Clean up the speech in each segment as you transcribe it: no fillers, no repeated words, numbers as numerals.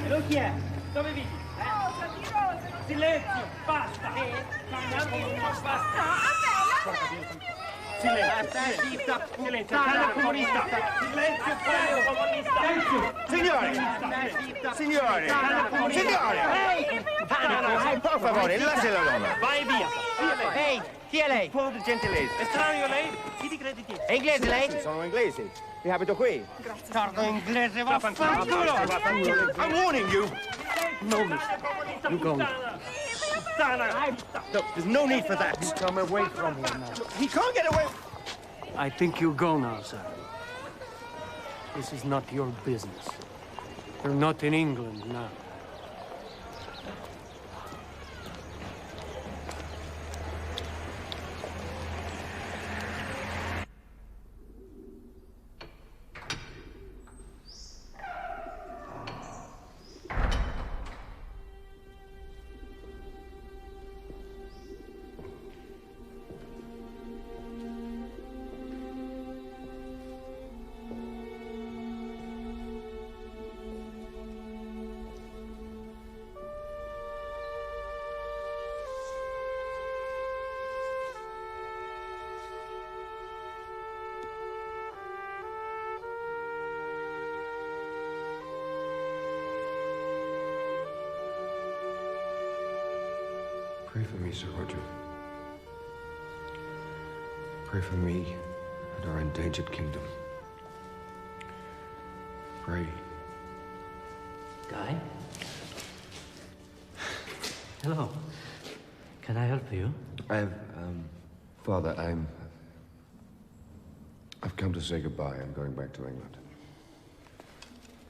Lo chi è? Dove vivi? Rosa, di Rosa. Silenzio, basta! Basta! Silenzio, silenzio, caro comunista! Silenzio, caro comunista! Signore! Signore! Signore! Per favore, lasci la donna! Vai via! Ehi, chi è lei? Fuori gentilese. Estraneo lei? Chi ti credi chi? È inglese lei? Sono inglese. Vi abito qui. Torno inglese, vaffanculo! I'm warning you. No, mister. You go. Puttana! No, there's no need for that. Come away from here now. He can't get away. I think you go now, sir. This is not your business. You're not in England now. Pray for me, Sir Roger. Pray for me and our endangered kingdom. Pray. Guy? Hello. Can I help you? Father, I've come to say goodbye. I'm going back to England.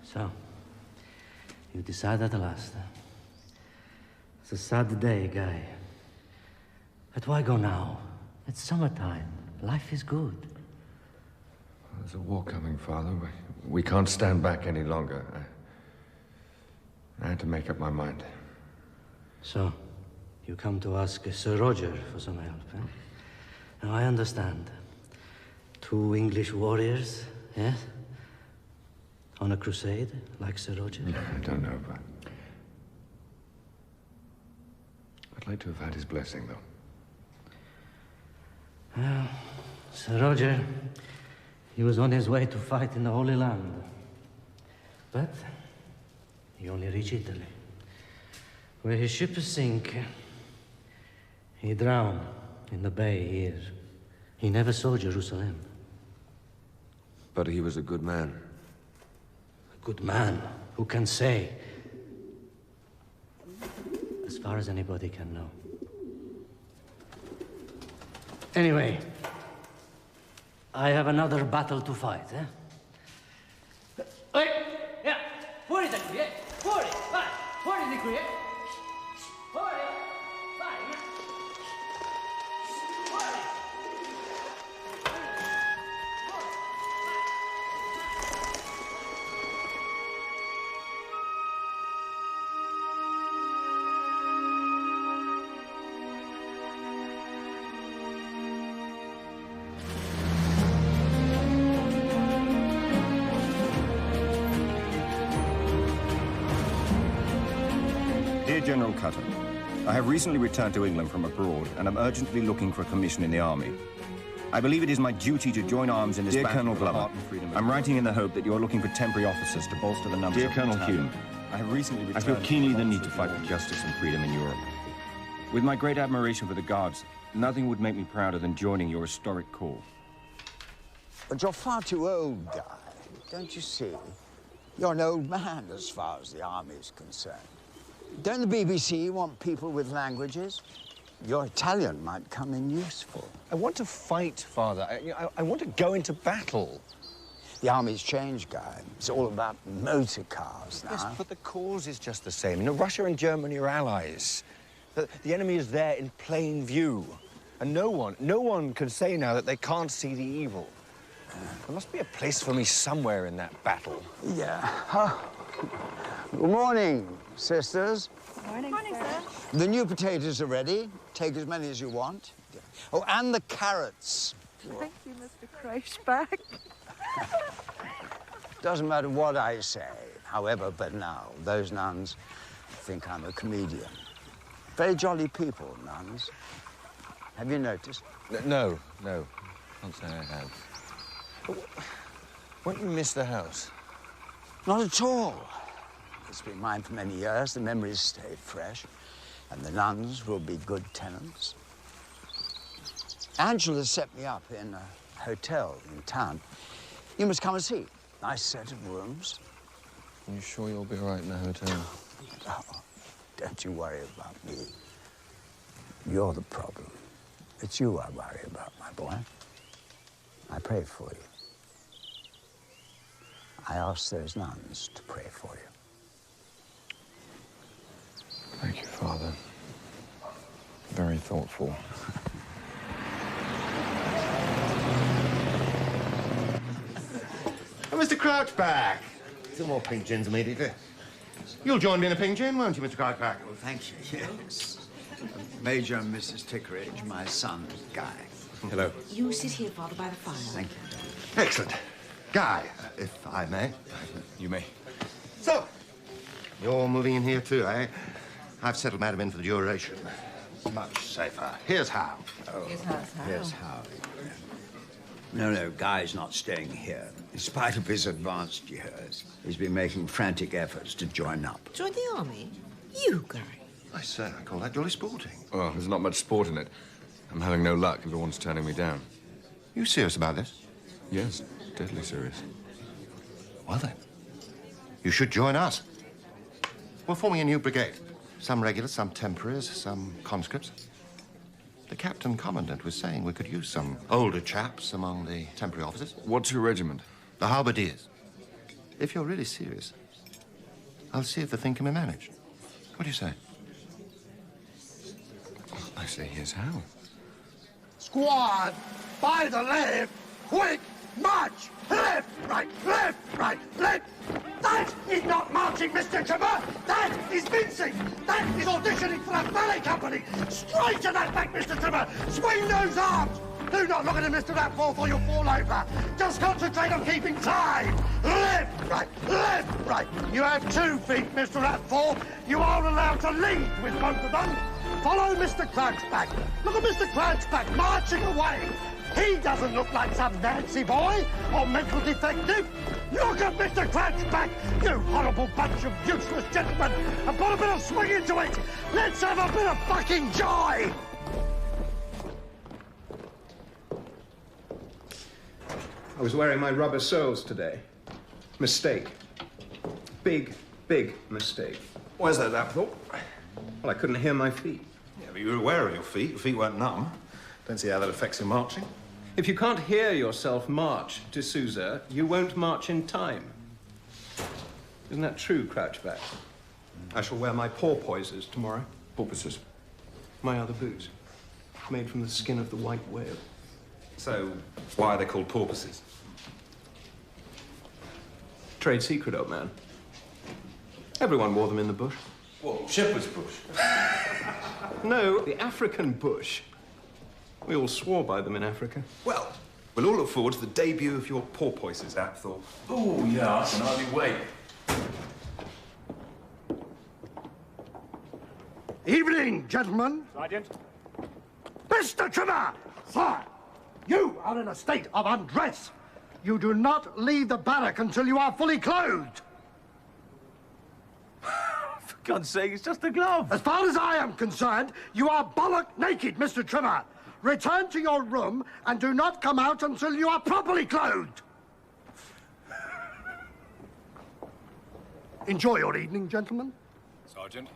So, you decided at last. It's a sad day, Guy. But why go now? It's summertime. Life is good. There's a war coming, Father. We can't stand back any longer. I had to make up my mind. So, you come to ask Sir Roger for some help, eh? Now, I understand. 2 English warriors, yes? On a crusade, like Sir Roger? I don't know, but... I'd like to have had his blessing, though. Well, Sir Roger, he was on his way to fight in the Holy Land. But he only reached Italy. Where his ship sank, he drowned in the bay here. He never saw Jerusalem. But he was a good man. A good man, who can say? As far as anybody can know. Anyway, I have another battle to fight, eh? Wait! Yeah! Fuori da qui, eh? Fuori! Vai! Fuori di qui, eh? Fuori! Vai! Fuori! Dear General Cutter, I have recently returned to England from abroad and am urgently looking for a commission in the army. I believe it is my duty to join arms in this battle Colonel for Glover, heart and freedom. I'm writing in the hope that you are looking for temporary officers to bolster the numbers Dear of Colonel the battalion. Hume, I have recently returned... I feel keenly the need to fight for justice and freedom in Europe. With my great admiration for the Guards, nothing would make me prouder than joining your historic corps. But you're far too old, Guy. Don't you see? You're an old man as far as the army is concerned. Don't the BBC want people with languages? Your Italian might come in useful. I want to fight, Father. I want to go into battle. The army's changed, Guy. It's all about motor cars now. Yes, but the cause is just the same. You know, Russia and Germany are allies. The enemy is there in plain view. And no one can say now that they can't see the evil. There must be a place for me somewhere in that battle. Yeah. Good morning, sisters. Morning, sir. The new potatoes are ready. Take as many as you want. Oh, and the carrots. Thank you, Mr. Kreisbach. Doesn't matter what I say. However, but now, those nuns think I'm a comedian. Very jolly people, nuns. Have you noticed? No. Can't say I have. But won't you miss the house? Not at all. It's been mine for many years. The memories stay fresh. And the nuns will be good tenants. Angela set me up in a hotel in town. You must come and see. Nice set of rooms. Are you sure you'll be all right in the hotel? Oh, don't you worry about me. You're the problem. It's you I worry about, my boy. I pray for you. I ask those nuns to pray for you. Thank you, Father. Very thoughtful. Oh, Mr. Crouchback. Some more pink gins immediately. You'll join me in a pink gin, won't you, Mr. Crouchback? Well, thank you, yes. Major and Mrs. Tickeridge, my son, Guy. Hello. You sit here, Father, by the fire. Thank you. Excellent. Guy, if I may. You may. So, you're moving in here too, eh? I've settled Madam in for the duration. Much safer. Here's how. Here's how. No, Guy's not staying here. In spite of his advanced years, he's been making frantic efforts to join up. Join the army? You, Guy? I say, I call that jolly sporting. Well, there's not much sport in it. I'm having no luck. Everyone's turning me down. You serious about this? Yes, deadly serious. Well then, you should join us. We're forming a new brigade. Some regulars, some temporaries, some conscripts. The Captain Commandant was saying we could use some older chaps among the temporary officers. What's your regiment? The Halberdiers. If you're really serious, I'll see if the thing can be managed. What do you say? I say, here's how. Squad, by the left, quick, march! Left, right, left! That is not marching, Mr. Trimmer! That is mincing! That is auditioning for a ballet company! Straight to that back, Mr. Trimmer! Swing those arms! Do not look at him, Mr. Ratforth, or you'll fall over! Just concentrate on keeping time! Left, right! You have 2 feet, Mr. Ratforth! You are allowed to lead with both of them! Follow Mr. Crouchback! Look at Mr. Crouchback marching away! He doesn't look like some Nancy boy or mental defective. Look at Mr. Crouchback, you horrible bunch of useless gentlemen, and put a bit of swing into it. Let's have a bit of fucking joy. I was wearing my rubber soles today. Mistake. Big mistake. Where's that, Apthorpe? Well, I couldn't hear my feet. Yeah, but you were aware of your feet. Your feet weren't numb. Don't see how that affects your marching. If you can't hear yourself march to Sousa, you won't march in time. Isn't that true, Crouchback? I shall wear my porpoises tomorrow. Porpoises? My other boots. Made from the skin of the white whale. So, why are they called porpoises? Trade secret, old man. Everyone wore them in the bush. What, shepherd's bush? No, the African bush. We all swore by them in Africa. Well, we'll all look forward to the debut of your porpoises, Apthorpe. Oh, yeah, I can hardly wait. Evening, gentlemen. Sergeant. Mr. Trimmer! Sir, you are in a state of undress. You do not leave the barrack until you are fully clothed. For God's sake, it's just a glove. As far as I am concerned, you are bollock naked, Mr. Trimmer. Return to your room and do not come out until you are properly clothed. Enjoy your evening, gentlemen. Sergeant.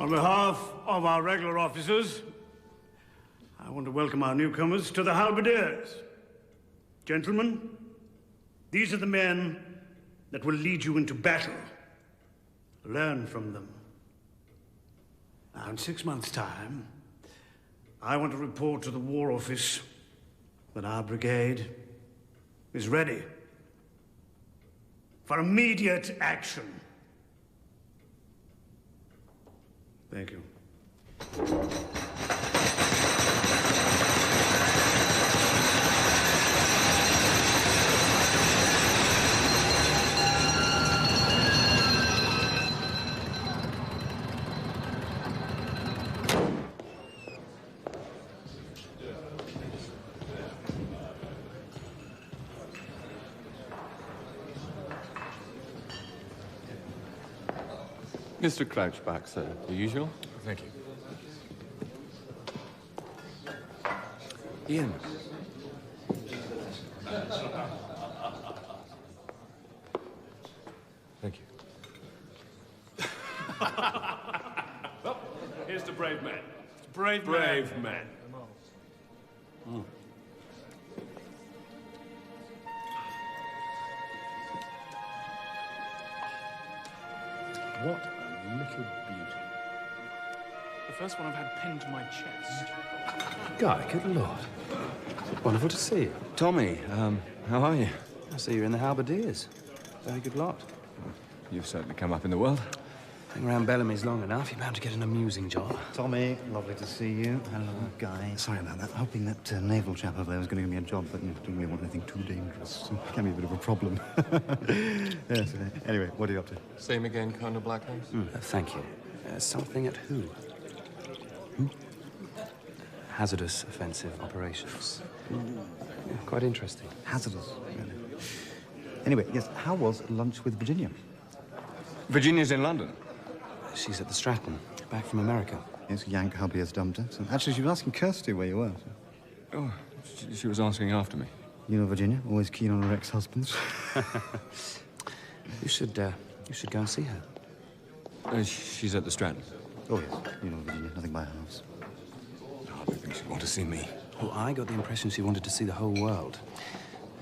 On behalf of our regular officers, I want to welcome our newcomers to the Halberdiers. Gentlemen, these are the men that will lead you into battle. Learn from them. Now, in 6 months' time, I want to report to the War Office that our brigade is ready for immediate action. Thank you. Mr. Crouchback, sir. The usual? Thank you. Ian. Thank you. Well, here's the brave man. Brave man. Mm. What a little beauty. The first one I've had pinned to my chest. Guy, good Lord. Wonderful to see you. Tommy, how are you? I see you're in the Halberdiers. Very good lot. You've certainly come up in the world. Hang around Bellamy's long enough, you're bound to get an amusing job. Tommy, lovely to see you. Hello, Guy. Sorry about that. Hoping that naval chap over there was going to give me a job, but didn't really want anything too dangerous. It can be a bit of a problem. Yes. Anyway, what are you up to? Same again, Colonel Blackhouse? Thank you. Something at who? Hazardous offensive operations. Yeah, quite interesting. Hazardous, really. Anyway, yes, how was lunch with Virginia? Virginia's in London. She's at the Stratton, back from America. Yes, Yank hubby has dumped her. So, actually, she was asking Kirsty where you were. So. Oh, she was asking after me. You know Virginia, always keen on her ex-husbands. You should go and see her. She's at the Stratton. Oh, yes. You know Virginia, nothing by halves. I don't think she'd want to see me. Well, I got the impression she wanted to see the whole world.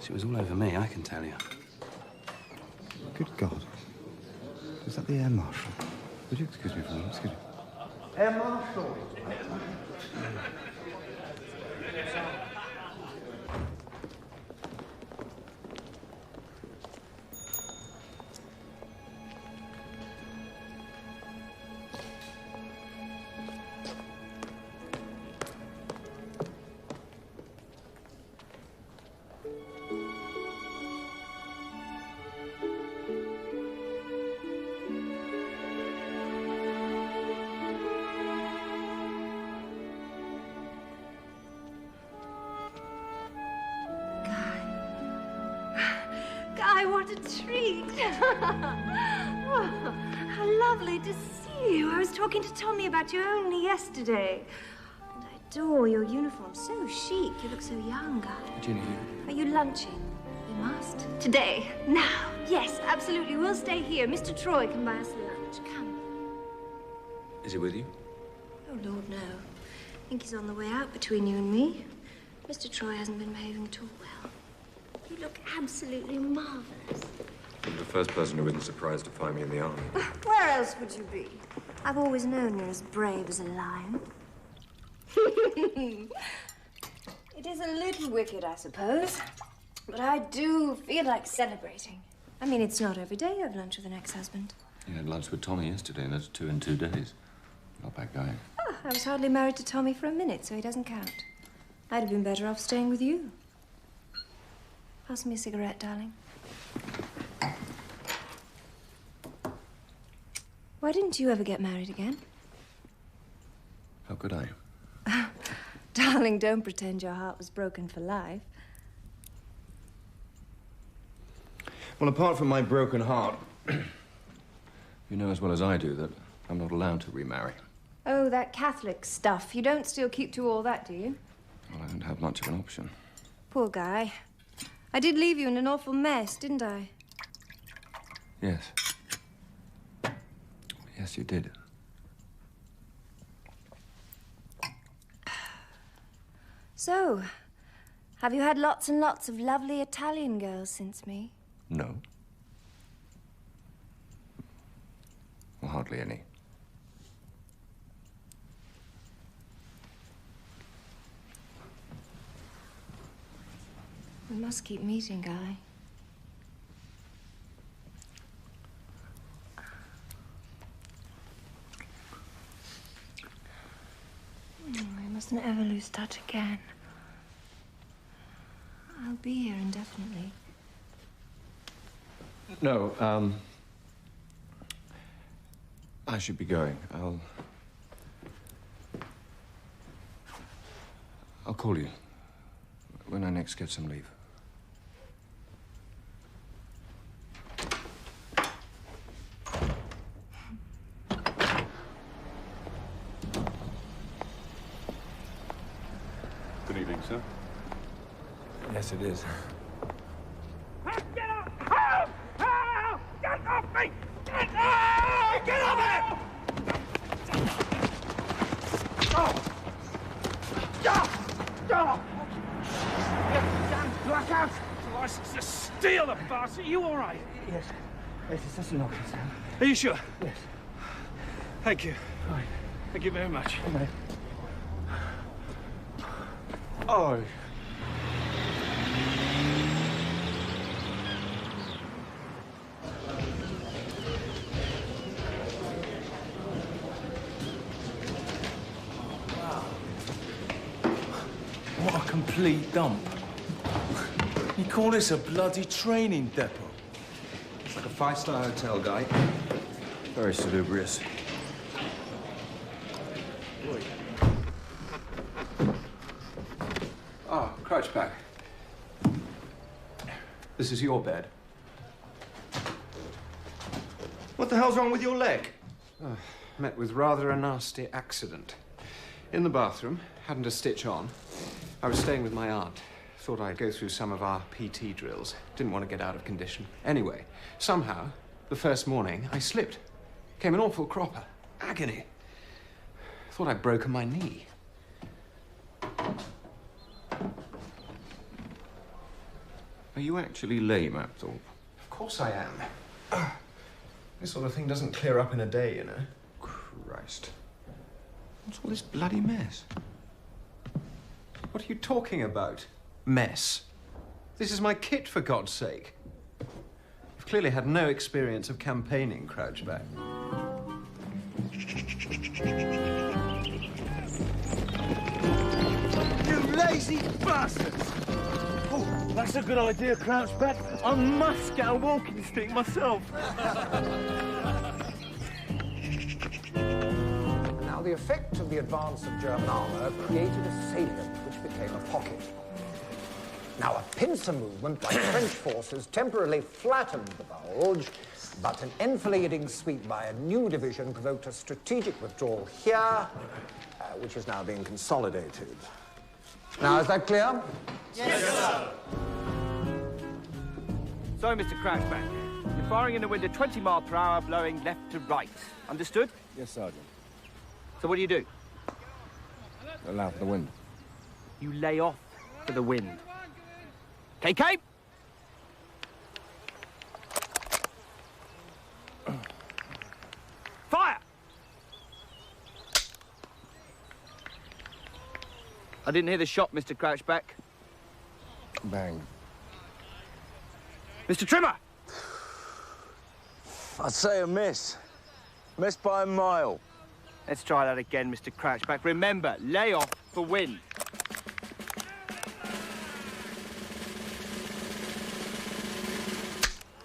She was all over me, I can tell you. Good God. Is that the Air Marshal? Would you excuse me for a moment? Excuse me. Air Marshal. Guy, what a treat. Oh, how lovely to see you. I was talking to Tommy about you only yesterday. And I adore your uniform. So chic. You look so young, Guy. Virginia, Are you lunching? We must. Today. Now. Yes, absolutely. We'll stay here. Mr. Troy can buy us lunch. Come. Is he with you? Oh, Lord, no. I think he's on the way out between you and me. Mr. Troy hasn't been behaving at all well. You look absolutely marvelous. I'm the first person who isn't surprised to find me in the army. Where else would you be? I've always known you're as brave as a lion. It is a little wicked, I suppose. But I do feel like celebrating. I mean, it's not every day you have lunch with an ex-husband. You had lunch with Tommy yesterday, and that's 2 in 2 days. Not bad guy. Oh, I was hardly married to Tommy for a minute, so he doesn't count. I'd have been better off staying with you. Pass me a cigarette, darling. Why didn't you ever get married again? How could I? Darling, don't pretend your heart was broken for life. Well, apart from my broken heart, you know as well as I do that I'm not allowed to remarry. Oh, that Catholic stuff. You don't still keep to all that, do you? Well, I don't have much of an option. Poor guy. I did leave you in an awful mess, didn't I? Yes. Yes, you did. So, have you had lots and lots of lovely Italian girls since me? No. Well, hardly any. We must keep meeting, Guy. We mustn't ever lose touch again. I'll be here indefinitely. No, I should be going. I'll call you when I next get some leave. Good evening, sir. Yes, it is. Get up! Help! Help! Get off me! Get off! Get off it! Oh! Oh! You damn blackout! License to steal the bastard. Are you all right? Yes. Yes, it's just a knock, Sam. Are you sure? Yes. Thank you. Right. Thank you very much. Good night. Oh. What a complete dump. You call this a bloody training depot? It's like a five-star hotel, Guy. Very salubrious. Ah, Crouchback. This is your bed. What the hell's wrong with your leg? Met with rather a nasty accident. In the bathroom, hadn't a stitch on. I was staying with my aunt. Thought I'd go through some of our PT drills. Didn't want to get out of condition. Anyway, somehow, the first morning, I slipped. Came an awful cropper. Agony. Thought I'd broken my knee. Are you actually lame, Apthorpe? Of course I am. This sort of thing doesn't clear up in a day, you know. Christ. What's all this bloody mess? What are you talking about? Mess. This is my kit, for God's sake. You've clearly had no experience of campaigning, Crouchback. You lazy bastards! Oh, that's a good idea, Crouchback. I must get a walking stick myself. Now, the effect of the advance of German armour created a salient which became a pocket. Now, a pincer movement by French forces temporarily flattened the bulge, but an enfilading sweep by a new division provoked a strategic withdrawal here, which is now being consolidated. Now, is that clear? Yes, sir. Sorry, Mr. Crouchback. You're firing in a wind at 20 miles per hour, blowing left to right. Understood? Yes, Sergeant. So what do you do? Allow for the wind. You lay off for the wind. KK? Fire! I didn't hear the shot, Mr. Crouchback. Bang. Mr. Trimmer! I'd say a miss. Missed by a mile. Let's try that again, Mr. Crouchback. Remember, lay off for wind.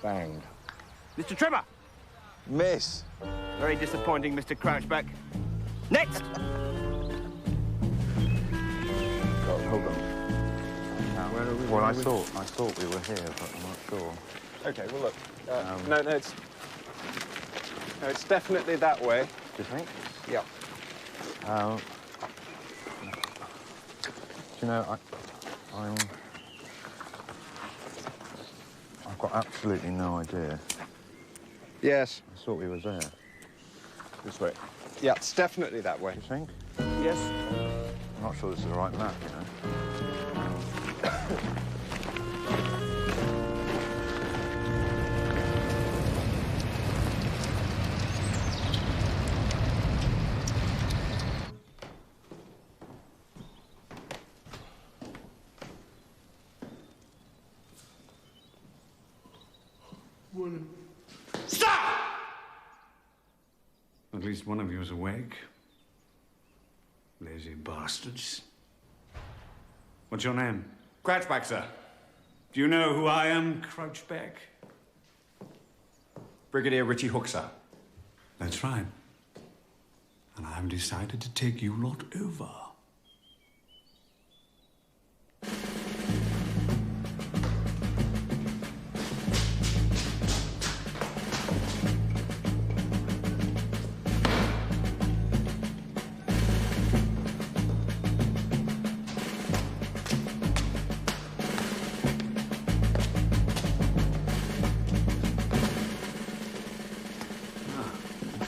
Bang. Mr. Trimmer! Miss. Very disappointing, Mr. Crouchback. Next! Oh, hold on. Where are we? Well, I thought we were here, but I'm not sure. Okay, well, look. No, it's definitely that way. Do you think? Yeah. Do you know, I've got absolutely no idea. Yes. I thought we were there. This way. Yeah, it's definitely that way. Do you think? Yes. not sure this is the right map, you know. Stop! At least one of you is awake. Lazy bastards. What's your name? Crouchback, sir. Do you know who I am, Crouchback? Brigadier Richie Hook, sir. That's right. And I've decided to take you lot over.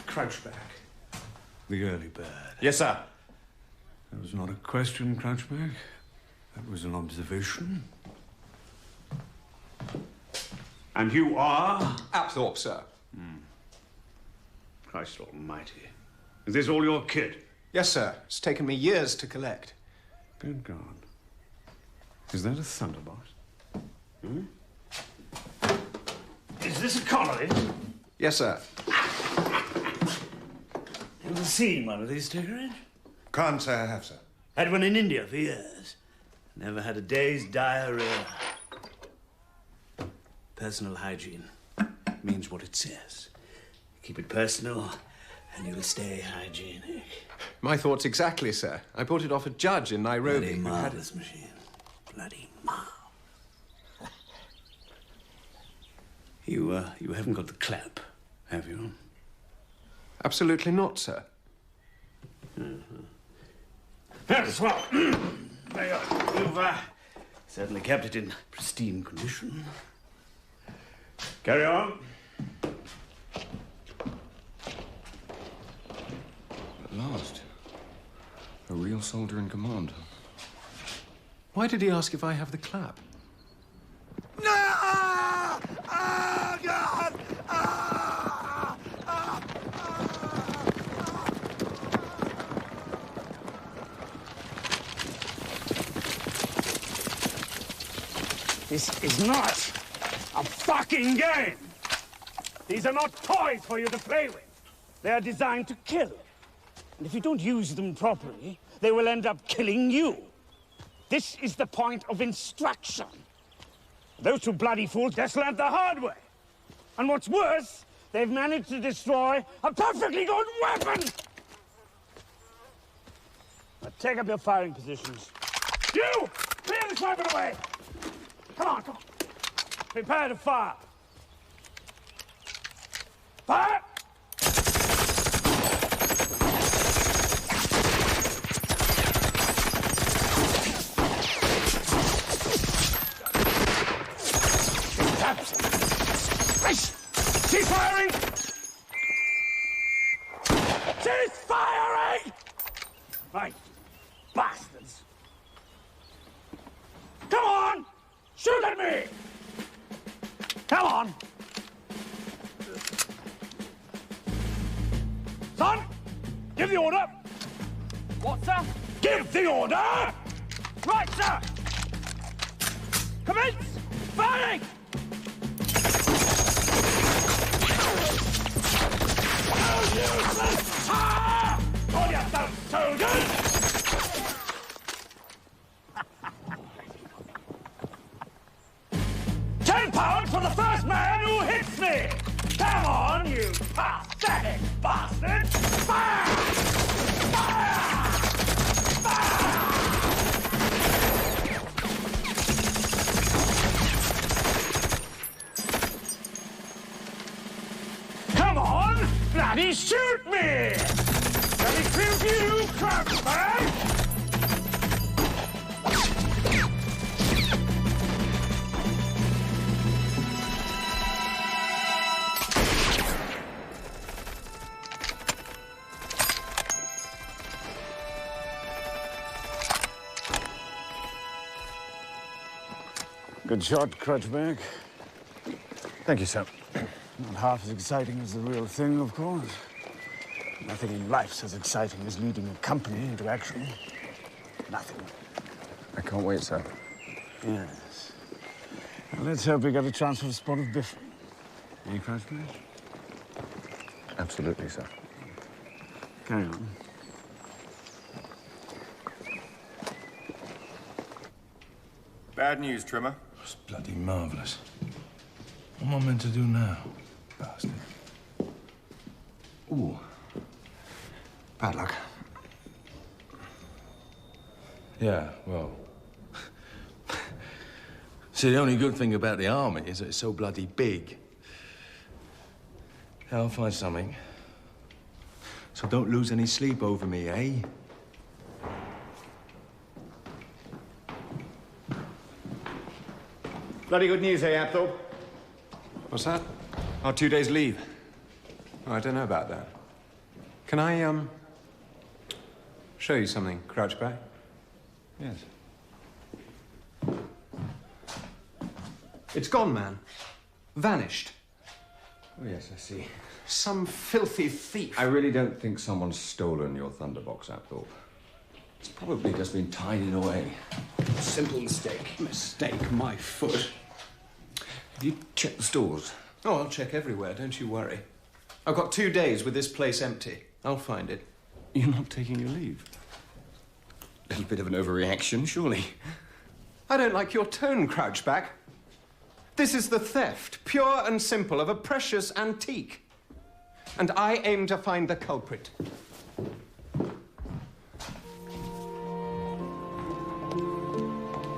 Crouchback. The early bird. Yes, sir. That was not a question, Crouchback. That was an observation. And you are? Apthorpe, sir. Christ almighty. Is this all your kit? Yes, sir. It's taken me years to collect. Good God. Is that a thunderbolt? Is this a colony? Yes, sir. Ever seen one of these, Tiggeridge? Can't say I have, sir. Had one in India for years. Never had a day's diarrhea. Personal hygiene means what it says. Keep it personal, and you'll stay hygienic. My thoughts exactly, sir. I bought it off a judge in Nairobi. Bloody marvelous machine. Bloody marvelous. You haven't got the clap, have you? Absolutely not, sir. That's well. There you are. You've certainly kept it in pristine condition. Carry on. At last. A real soldier in command. Why did he ask if I have the clap? No! Oh, God! This is not a fucking game. These are not toys for you to play with. They are designed to kill. And if you don't use them properly, they will end up killing you. This is the point of instruction. Those two bloody fools just learned the hard way. And what's worse, they've managed to destroy a perfectly good weapon! Now take up your firing positions. You! Clear this weapon away! Come on, come on. Prepare to fire. Fire! She's firing! She's firing! Right, bastards. Come on! Shoot at me! Come on! Son, give the order. What, sir? Give the order! Right, sir! Commence firing! Useless! Ah! Oh, you don't soldiers! £10 for the first man who hits me! Come on, you pathetic bastard! Fire! Fire! Fire! Come on! Bloody shoot me! Let me prove you, Crouchback! Good shot, Crutchback. Thank you, sir. Not half as exciting as the real thing, of course. Nothing in life's as exciting as leading a company into action. Nothing. I can't wait, sir. Yes. Well, let's hope we get a chance for a spot of biffing. Eh, Crutchback? Absolutely, sir. Carry on. Bad news, Trimmer. It's bloody marvellous. What am I meant to do now, bastard? Ooh. Bad luck. Yeah, well... See, the only good thing about the army is that it's so bloody big. I'll find something. So don't lose any sleep over me, eh? Bloody good news, eh, Apthorpe? What's that? Our 2 days leave. Oh, I don't know about that. Can I, show you something, Crouchback? Yes. It's gone, man. Vanished. Oh, yes, I see. Some filthy thief. I really don't think someone's stolen your Thunderbox, Apthorpe. It's probably just been tidied away. Simple mistake. Mistake, my foot. Have you checked the stores? Oh, I'll check everywhere, don't you worry. I've got 2 days with this place empty. I'll find it. You're not taking your leave? A little bit of an overreaction, surely. I don't like your tone, Crouchback. This is the theft, pure and simple, of a precious antique. And I aim to find the culprit.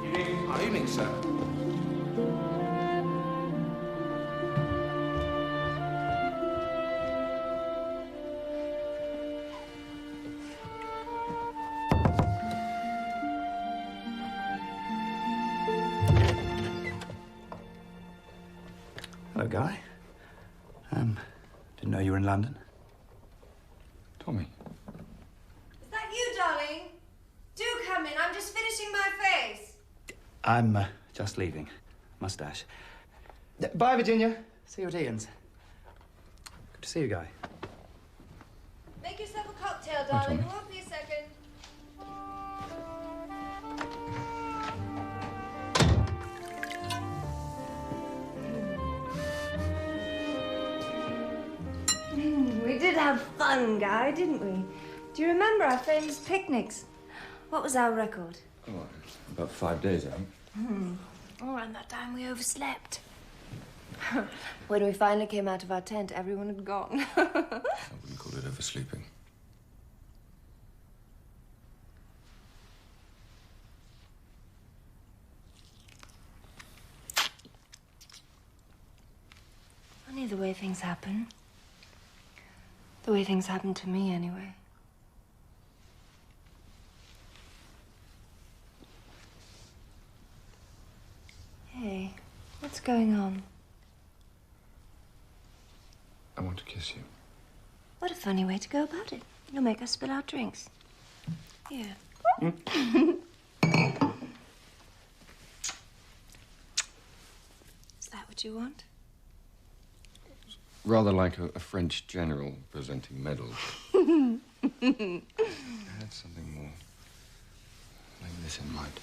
Good evening, sir. Hello, Guy. Didn't know you were in London. Tommy. Is that you, darling? Do come in. I'm just finishing my face. I'm just leaving. Mustache. Bye, Virginia. See you at Ian's. Good to see you, Guy. Make yourself a cocktail, darling. It won't be a second. We did have fun, Guy, didn't we? Do you remember our famous picnics? What was our record? Oh, about 5 days, I think. Oh, and that time we overslept. When we finally came out of our tent, everyone had gone. I wouldn't call it oversleeping. Funny the way things happen. The way things happen to me, anyway. Hey, what's going on? I want to kiss you. What a funny way to go about it. You'll make us spill our drinks. Here. Is that what you want? Rather like a French general presenting medals. I had something more like this in mind.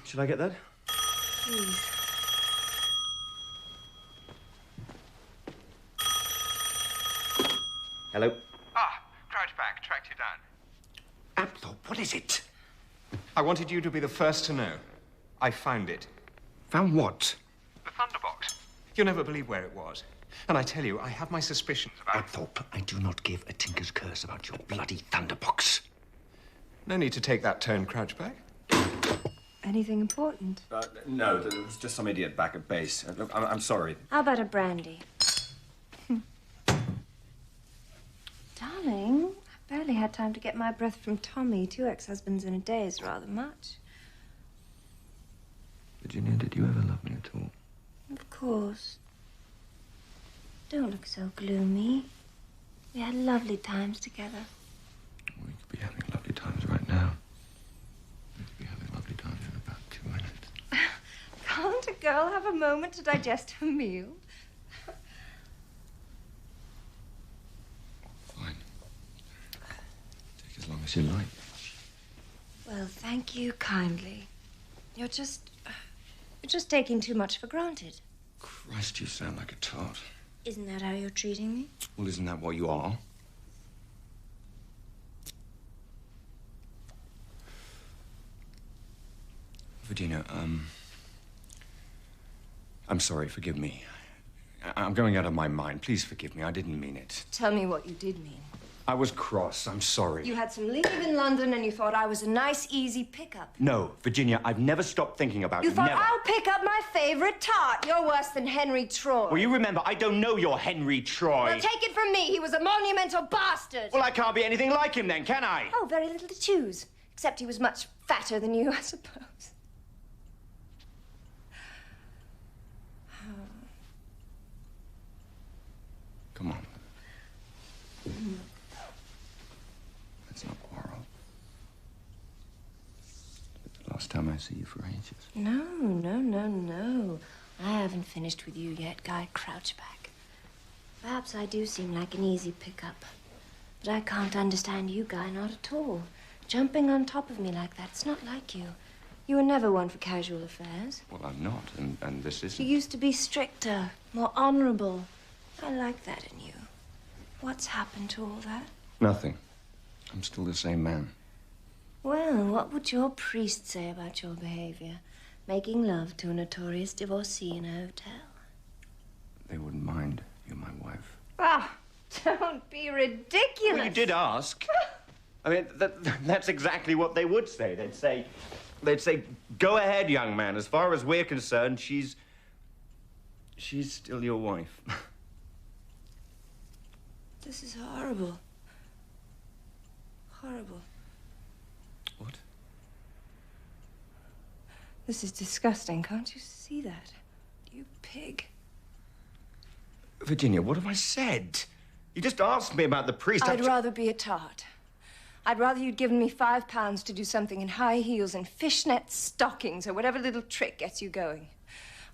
Should I get that? Please. Hello? Ah, Crouchback, tracked you down. Apthorpe, what is it? I wanted you to be the first to know. I found it. Found what? The Thunderbox. You'll never believe where it was. And I tell you, I have my suspicions about... Apthorpe, I do not give a tinker's curse about your bloody Thunderbox. No need to take that tone, Crouchback. Anything important? No, there was just some idiot back at base. Look, I'm sorry. How about a brandy? Darling, I barely had time to get my breath from Tommy. 2 ex-husbands in a day is rather much. Virginia, did you ever love me at all? Of course. Don't look so gloomy. We had lovely times together. We could be having lovely times right now. We could be having lovely times in about 2 minutes. Can't a girl have a moment to digest her meal? Fine. Take as long as you like. Well, thank you kindly. You're just taking too much for granted. Christ, you sound like a tart. Isn't that how you're treating me? Well, isn't that what you are? Virginia, I'm sorry, forgive me. I'm going out of my mind. Please forgive me. I didn't mean it. Tell me what you did mean. I was cross. I'm sorry. You had some leave in London and you thought I was a nice, easy pickup. No, Virginia, I've never stopped thinking about You you. thought Never. I'll pick up my favorite tart. You're worse than Henry Troy. Well, you remember, I don't know your Henry Troy. Well, take it from me. He was a monumental bastard. Well, I can't be anything like him then, can I? Oh, very little to choose. Except he was much fatter than you, I suppose. Come on. Let's not quarrel. It's the last time I see you for ages. No. I haven't finished with you yet, Guy Crouchback. Perhaps I do seem like an easy pickup. But I can't understand you, Guy, not at all. Jumping on top of me like that, it's not like you. You were never one for casual affairs. Well, I'm not, and this isn't. You used to be stricter, more honorable. I like that in you. What's happened to all that? Nothing. I'm still the same man. Well, what would your priest say about your behavior? Making love to a notorious divorcee in a hotel? They wouldn't mind. You're my wife. Ah, don't be ridiculous. Well, you did ask. I mean, that's exactly what they would say. They'd say, go ahead, young man. As far as we're concerned, she's still your wife. This is horrible. Horrible. What? This is disgusting. Can't you see that? You pig. Virginia, what have I said? You just asked me about the priest. I'd rather be a tart. I'd rather you'd given me £5 to do something in high heels and fishnet stockings or whatever little trick gets you going.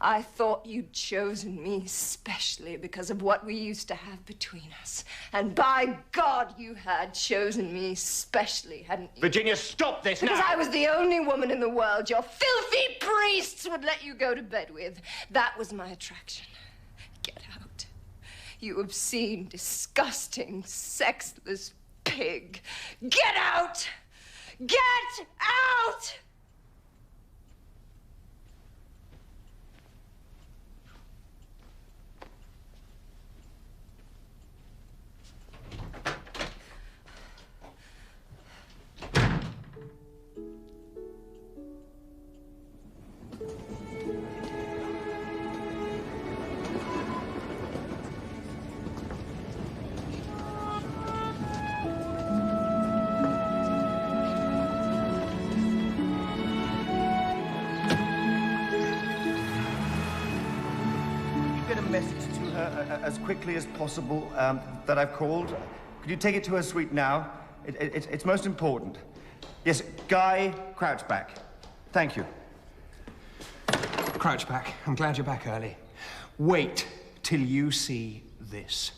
I thought you'd chosen me specially because of what we used to have between us. And by God, you had chosen me specially, hadn't you? Virginia, stop this now! Because I was the only woman in the world your filthy priests would let you go to bed with. That was my attraction. Get out. You obscene, disgusting, sexless pig. Get out! Get out! Message to her as quickly as possible that I've called. Could you take it to her suite now? It's most important. Yes, Guy Crouchback. Thank you. Crouchback, I'm glad you're back early. Wait till you see this.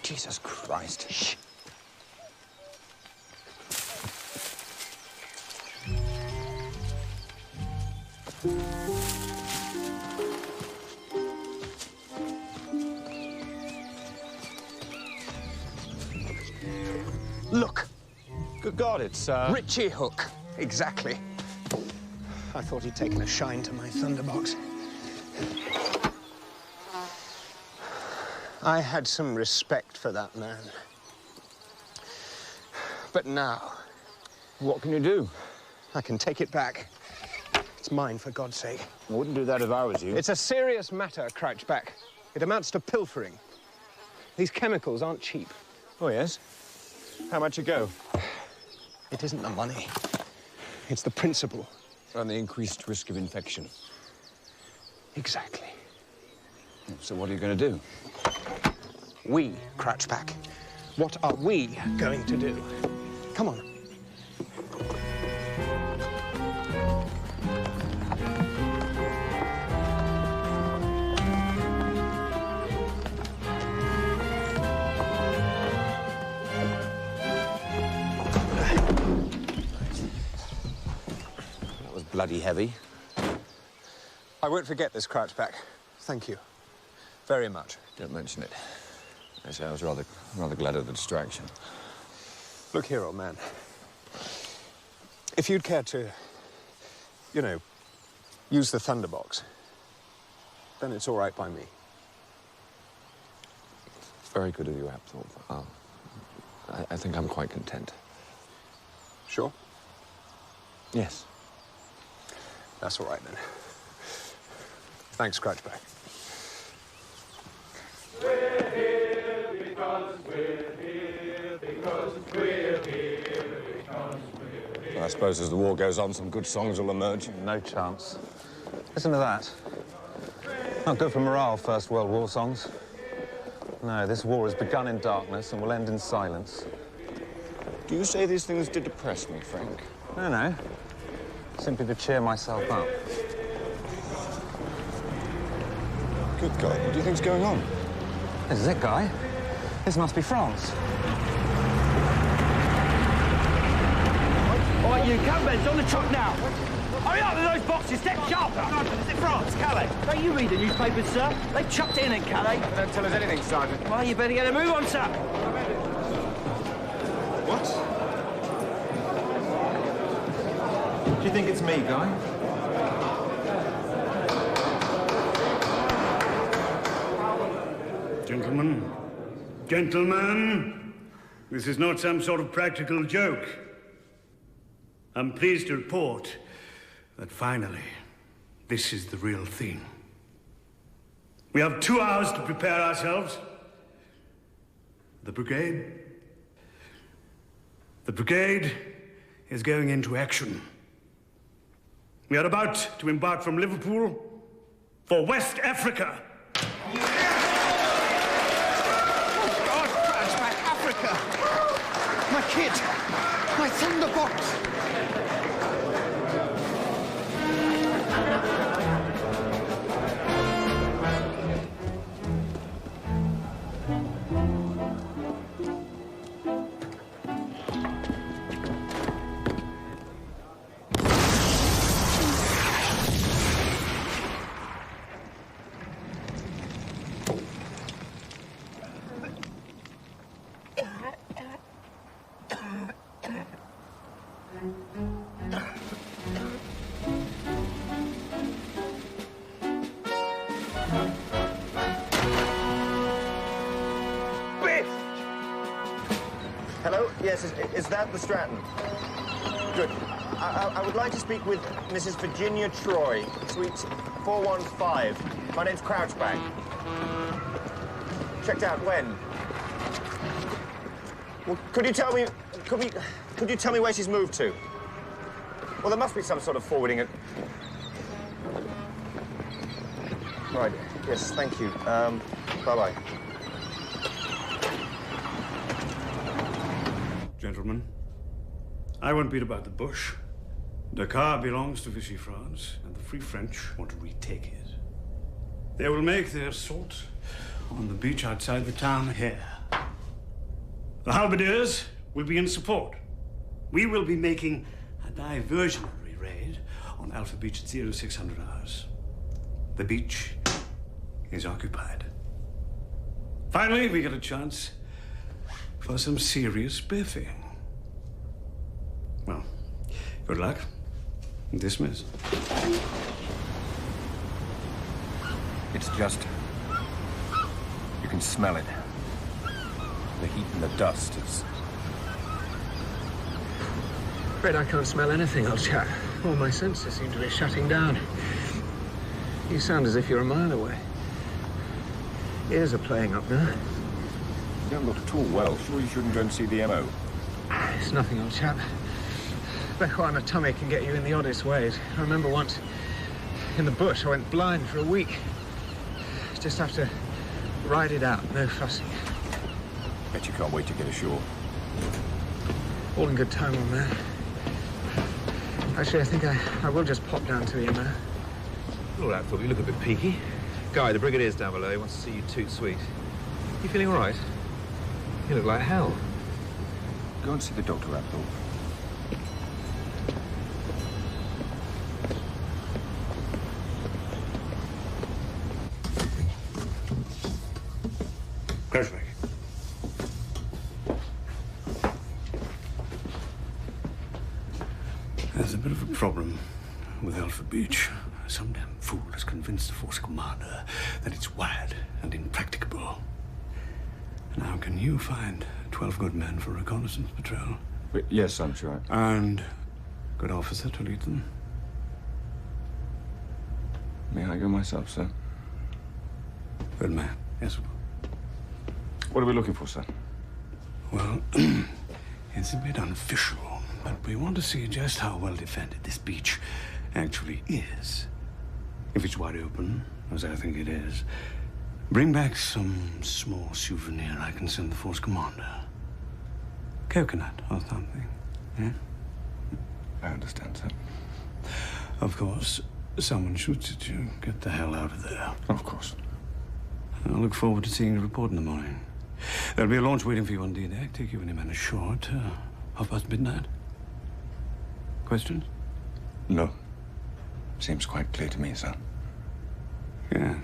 Jesus Christ. Shh. Look. Good God, it's, Richie Hook. Exactly. I thought he'd taken a shine to my thunderbox. I had some respect for that man. But now... What can you do? I can take it back. It's mine, for God's sake. I wouldn't do that if I was you. It's a serious matter, Crouchback. It amounts to pilfering. These chemicals aren't cheap. Oh, yes? How much you go? It isn't the money. It's the principle. And the increased risk of infection. Exactly. So what are you going to do? We, Crouchback. What are we going to do? Come on. That was bloody heavy. I won't forget this, Crouchback. Thank you. Very much. Don't mention it. I say I was rather glad of the distraction. Look here, old man. If you'd care to, you know, use the Thunderbox, then it's all right by me. It's very good of you, Apthorpe. I think I'm quite content. Sure? Yes. That's all right, then. Thanks, Crouchback. We're here because we're here because we're here because we're here. I suppose as the war goes on, some good songs will emerge. No chance. Listen to that. Not good for morale, First World War songs. No, this war has begun in darkness and will end in silence. Do you say these things to depress me, Frank? No. Simply to cheer myself up. Good God, what do you think's going on? This is it, Guy. This must be France. All right, you campbells, on the truck now. Hurry up with those boxes, step sharper. Is it France, Calais? Don't you read the newspapers, sir? They've chucked it in Calais. They don't tell us anything, Sergeant. Well, you better get a move on, sir. What? Do you think it's me, Guy? Gentlemen, this is not some sort of practical joke. I'm pleased to report that finally, this is the real thing. We have 2 hours to prepare ourselves. The brigade is going into action. We are about to embark from Liverpool for West Africa. My kid! My Thunderbox! Hello? Yes, is that the Stratton? Good. I would like to speak with Mrs. Virginia Troy, suite 415. My name's Crouchback. Checked out when? Well, could you tell me where she's moved to? Well, there must be some sort of forwarding it. Right. Yes, thank you. Bye-bye. Gentlemen, I won't beat about the bush. Dakar belongs to Vichy France, and the Free French want to retake it. They will make their assault on the beach outside the town here. The halberdiers will be in support. We will be making a diversionary raid on Alpha Beach at 0600 hours. The beach is occupied. Finally, we get a chance for some serious biffing. Well, good luck. Dismiss. It's just... you can smell it. The heat and the dust. It's... Afraid I can't smell anything, old chap. All my senses seem to be shutting down. You sound as if you're a mile away. Ears are playing up there. You don't look at all well. Sure you shouldn't go and see the MO? It's nothing, old chap. Bechuana tummy can get you in the oddest ways. I remember once in the bush, I went blind for a week. Just have to ride it out, no fussing. Bet you can't wait to get ashore. All in good time, old man. Actually, I think I will just pop down to you now. All right, thought you look a bit peaky. Guy, the brigadier's down below. He wants to see you toot sweet. You feeling all right? You look like hell. Go and see the doctor, Abdul. Crouchback. There's a bit of a problem with Alpha Beach. Some damn fool has convinced the force commander that it's wild and impracticable. Now, can you find 12 good men for reconnaissance patrol? Yes, I'm sure. And good officer to lead them? May I go myself, sir? Good man. Yes, sir. What are we looking for, sir? Well, it's a bit unofficial, but we want to see just how well defended this beach actually is. If it's wide open, as I think it is, bring back some small souvenir I can send the force commander. Coconut or something, yeah? I understand, sir. Of course, someone shoots at you. Get the hell out of there. Of course. I'll look forward to seeing the report in the morning. There'll be a launch waiting for you on D-Deck. Take you and your men ashore at midnight. Questions? No. Seems quite clear to me, sir. Yeah.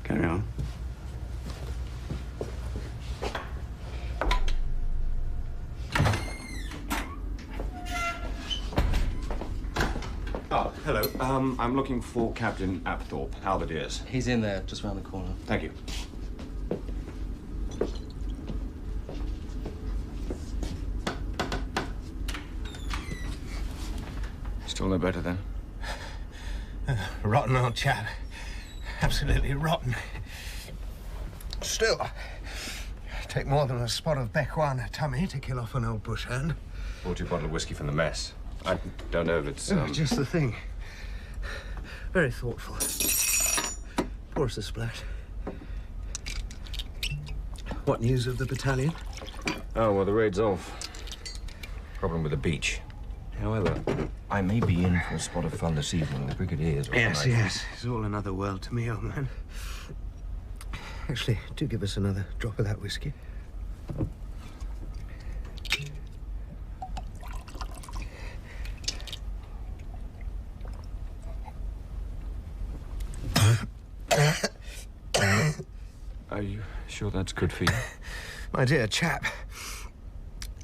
Carry on. Oh, hello. I'm looking for Captain Apthorpe, Halberdiers. He's in there, just round the corner. Thank you. Still no better, then? Rotten old chap. Absolutely rotten. Still, take more than a spot of Bechuana tummy to kill off an old bush hand. Bought you a bottle of whiskey from the mess. I don't know if it's, Just the thing. Very thoughtful. Pour us a splash. What news of the battalion? Oh, well, the raid's off. Problem with the beach. However, I may be in for a spot of fun this evening. The Brigadiers... Yes. It's all another world to me, old man. Actually, do give us another drop of that whiskey. Are you sure that's good for you? My dear chap,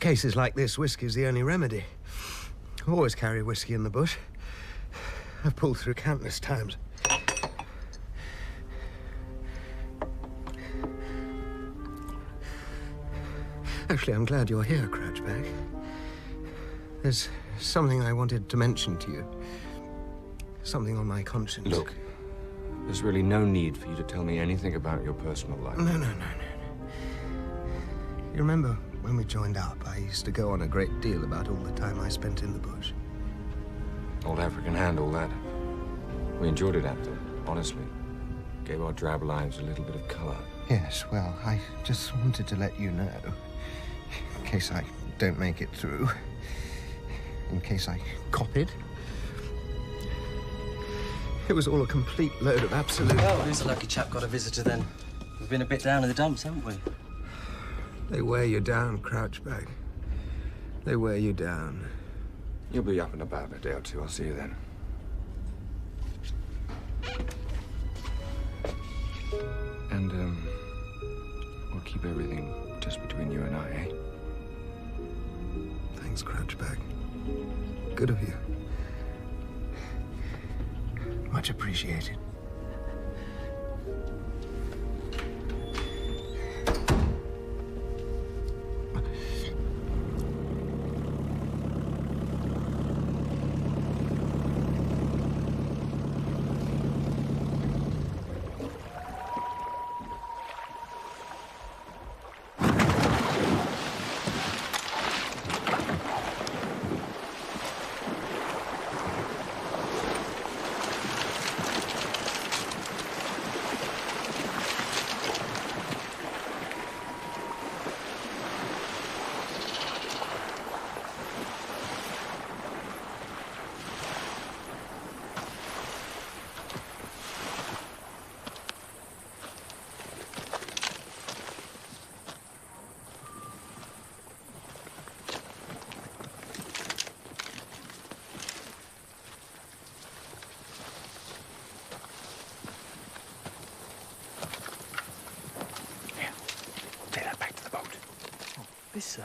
cases like this, whiskey's the only remedy. Always carry whiskey in the bush. I've pulled through countless times. Actually, I'm glad you're here, Crouchback. There's something I wanted to mention to you. Something on my conscience. Look, there's really no need for you to tell me anything about your personal life. No. You remember when we joined up, I used to go on a great deal about all the time I spent in the bush. Old African hand, all that. We enjoyed it, Abdul, honestly. Gave our drab lives a little bit of color. Yes, well, I just wanted to let you know, in case I don't make it through, in case I copied. It was all a complete load of absolute... Well, who's a lucky chap got a visitor then? We've been a bit down in the dumps, haven't we? They wear you down, Crouchback. They wear you down. You'll be up and about in a day or two. I'll see you then. And, we'll keep everything just between you and I, eh? Thanks, Crouchback. Good of you. Much appreciated. sir.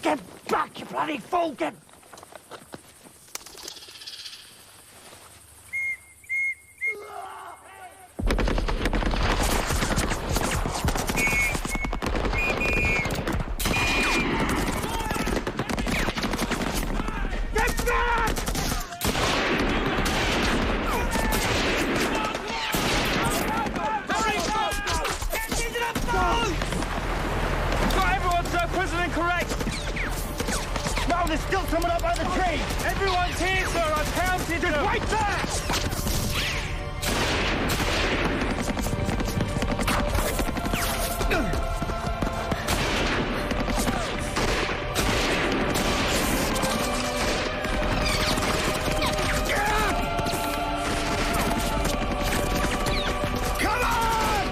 Get back, you bloody fool! Get... Get back! Got everyone so prison incorrect! No, there's still someone up by the tree! Everyone's here, sir! I've counted them! Just wait there! Come on!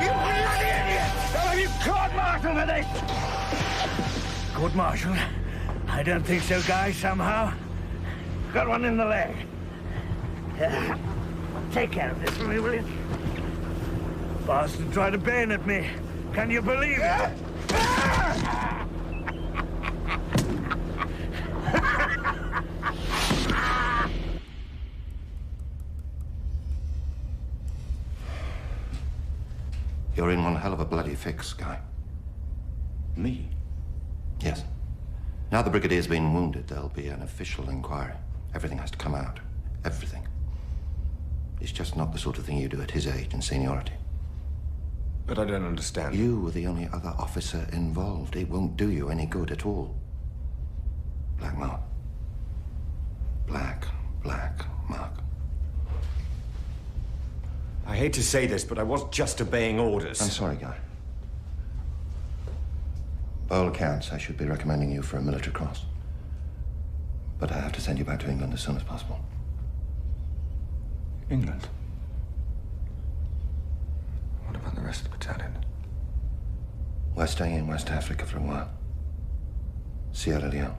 You bloody idiot! Have you court-martialed for this? Court-martial? I don't think so, guy, somehow. Got one in the leg. Take care of this for me, will you? Bastard tried to bayonet me. Can you believe it? You're in one hell of a bloody fix, Guy. Me? Yes. Now the Brigadier's been wounded, there'll be an official inquiry. Everything has to come out. Everything. It's just not the sort of thing you do at his age and seniority. But I don't understand. You were the only other officer involved. It won't do you any good at all. Black mark. Black mark. I hate to say this, but I was just obeying orders. I'm sorry, Guy. By all accounts, I should be recommending you for a military cross. But I have to send you back to England as soon as possible. England? What about the rest of the battalion? We're staying in West Africa for a while. Sierra Leone.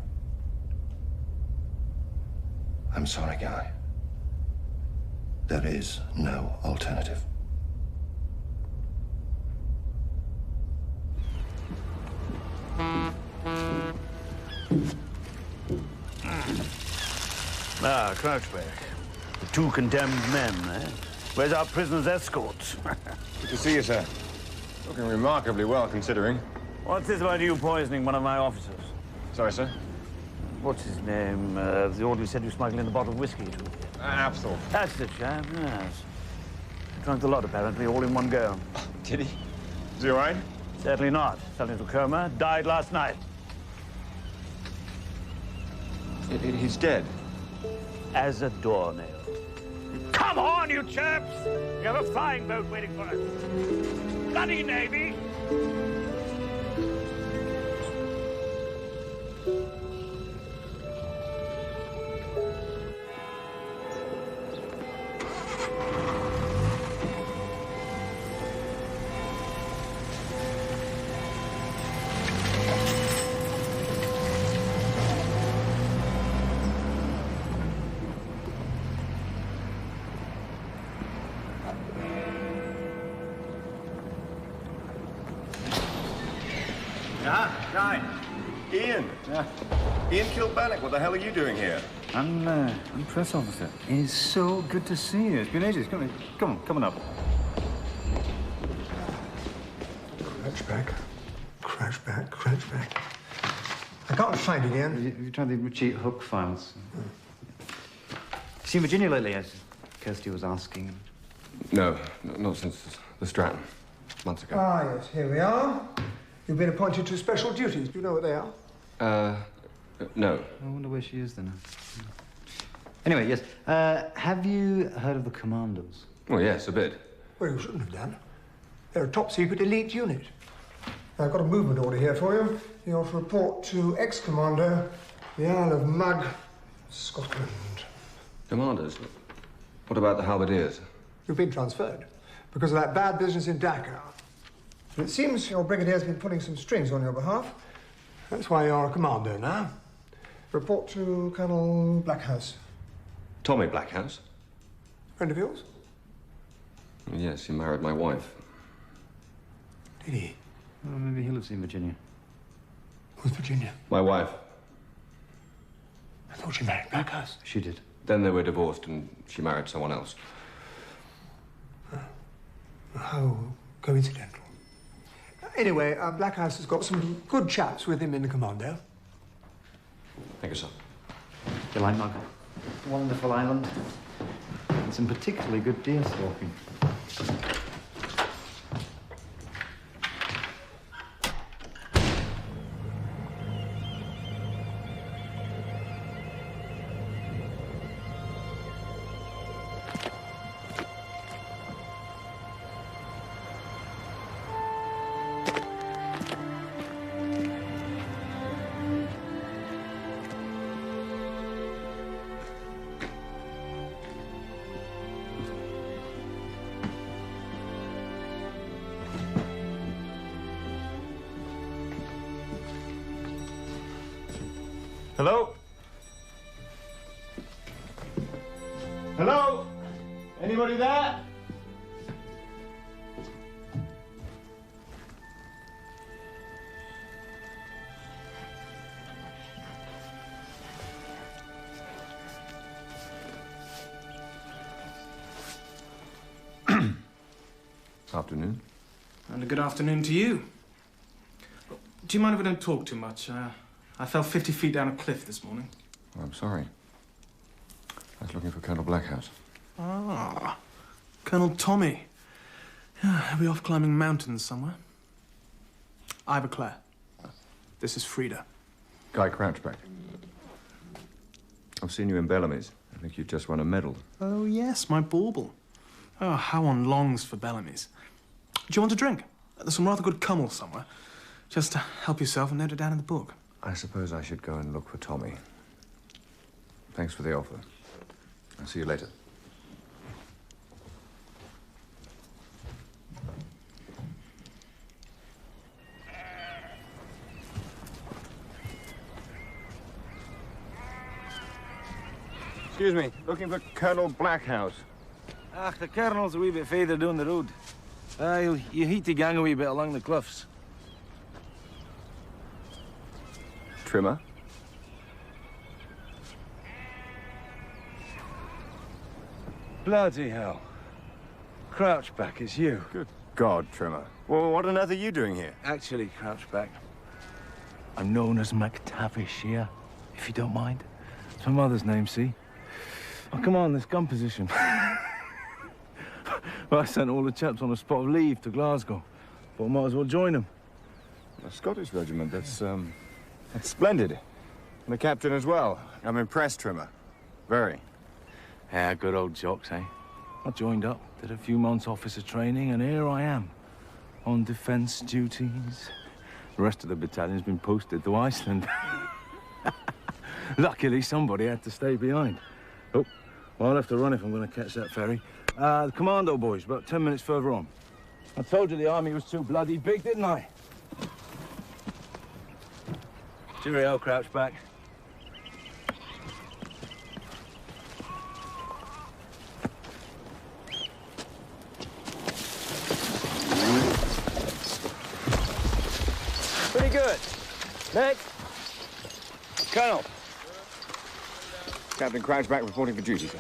I'm sorry, Guy. There is no alternative. Ah, Crouchback. The two condemned men, eh? Where's our prisoner's escorts? Good to see you, sir. Looking remarkably well, considering. What's this about you poisoning one of my officers? Sorry, sir? What's his name? The orderly said you smuggled in a bottle of whiskey to him. Apthorpe. That's the chap, yes. Drunk a lot, apparently, all in one go. Did he? Is he all right? Certainly not. Fell into a coma. Died last night. He's dead. As a doornail. Come on, you chaps! We have a flying boat waiting for us. Bloody Navy! Guy. Ian. Yeah. Ian Kilbannock, what the hell are you doing here? I'm press officer. It's so good to see you. It's been ages. Come on up. Crouch back. I can't find it, Ian. Have you tried the Ritchie Hook files? Seen Virginia lately, as Kirsty was asking? No, not since the Stratton. Months ago. Ah, yes, here we are. You've been appointed to special duties. Do you know what they are? No. I wonder where she is then. Anyway, yes. Have you heard of the Commandos? Well, yes, a bit. Well, you shouldn't have done. They're a top-secret elite unit. I've got a movement order here for you. You're to report to ex-commander, the Isle of Mug, Scotland. Commanders? What about the halberdiers? You've been transferred because of that bad business in Dakar. And it seems your brigadier's been pulling some strings on your behalf. That's why you're a commander now. Report to Colonel Blackhouse. Tommy Blackhouse? Friend of yours? Yes, he married my wife. Did he? Well, maybe he lives in Virginia. Who's Virginia? My wife. I thought she married Blackhouse. She did. Then they were divorced and she married someone else. How coincidental. Anyway, Blackhouse has got some good chaps with him in the commando. Thank you, sir. You like Mug? Wonderful island. And some particularly good deer stalking. Hello? Hello? Anybody there? Afternoon. And a good afternoon to you. Do you mind if I don't talk too much? I fell 50 feet down a cliff this morning. I'm sorry. I was looking for Colonel Blackhouse. Ah, Colonel Tommy. Yeah, he'll be off climbing mountains somewhere. Ivor Clare. This is Frida. Guy Crouchback. I've seen you in Bellamy's. I think you just won a medal. Oh, yes, my bauble. Oh, how one longs for Bellamy's. Do you want a drink? There's some rather good Cummel somewhere. Just help yourself and note it down in the book. I suppose I should go and look for Tommy. Thanks for the offer. I'll see you later. Excuse me, looking for Colonel Blackhouse. Ach, the Colonel's a wee bit further down the road. You heat the gang a wee bit along the cliffs. Trimmer? Bloody hell. Crouchback, it's you. Good God, Trimmer. Well, what on earth are you doing here? Actually, Crouchback, I'm known as McTavish here, if you don't mind. It's my mother's name, see? Oh, come on, this gun position. Well, I sent all the chaps on a spot of leave to Glasgow. Thought I might as well join them. A Scottish regiment, that's splendid. And the captain as well. I'm impressed, Trimmer. Very. Yeah, good old jocks, eh? I joined up, did a few months officer training, and here I am, on defence duties. The rest of the battalion's been posted to Iceland. Luckily, somebody had to stay behind. Oh, well, I'll have to run if I'm going to catch that ferry. The commando boys, about 10 minutes further on. I told you the army was too bloody big, didn't I? Cheerio, Crouchback. Pretty good. Next. Colonel. Captain Crouchback reporting for duty, sir.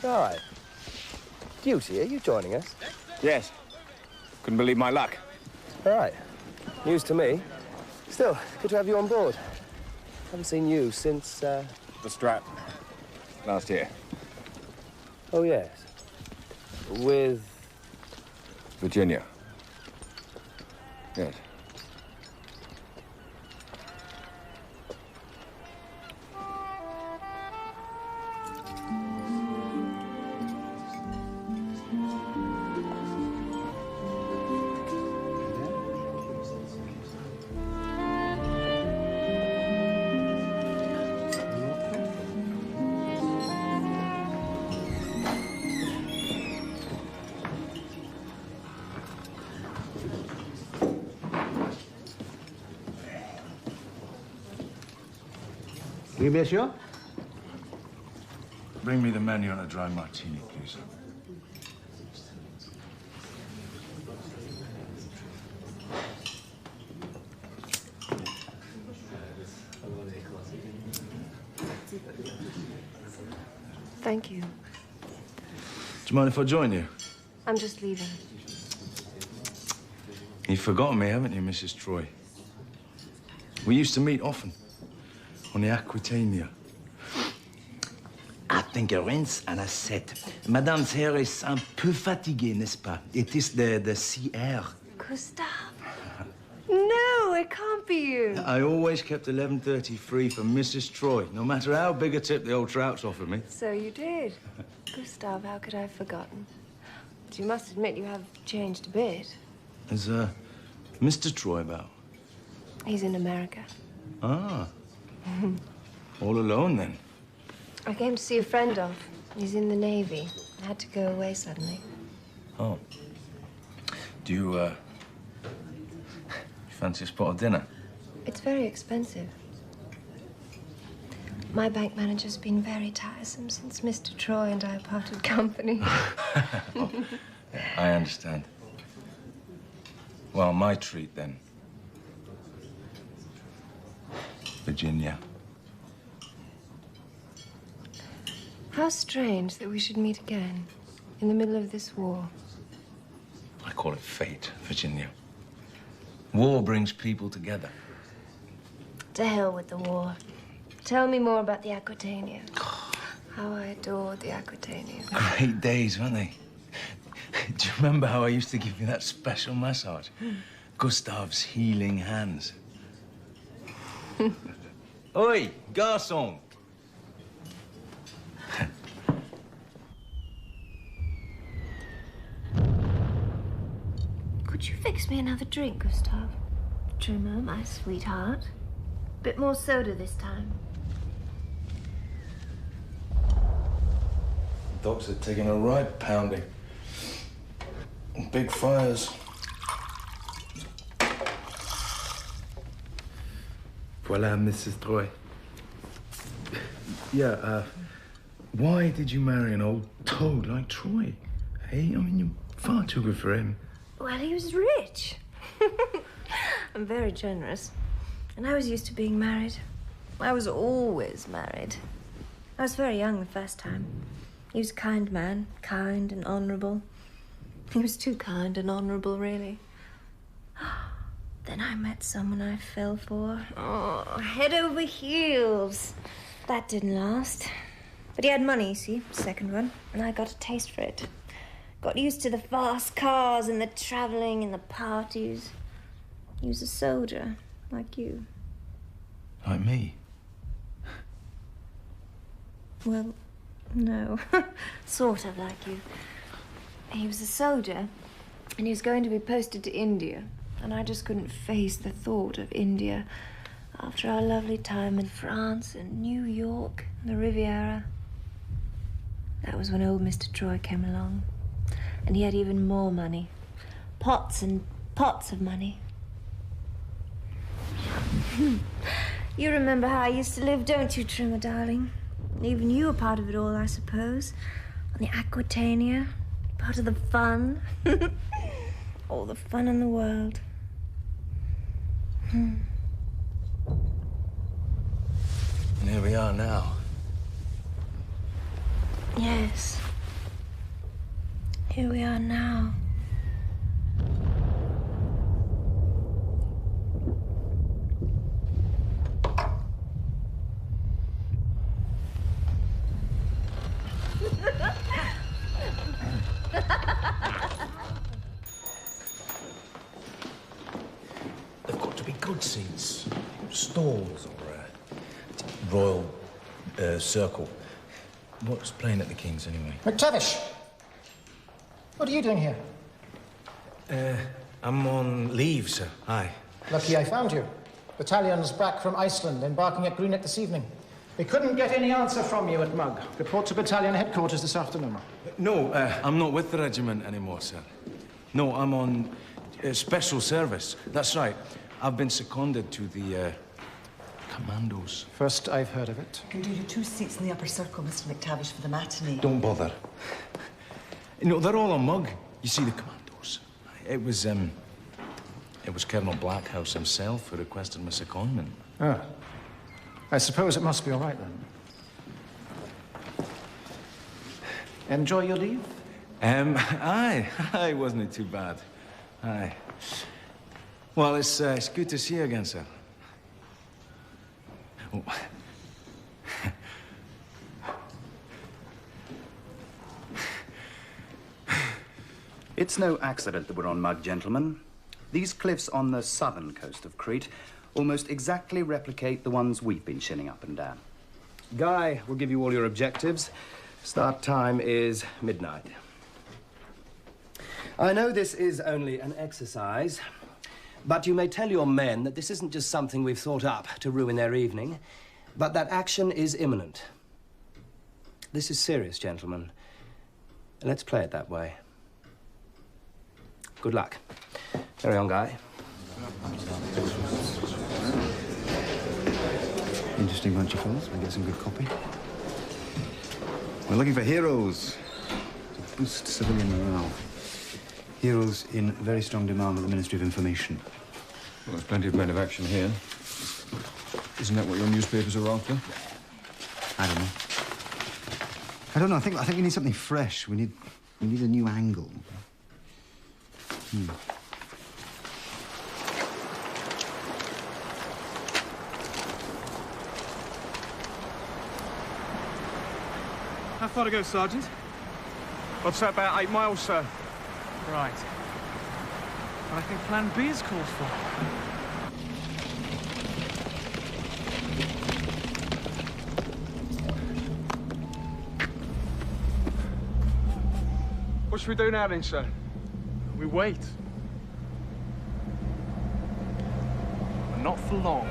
All right. Duty, are you joining us? Yes. Couldn't believe my luck. All right. News to me. Still, good to have you on board. Haven't seen you since, The strap. Last year. Oh, yes. With... Virginia. Yes. Oui, bien sûr. Bring me the menu on a dry martini, please. Thank you. Do you mind if I join you? I'm just leaving. You've forgotten me, haven't you, Mrs. Troy? We used to meet often on the Aquitania. I think a rinse and a set. Madame's hair is un peu fatigué, n'est-ce pas? It is the sea air. Gustav? No, it can't be you. I always kept 11:30 free for Mrs. Troy, no matter how big a tip the old trouts offered me. So you did. Gustav, how could I have forgotten? But you must admit you have changed a bit. Is, Mr. Troy about? He's in America. Ah. All alone, then? I came to see a friend of. He's in the Navy. I had to go away suddenly. Oh. Do you fancy a spot of dinner? It's very expensive. My bank manager's been very tiresome since Mr. Troy and I parted company. I understand. Well, my treat, then. Virginia. How strange that we should meet again in the middle of this war. I call it fate, Virginia. War brings people together. To hell with the war. Tell me more about the Aquitania. How I adored the Aquitania. Great days, weren't they? Do you remember how I used to give you that special massage? Gustav's healing hands. Oi, garçon! Could you fix me another drink, Gustav? Trimmer, my sweetheart. Bit more soda this time. Dogs are taking a right pounding. Big fires. Voilà, Mrs. Troy. Yeah, why did you marry an old toad like Troy? Hey, I mean, you're far too good for him. Well, he was rich. I'm very generous. And I was used to being married. I was always married. I was very young the first time. He was a kind man, kind and honourable. He was too kind and honourable, really. Then I met someone I fell for. Oh, head over heels. That didn't last. But he had money, you see, second one, and I got a taste for it. Got used to the fast cars and the travelling and the parties. He was a soldier, like you. Like me? Well, no. Sort of like you. He was a soldier, and he was going to be posted to India. And I just couldn't face the thought of India after our lovely time in France and New York and the Riviera. That was when old Mr. Troy came along. And he had even more money. Pots and pots of money. You remember how I used to live, don't you, Trimmer, darling? Even you were part of it all, I suppose. On the Aquitania. Part of the fun. All the fun in the world. And here we are now. Yes. Here we are now. They've got to be good seats. Stalls or royal circle. What's playing at the King's, anyway? McTavish! What are you doing here? I'm on leave, sir. Hi. Lucky I found you. Battalion's back from Iceland, embarking at Greenock this evening. We couldn't get any answer from you at Mug. Report to battalion headquarters this afternoon. No, I'm not with the regiment anymore, sir. No, I'm on special service. That's right. I've been seconded to the Commandos. First I've heard of it. I can do you 2 seats in the upper circle, Mr. McTavish, for the matinee. Don't bother. No, they're all on Mug. You see, the Commandos. It was Colonel Blackhouse himself who requested my secondment. Ah. I suppose it must be all right, then. Enjoy your leave? Aye, wasn't it too bad? Aye. Well, it's good to see you again, sir. Oh. It's no accident that we're on Mug, gentlemen. These cliffs on the southern coast of Crete almost exactly replicate the ones we've been shinning up and down. Guy will give you all your objectives. Start time is midnight. I know this is only an exercise, but you may tell your men that this isn't just something we've thought up to ruin their evening, but that action is imminent. This is serious, gentlemen. Let's play it that way. Good luck. Carry on, Guy. Interesting bunch of fellas. We get some good copy. We're looking for heroes to boost civilian morale. Heroes in very strong demand at the Ministry of Information. Well, there's plenty of men of action here. Isn't that what your newspapers are after? I don't know. I think we need something fresh. We need a new angle. How far to go, Sergeant? What's that, about 8 miles, sir? Right. But I think Plan B is called for. What should we do now, then, sir? We wait. But not for long.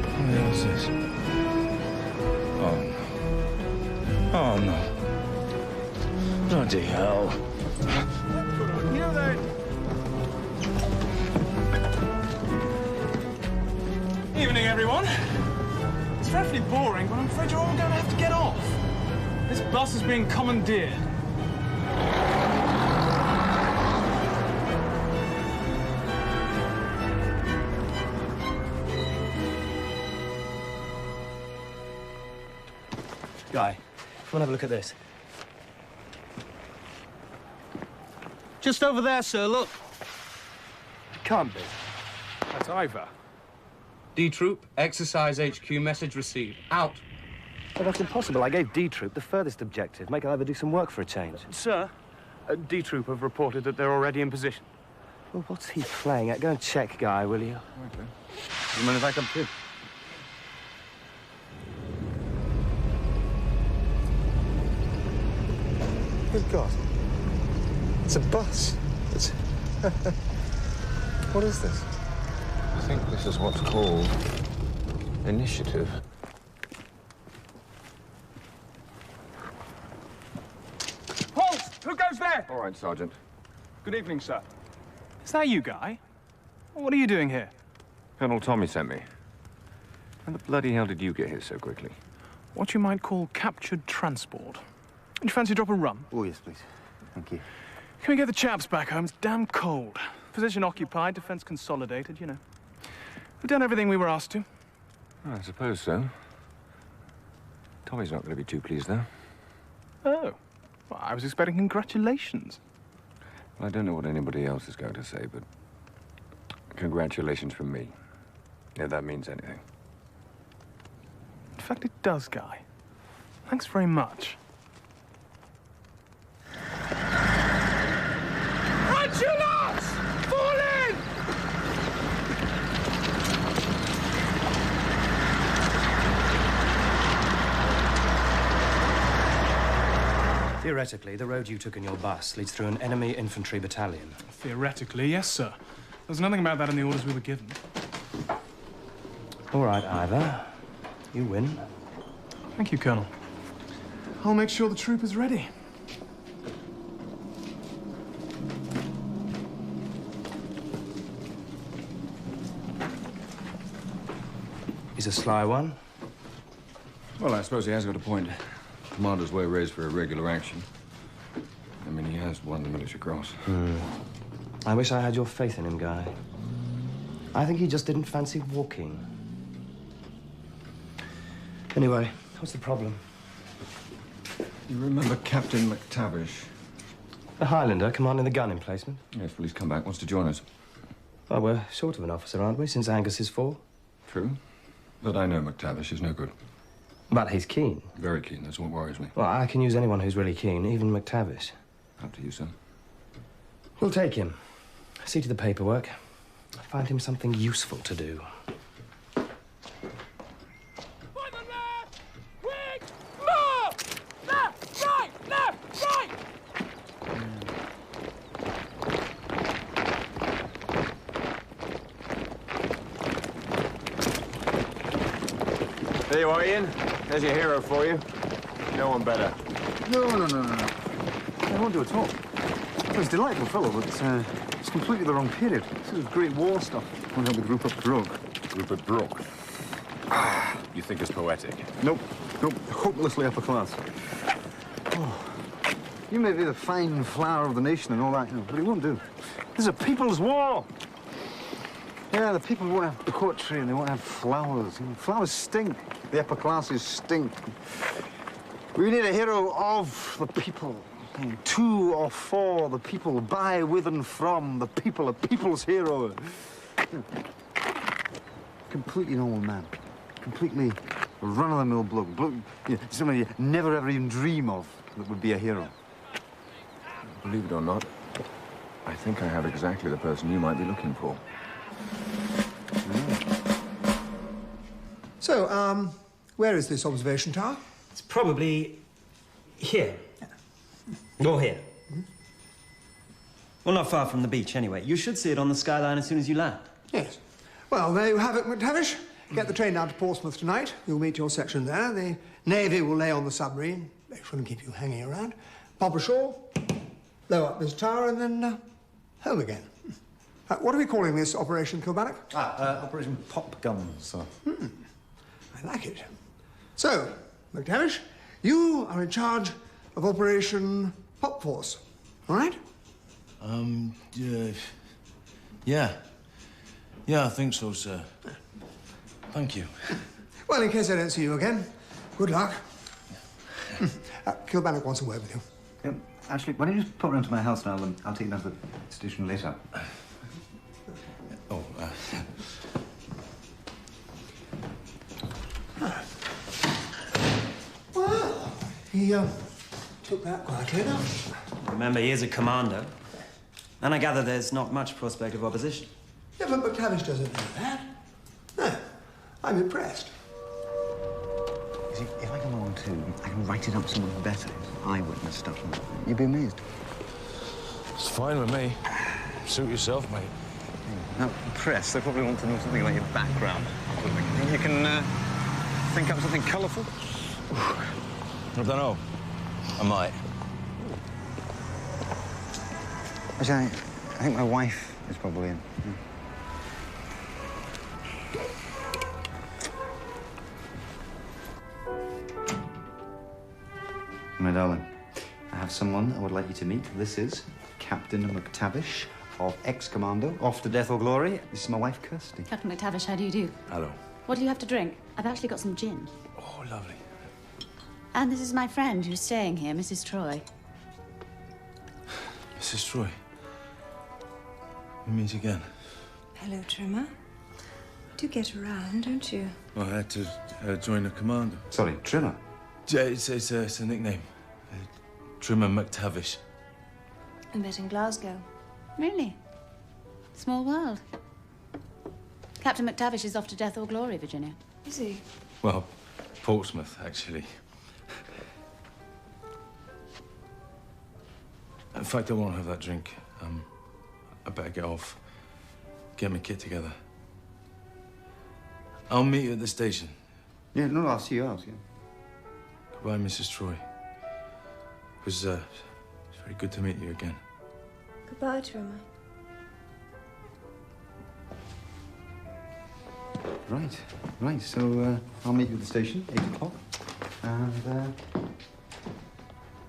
What the hell is this? Oh, no. Oh, no. Bloody hell. You then! Evening, everyone. It's dreadfully boring, but I'm afraid you're all going to have to get off. This bus is being commandeered. Guy, come and have a look at this. Just over there, sir, look. Can't be. That's Ivor. D-Troop, exercise HQ, message received. Out. Well, that's impossible. I gave D-Troop the furthest objective. Make Ivor do some work for a change. Sir, D-Troop have reported that they're already in position. Well, what's he playing at? Go and check, Guy, will you? Okay. You mind if I come too? Good God. It's a bus. It's... What is this? I think this is what's called initiative. Halt! Who goes there? All right, Sergeant. Good evening, sir. Is that you, Guy? What are you doing here? Colonel Tommy sent me. How the bloody hell did you get here so quickly? What you might call captured transport. Would you fancy a drop of rum? Oh, yes, please. Thank you. Can we get the chaps back home? It's damn cold. Position occupied, defense consolidated, you know. We've done everything we were asked to. I suppose so. Tommy's not going to be too pleased, though. Oh. Well, I was expecting congratulations. Well, I don't know what anybody else is going to say, but congratulations from me, if that means anything. In fact, it does, Guy. Thanks very much. Right, you lads! Fall in! Theoretically, the road you took in your bus leads through an enemy infantry battalion. Theoretically, yes, sir. There's nothing about that in the orders we were given. All right, Ivor. You win. Thank you, Colonel. I'll make sure the troop is ready. He's a sly one. Well, I suppose he has got a point. Commander's way raised for irregular action. I mean, he has won the military cross. I wish I had your faith in him, Guy. I think he just didn't fancy walking. Anyway, what's the problem? You remember Captain McTavish? The Highlander commanding the gun emplacement? Yes, well, he's come back. Wants to join us. Well, we're short of an officer, aren't we, since Angus's fall? True. But I know McTavish is no good. But he's keen. Very keen. That's what worries me. Well, I can use anyone who's really keen, even McTavish. Up to you, sir. We'll take him. See to the paperwork. Find him something useful to do. There you are, Ian. There's your hero for you. No one better. No. I won't do at all. Well, he's a delightful fellow, but it's completely the wrong period. This is great war stuff. Won't help with Rupert Brooke. Rupert Brooke. You think it's poetic? Nope. Hopelessly upper class. Oh. You may be the fine flower of the nation and all that, but it won't do. This is a people's war. Yeah, the people won't have poetry and they won't have flowers. Flowers stink. The upper classes stink. We need a hero of the people. To or for the people, by, with and from the people, a people's hero. Completely normal man. Completely run-of-the-mill bloke. Somebody you never ever even dream of that would be a hero. Believe it or not, I think I have exactly the person you might be looking for. So, where is this observation tower? It's probably here. Or here. Well, not far from the beach, anyway. You should see it on the skyline as soon as you land. Yes. Well, there you have it, McTavish. Get the train down to Portsmouth tonight. You'll meet your section there. The Navy will lay on the submarine. They shouldn't keep you hanging around. Pop ashore, blow up this tower, and then home again. What are we calling this Operation Kilbannock? Operation Pop Gun, sir. I like it. So, McTavish, you are in charge of Operation Pop Force, all right? Yeah, I think so, sir. Thank you. Well, in case I don't see you again, good luck. Kilbannock wants a word with you. Actually, why don't you just pop round to my house now and I'll take you down to the station later. Well, he took that quietly enough. Remember, he is a commander. And I gather there's not much prospect of opposition. Yeah, but McTavish doesn't know that. No, I'm impressed. You see, if I come along too, I can write it up so much better. Eyewitness stuff. You'd be amazed. It's fine with me. Suit yourself, mate. Now, press, they probably want to know something about your background. Think you can think up something colourful? I don't know. I might. Actually, I think my wife is probably in. My darling, I have someone I would like you to meet. This is Captain McTavish of Ex-Commando, off to death or glory. This is my wife, Kirsty. Captain McTavish, how do you do? Hello. What do you have to drink? I've actually got some gin. Oh, lovely. And this is my friend who's staying here, Mrs. Troy. Mrs. Troy. We meet again. Hello, Trimmer. Do get around, don't you? Well, I had to join the commando. Sorry, Trimmer? It's a nickname. Trimmer McTavish. I met in Glasgow. Really? Small world. Captain McTavish is off to death or glory, Virginia. Is he? Well, Portsmouth, actually. In fact, I won't have that drink. I better get off. Get my kit together. I'll meet you at the station. Yeah, no, I'll see you out, yeah. Goodbye, Mrs. Troy. It was very good to meet you again. Goodbye, Trimmer. Right. So I'll meet you at the station, 8 o'clock. And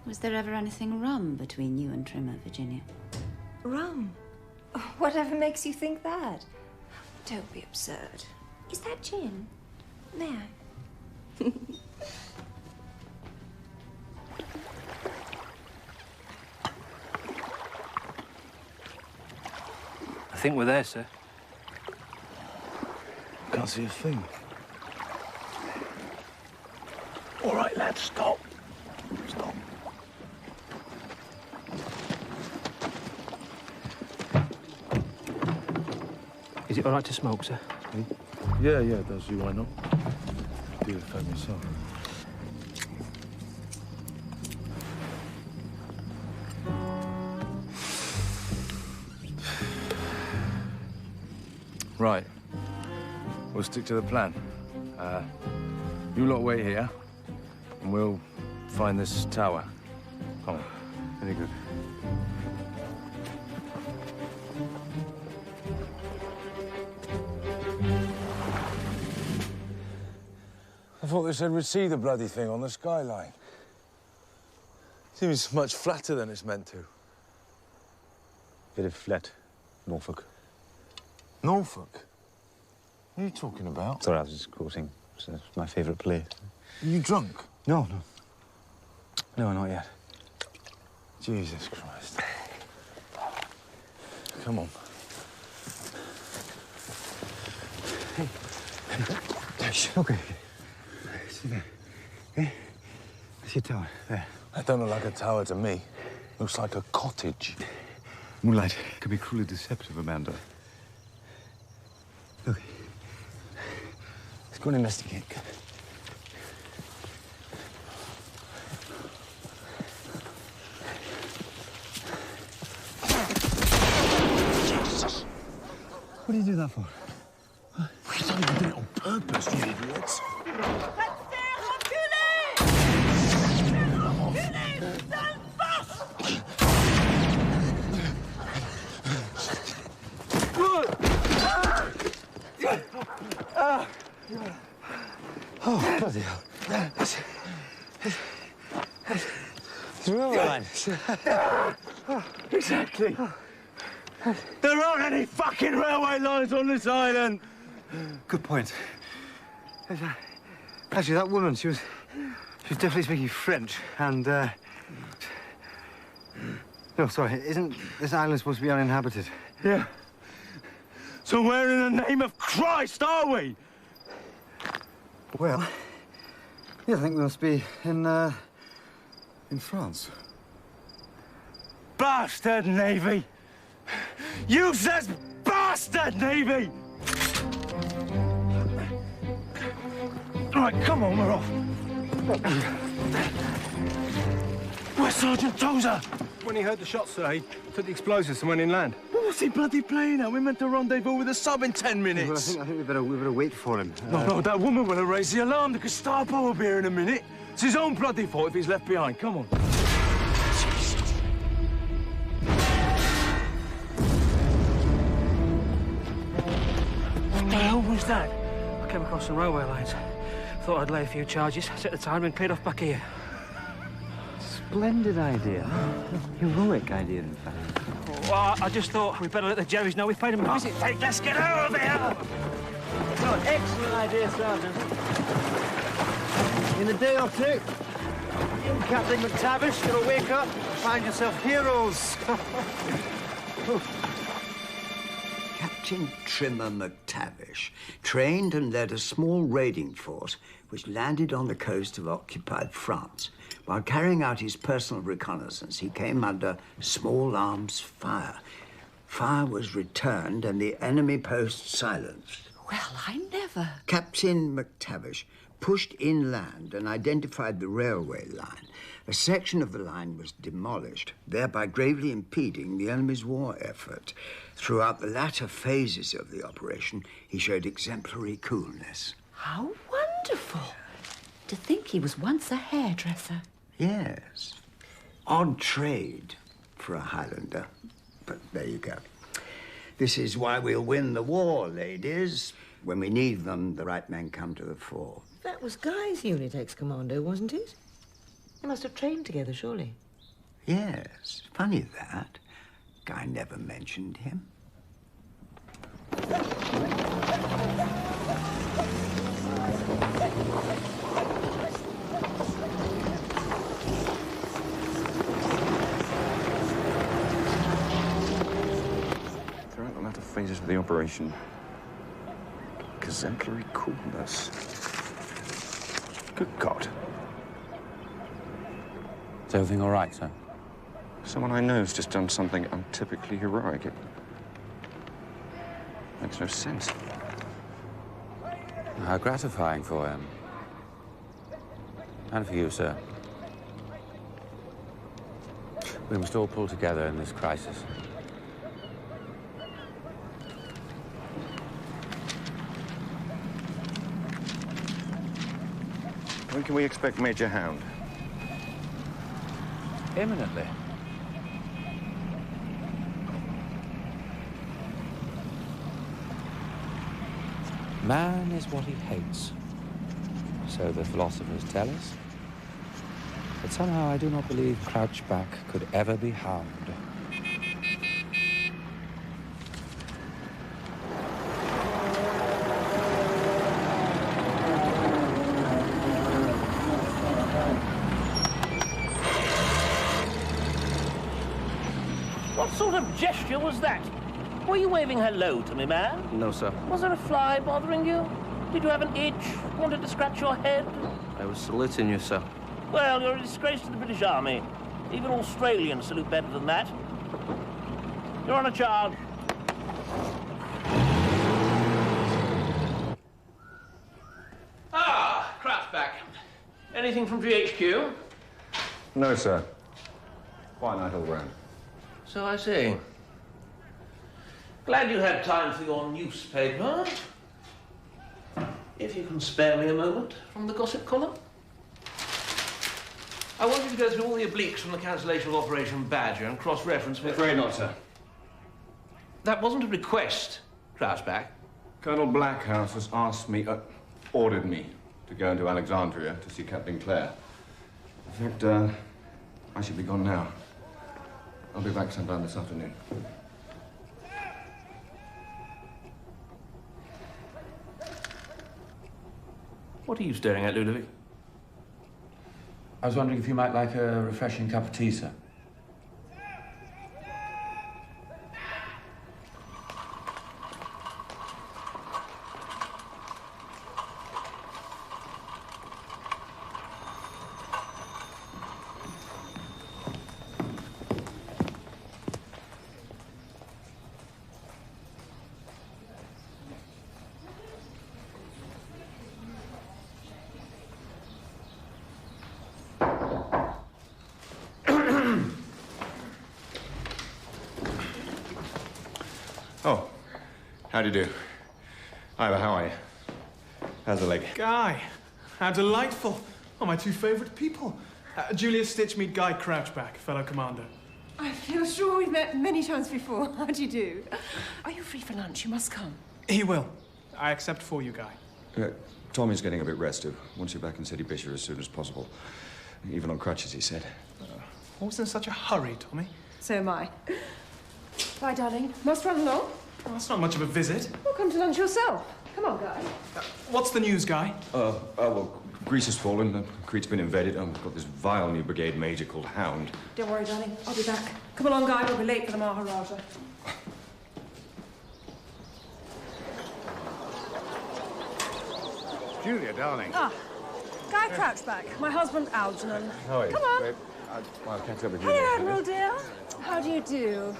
Was there ever anything rum between you and Trimmer, Virginia? Rum? Oh, whatever makes you think that? Don't be absurd. Is that gin? May I? I think we're there, sir. Can't see a thing. All right, lads, stop. Stop. Is it all right to smoke, sir? Yeah, does you, why not? Do the phone myself. Right. We'll stick to the plan. You lot wait here, and we'll find this tower. Come on. very good. I thought they said we'd see the bloody thing on the skyline. Seems much flatter than it's meant to. Very flat, Norfolk. Norfolk? What are you talking about? Sorry, I was just quoting. It's my favourite place. Are you drunk? No. No, not yet. Jesus Christ. Come on. Okay. See there. Eh? That's your tower. There. That don't look like a tower to me. Looks like a cottage. Moonlight can be cruelly deceptive, Amanda. Look. Let's go and investigate. Jesus! What do you do that for? We don't even do it on purpose, you idiots. Oh, bloody hell. It's a railway line. Exactly. There aren't any fucking railway lines on this island. Good point. Actually, that woman, she was definitely speaking French, and, no, sorry, isn't this island supposed to be uninhabited? Yeah. So where in the name of Christ are we? Well, yeah, I think we must be in France. Bastard Navy! You says bastard Navy! All right, come on, we're off. Where's Sergeant Tozer? When he heard the shots, sir, he took the explosives and went inland. Well, what's he bloody playing at? We meant to rendezvous with a sub in 10 minutes. Well, I think we better wait for him. No, that woman will have raised the alarm. The Gestapo will be here in a minute. It's his own bloody fault if he's left behind. Come on. What the hell was that? I came across some railway lines. Thought I'd lay a few charges, set the time, and cleared off back here. Splendid idea. Heroic idea, in fact. Well, I just thought we'd better let the Jerrys know we paid them a visit. Hey, let's get out of here! Well, excellent idea, Sergeant. In a day or two, you, Captain McTavish, you'll wake up and find yourself heroes. Captain Trimmer McTavish trained and led a small raiding force which landed on the coast of occupied France. While carrying out his personal reconnaissance, he came under small arms fire. Fire was returned and the enemy post silenced. Well, I never. Captain McTavish pushed inland and identified the railway line. A section of the line was demolished, thereby gravely impeding the enemy's war effort. Throughout the latter phases of the operation, he showed exemplary coolness. How wonderful. To think he was once a hairdresser. Yes. Odd trade for a Highlander, but there you go. This is why we'll win the war, ladies. When we need them, the right men come to the fore. That was Guy's unit ex-commando, wasn't it? They must have trained together, surely. Yes, funny that. Guy never mentioned him. Throughout the latter phases of the operation, exemplary coolness. Good God. Is everything all right, sir? Someone I know has just done something untypically heroic. It makes no sense. How gratifying for him. And for you, sir. We must all pull together in this crisis. When can we expect Major Hound? Imminently. Man is what he hates. So the philosophers tell us. But somehow I do not believe Crouchback could ever be hound. What sort of gesture was that? Were you waving hello to me, man? No, sir. Was there a fly bothering you? Did you have an itch? Wanted to scratch your head? I was saluting you, sir. Well, you're a disgrace to the British Army. Even Australians salute better than that. You're on a charge. Ah, Crouchback. Anything from GHQ? No, sir. Quiet night all round. So I see. Glad you had time for your newspaper. If you can spare me a moment from the gossip column. I want you to go through all the obliques from the cancellation of Operation Badger and cross-reference with... Afraid not, sir. That wasn't a request, Crouchback. Colonel Blackhouse has asked me, ordered me, to go into Alexandria to see Captain Clare. In fact, I should be gone now. I'll be back sometime this afternoon. What are you staring at, Ludovic? I was wondering if you might like a refreshing cup of tea, sir. Oh, how do you do? Ivor, how are you? How's the leg? Guy, how delightful. Oh, my two favorite people. Julius Stitch, meet Guy Crouchback, fellow commander. I feel sure we've met many times before. How do you do? Are you free for lunch? You must come. He will. I accept for you, Guy. Tommy's getting a bit restive. Wants you back in City Bishop as soon as possible. Even on crutches, he said. What was in such a hurry, Tommy? So am I. Bye, darling. Must run along. Well, that's not much of a visit. Well, come to lunch yourself. Come on, Guy. What's the news, Guy? Well, Greece has fallen. Crete's been invaded. We've got this vile new brigade major called Hound. Don't worry, darling. I'll be back. Come along, Guy. We'll be late for the Maharaja. Julia, darling. Ah, Guy Crouchback. My husband, Algernon. How are you? Come on. Babe, I'll catch up with you. Hello, Admiral dear. How do you do?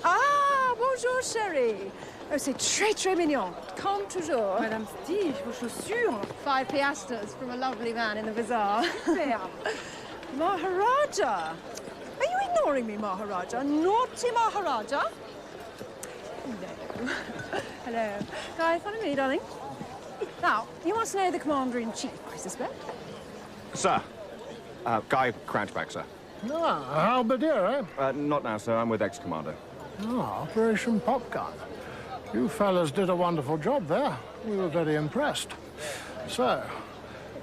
Ah, bonjour, chérie. Oh, c'est très, très mignon. Comme toujours. Madame Stitch, vos chaussures. 5 piastres from a lovely man in the bazaar. Maharaja. Are you ignoring me, Maharaja? Naughty Maharaja? No. Hello. Guy, follow me, darling. Now, you must know the Commander-in-Chief, I suspect. Sir. Guy Crouchback, sir. Ah, Halberdier, eh? Not now, sir. I'm with ex-commander. Ah, Operation Popgun. You fellas did a wonderful job there. We were very impressed. So,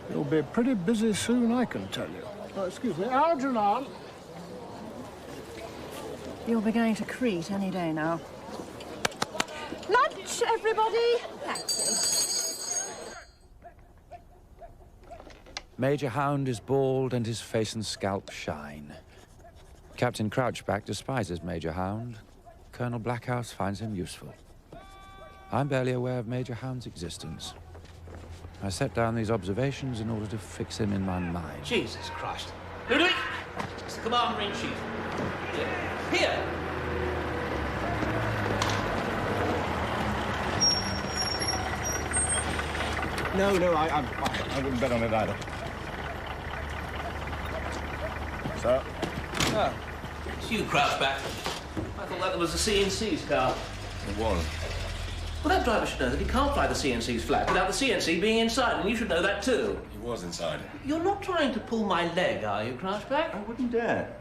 you'll be pretty busy soon, I can tell you. Oh, excuse me, Algernon. You'll be going to Crete any day now. Lunch, everybody! Thank you. Major Hound is bald and his face and scalp shine. Captain Crouchback despises Major Hound. Colonel Blackhouse finds him useful. I'm barely aware of Major Hound's existence. I set down these observations in order to fix him in my mind. Jesus Christ. Ludwig! It's the Commander-in-Chief. Here. Here! No, I wouldn't bet on it either. So? Oh, it's you, Crouchback. I thought that was the CNC's car. It was. Well, that driver should know that he can't fly the CNC's flag without the CNC being inside, and you should know that too. He was inside. You're not trying to pull my leg, are you, Crouchback? I wouldn't dare.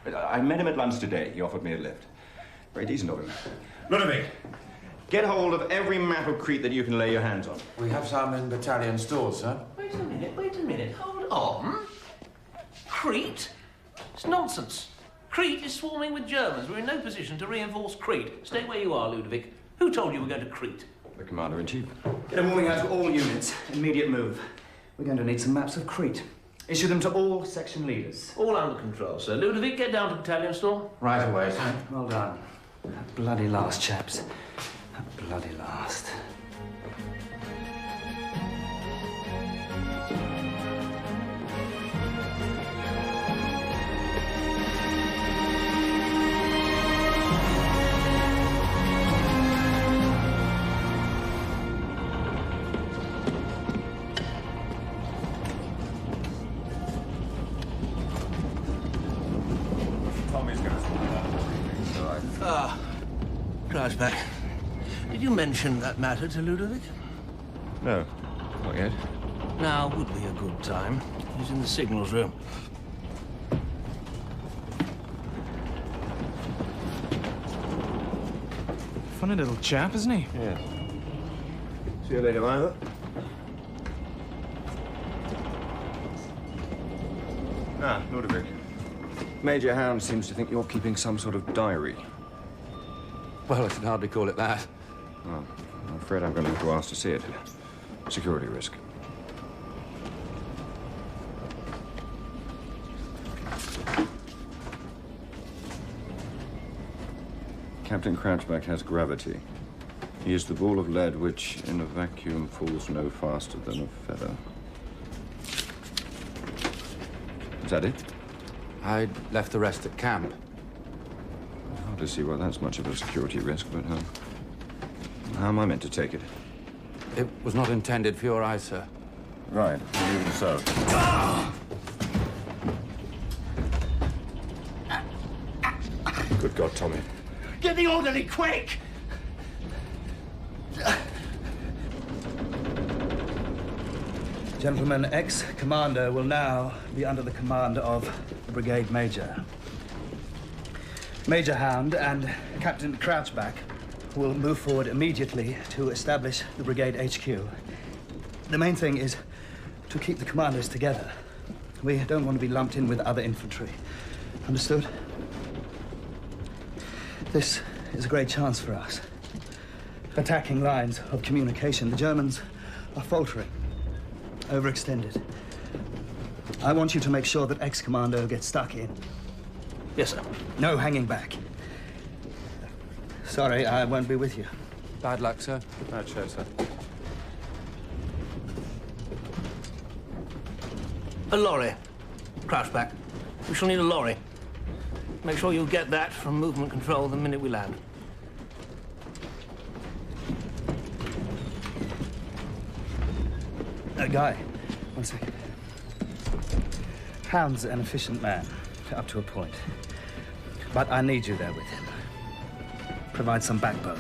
I met him at lunch today. He offered me a lift. Very decent of him. Ludovic, get hold of every map of Crete that you can lay your hands on. We have some in battalion stores, sir. Wait a minute. Hold on. Crete? It's nonsense. Crete is swarming with Germans. We're in no position to reinforce Crete. Stay where you are, Ludovic. Who told you we're going to Crete? The Commander-in-Chief. Get a warning out to all units. Immediate move. We're going to need some maps of Crete. Issue them to all section leaders. All under control, sir. Ludovic, get down to battalion store. Right away, sir. Well done. That bloody last, chaps. That bloody last. Crouchback, did you mention that matter to Ludovic? No, not yet. Now would be a good time. He's in the signals room. Funny little chap, isn't he? Yeah. See you later, Ivor. Ah, Ludovic. Major Hound seems to think you're keeping some sort of diary. Well, I can hardly call it that. Oh, I'm afraid I'm going to have to ask to see it. Security risk. Captain Crouchback has gravity. He is the ball of lead which, in a vacuum, falls no faster than a feather. Is that it? I left the rest at camp. Hard to see why that's much of a security risk, but how am I meant to take it? It was not intended for your eyes, sir. Right, even so. Good God, Tommy. Get the orderly, quick! Gentlemen, ex-commander will now be under the command of the brigade major. Major Hound and Captain Crouchback will move forward immediately to establish the brigade HQ. The main thing is to keep the commanders together. We don't want to be lumped in with other infantry. Understood? This is a great chance for us. Attacking lines of communication. The Germans are faltering, overextended. I want you to make sure that ex-commando gets stuck in. Yes, sir. No hanging back. Sorry, I won't be with you. Bad luck, sir. Bad show, sir. A lorry. Crouchback. We shall need a lorry. Make sure you get that from movement control the minute we land. Guy, 1 second. Hound's an efficient man, up to a point. But I need you there with him. Provide some backbone.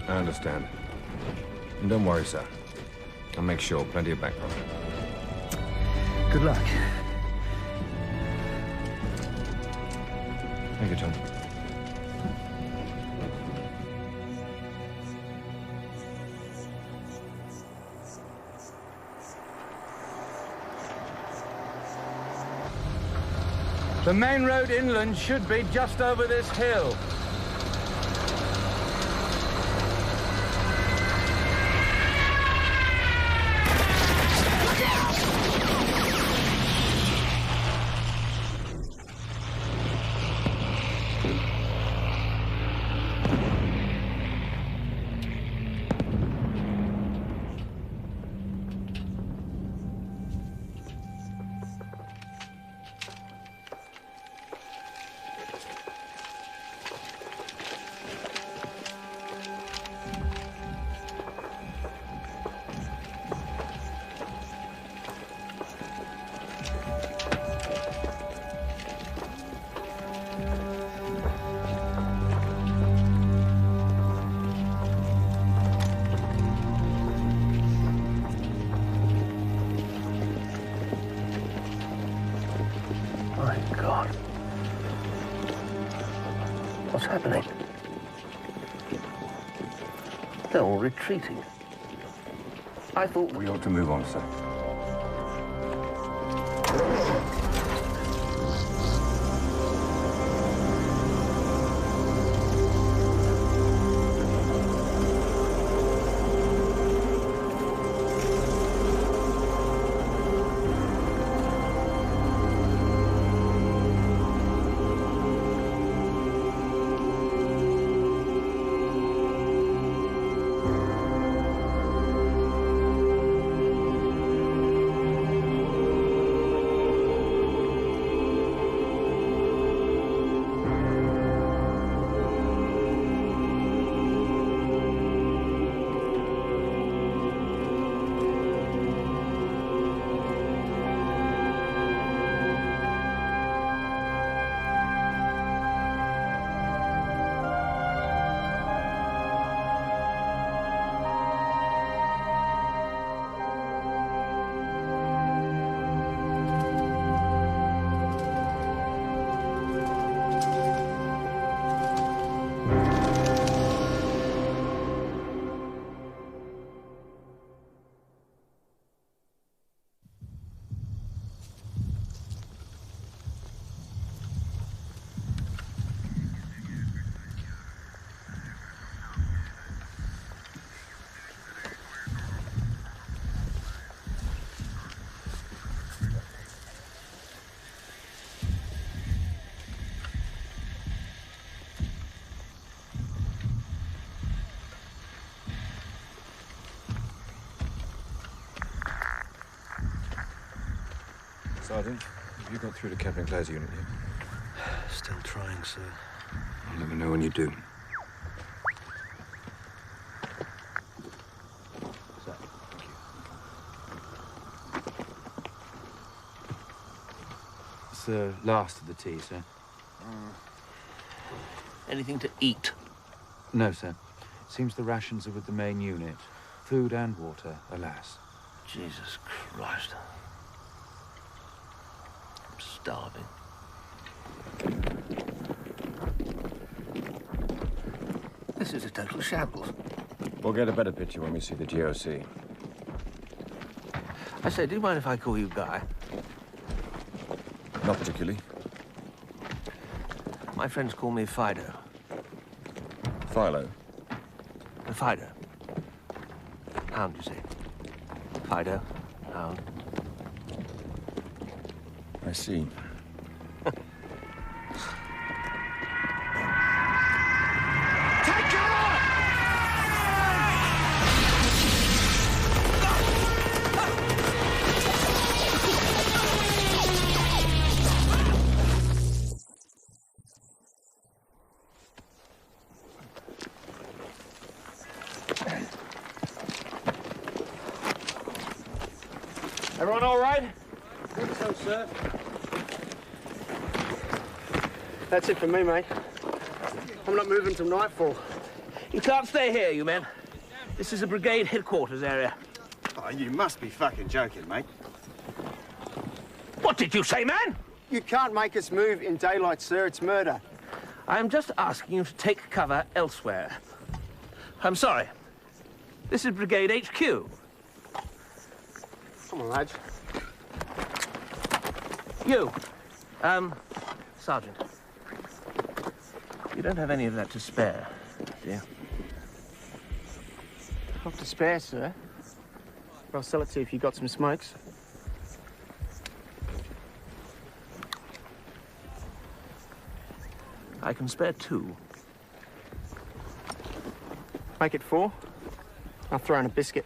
I understand. And don't worry, sir. I'll make sure plenty of backbone. Good luck. Thank you, Tom. The main road inland should be just over this hill. My God. What's happening? They're all retreating. I thought... We ought to move on, sir. Sergeant, have you got through to Captain Clare's unit yet? Still trying, sir. I'll let me know when you do. Sir, thank you. It's the last of the tea, sir. Anything to eat? No, sir. Seems the rations are with the main unit. Food and water, alas. Jesus Christ. I'm starving. This is a total shambles. We'll get a better picture when we see the GOC. I say, do you mind if I call you Guy? Not particularly. My friends call me Fido. Philo. Fido. Hound, you say? Fido. Hound. I see. Everyone all right? I think so, sir. That's it for me, mate. I'm not moving till nightfall. You can't stay here, you men. This is a brigade headquarters area. Oh, you must be fucking joking, mate. What did you say, man? You can't make us move in daylight, sir. It's murder. I am just asking you to take cover elsewhere. I'm sorry. This is Brigade HQ. Come on, lads. You, Sergeant. You don't have any of that to spare, do you? Not to spare, sir. But I'll sell it to you if you've got some smokes. I can spare 2. Make it 4. I'll throw in a biscuit.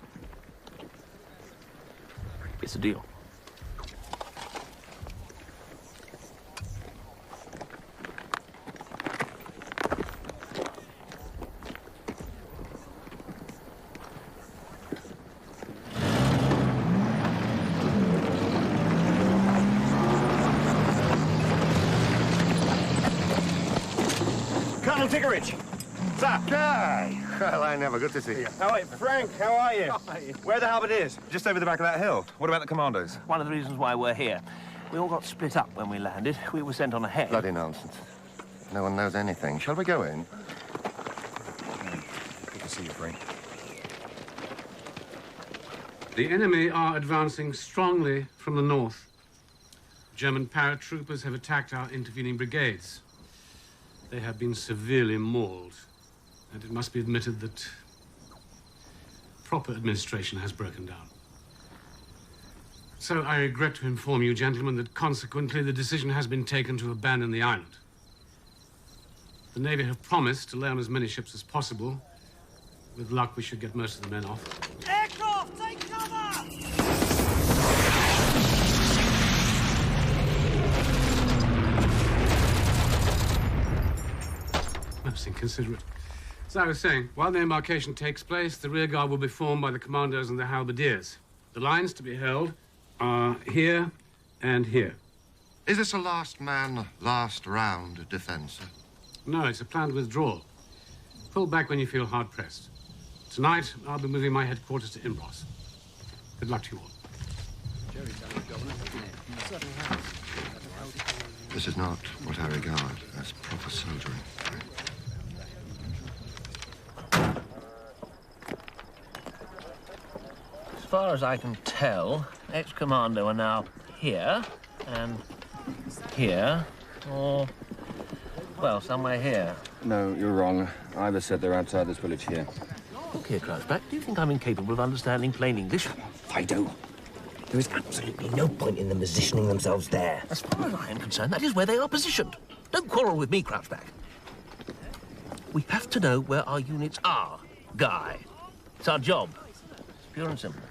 It's a deal. Colonel Tickeridge! Sir! Guy! Well, I never. Good to see you. Oh, wait, Frank, how are you? Where are the halberdiers? Just over the back of that hill. What about the commandos? One of the reasons why we're here. We all got split up when we landed. We were sent on ahead. Bloody nonsense. No one knows anything. Shall we go in? Good to see you, Frank. The enemy are advancing strongly from the north. German paratroopers have attacked our intervening brigades. They have been severely mauled, and it must be admitted that proper administration has broken down. So I regret to inform you, gentlemen, that consequently the decision has been taken to abandon the island. The Navy have promised to lay on as many ships as possible. With luck, we should get most of the men off. Aircraft, take cover! Most inconsiderate. As I was saying, while the embarkation takes place, the rear guard will be formed by the commandos and the halberdiers. The lines to be held are here and here. Is this a last man, last round defense, sir? No, it's a planned withdrawal. Pull back when you feel hard-pressed. Tonight, I'll be moving my headquarters to Imbros. Good luck to you all. This is not what I regard as proper soldiering. As far as I can tell, ex-commando are now here and here, or, well, somewhere here. No, you're wrong. Ivor said they're outside this village here. Look here, Crouchback, do you think I'm incapable of understanding plain English? I do. There is absolutely no point in them positioning themselves there. As far as I am concerned, that is where they are positioned. Don't quarrel with me, Crouchback. We have to know where our units are, Guy. It's our job. It's pure and simple.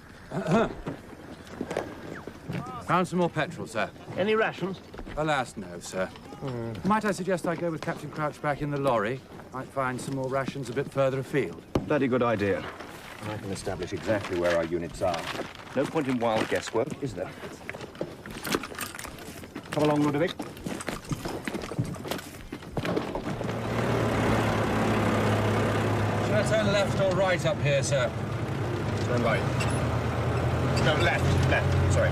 Found some more petrol, sir. Any rations? Alas, no, sir. Might I suggest I go with Captain Crouchback in the lorry? Might find some more rations a bit further afield. Bloody good idea. I can establish exactly where our units are. No point in wild guesswork, is there? Come along, Ludovic. Should I turn left or right up here, sir? Turn right. No, left. Left. Sorry.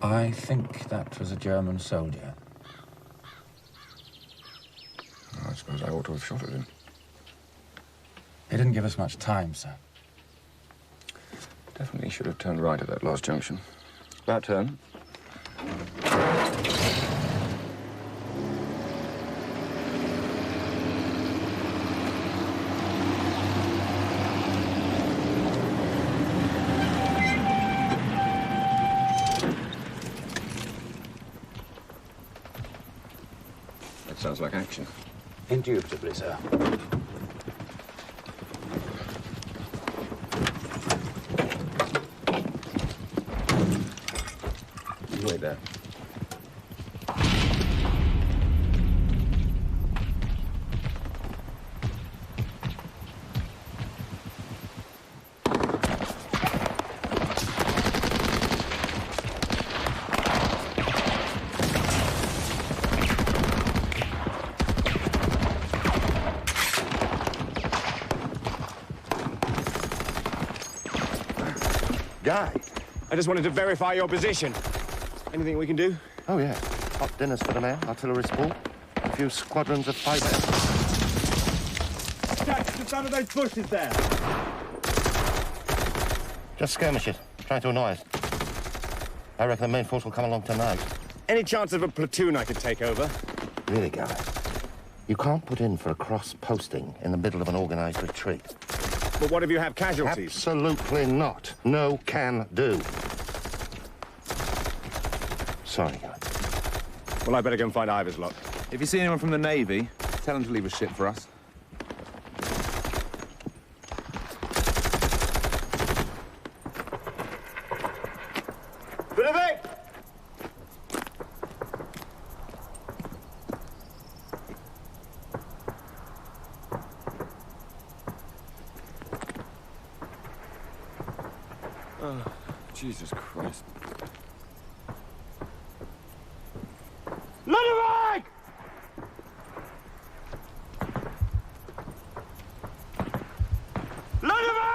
I think that was a German soldier. I suppose I ought to have shot at him. He didn't give us much time, sir. Definitely should have turned right at that last junction. About turn. Sounds like action. Indubitably, sir. You wait there. Guy? I just wanted to verify your position. Anything we can do? Oh, yeah. Hot dinners for the men, artillery support, a few squadrons of 5. Jack, just under those bushes there. Just skirmishes, trying to annoy us. I reckon the main force will come along tonight. Any chance of a platoon I could take over? Really, Guy? You can't put in for a cross-posting in the middle of an organised retreat. But what if you have casualties? Absolutely not. No can do. Sorry, Guy. Well, I better go and find Ivers lot. If you see anyone from the Navy, tell them to leave a ship for us. Ludovic! Oh, Jesus Christ. Ludovic! Ludovic!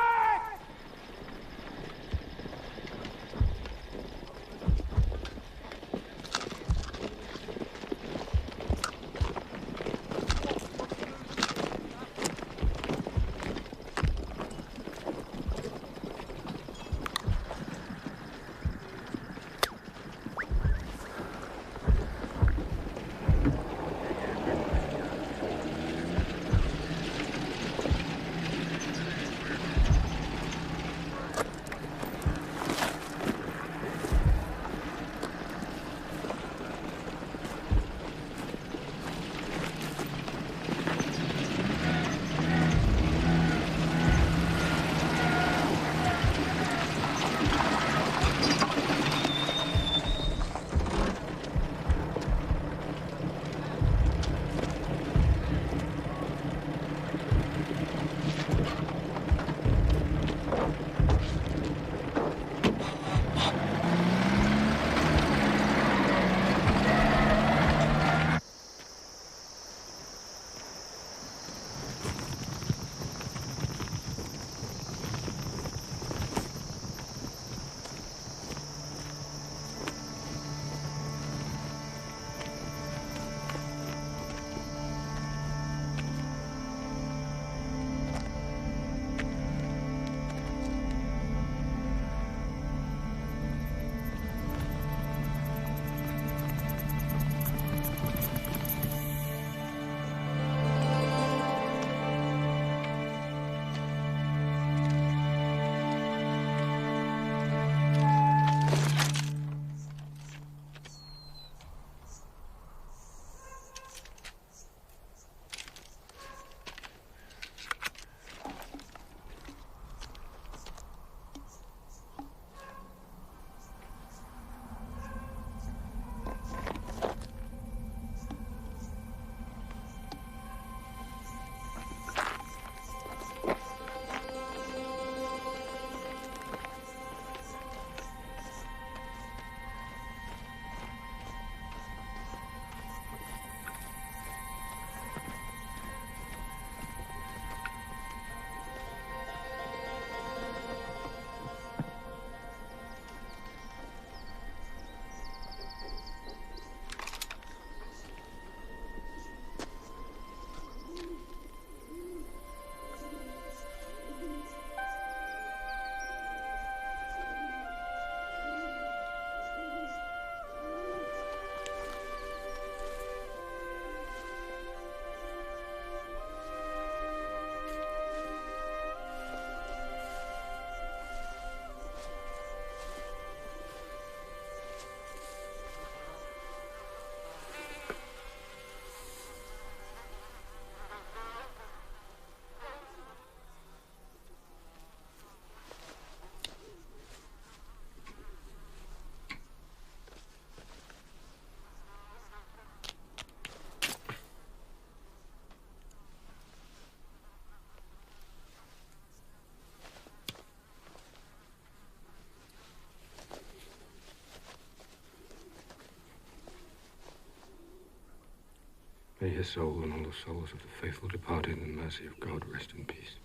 May his soul and all the souls of the faithful departed in the mercy of God rest in peace.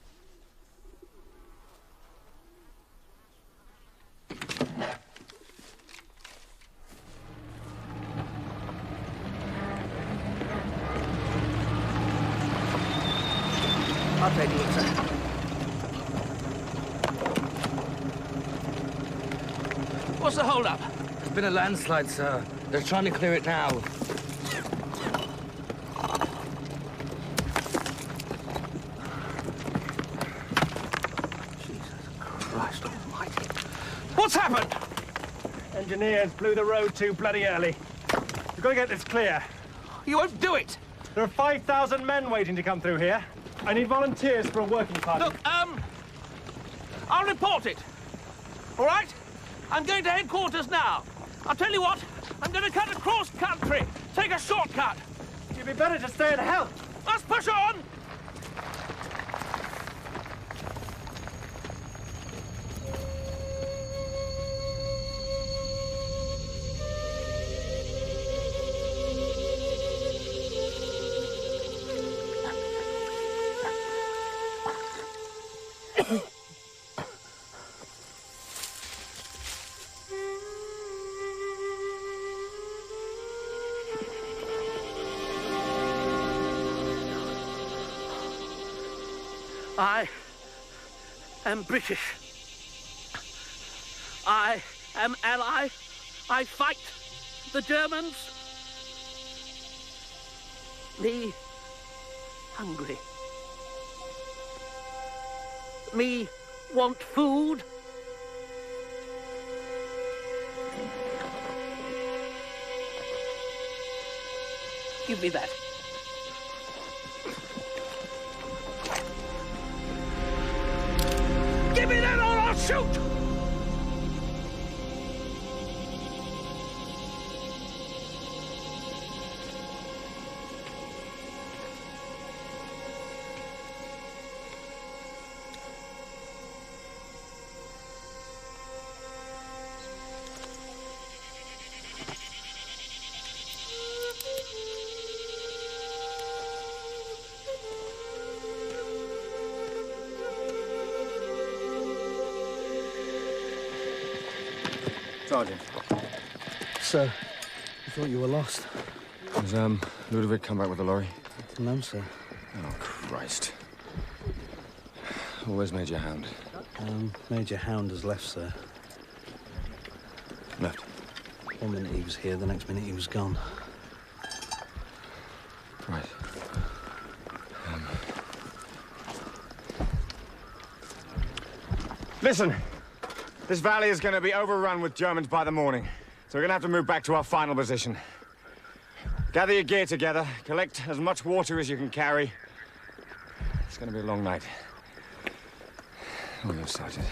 I'll take a look, sir. What's the hold-up? There's been a landslide, sir. They're trying to clear it now. Christ almighty. What's happened? Engineers blew the road too bloody early. We've got to get this clear. You won't do it! There are 5,000 men waiting to come through here. I need volunteers for a working party. Look, I'll report it. All right? I'm going to headquarters now. I'll tell you what, I'm going to cut across country. Take a shortcut. You'd be better to stay and help. Let's push on! I am British. I am ally. I fight the Germans. Me hungry. Me want food. Give me that. Give me that or I'll shoot! Sergeant. Sir, I thought you were lost. Has, Ludovic come back with the lorry? No, sir. Oh, Christ. Where's Major Hound? Major Hound has left, sir. Left? 1 minute he was here, the next minute he was gone. Right. Listen, this valley is going to be overrun with Germans by the morning, so we're going to have to move back to our final position. Gather your gear together, collect as much water as you can carry. It's going to be a long night. Oh, you, Sergeant.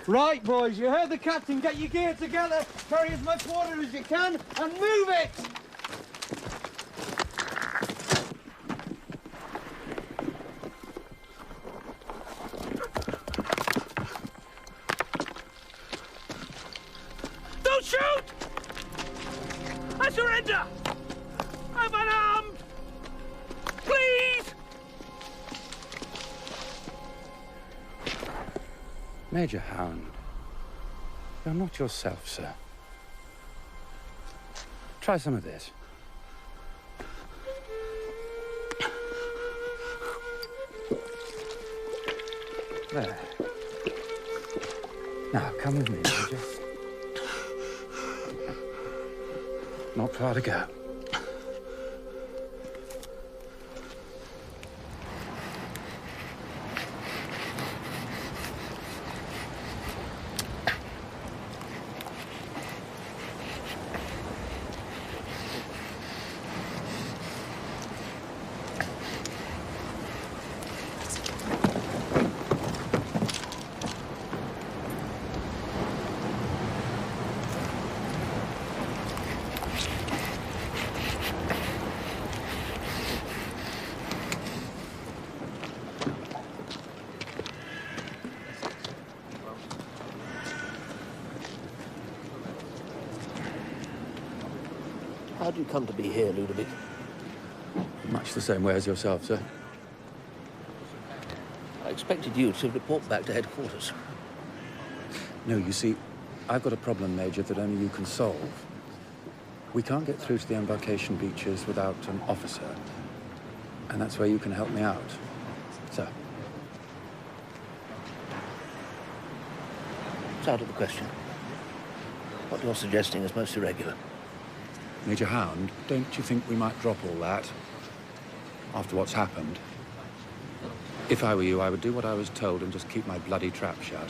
Right, boys, you heard the captain. Get your gear together, carry as much water as you can, and move it! Don't shoot! I surrender! I'm unarmed! Please! Major Hound, you're not yourself, sir. Try some of this. There. Now, come with me, Major. Not far to go. How do you come to be here, Ludovic? Much the same way as yourself, sir. I expected you to report back to headquarters. No, you see, I've got a problem, Major, that only you can solve. We can't get through to the embarkation beaches without an officer. And that's where you can help me out. So, It's out of the question. What you're suggesting is most irregular. Major Hound, don't you think we might drop all that after what's happened? If I were you, I would do what I was told and just keep my bloody trap shut.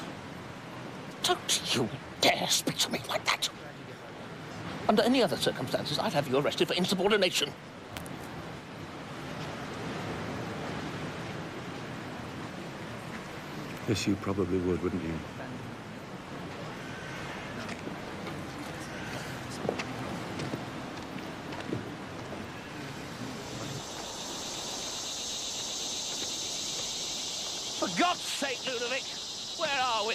Don't you dare speak to me like that. Under any other circumstances, I'd have you arrested for insubordination. Yes, you probably would, wouldn't you? For God's sake, Ludovic, where are we?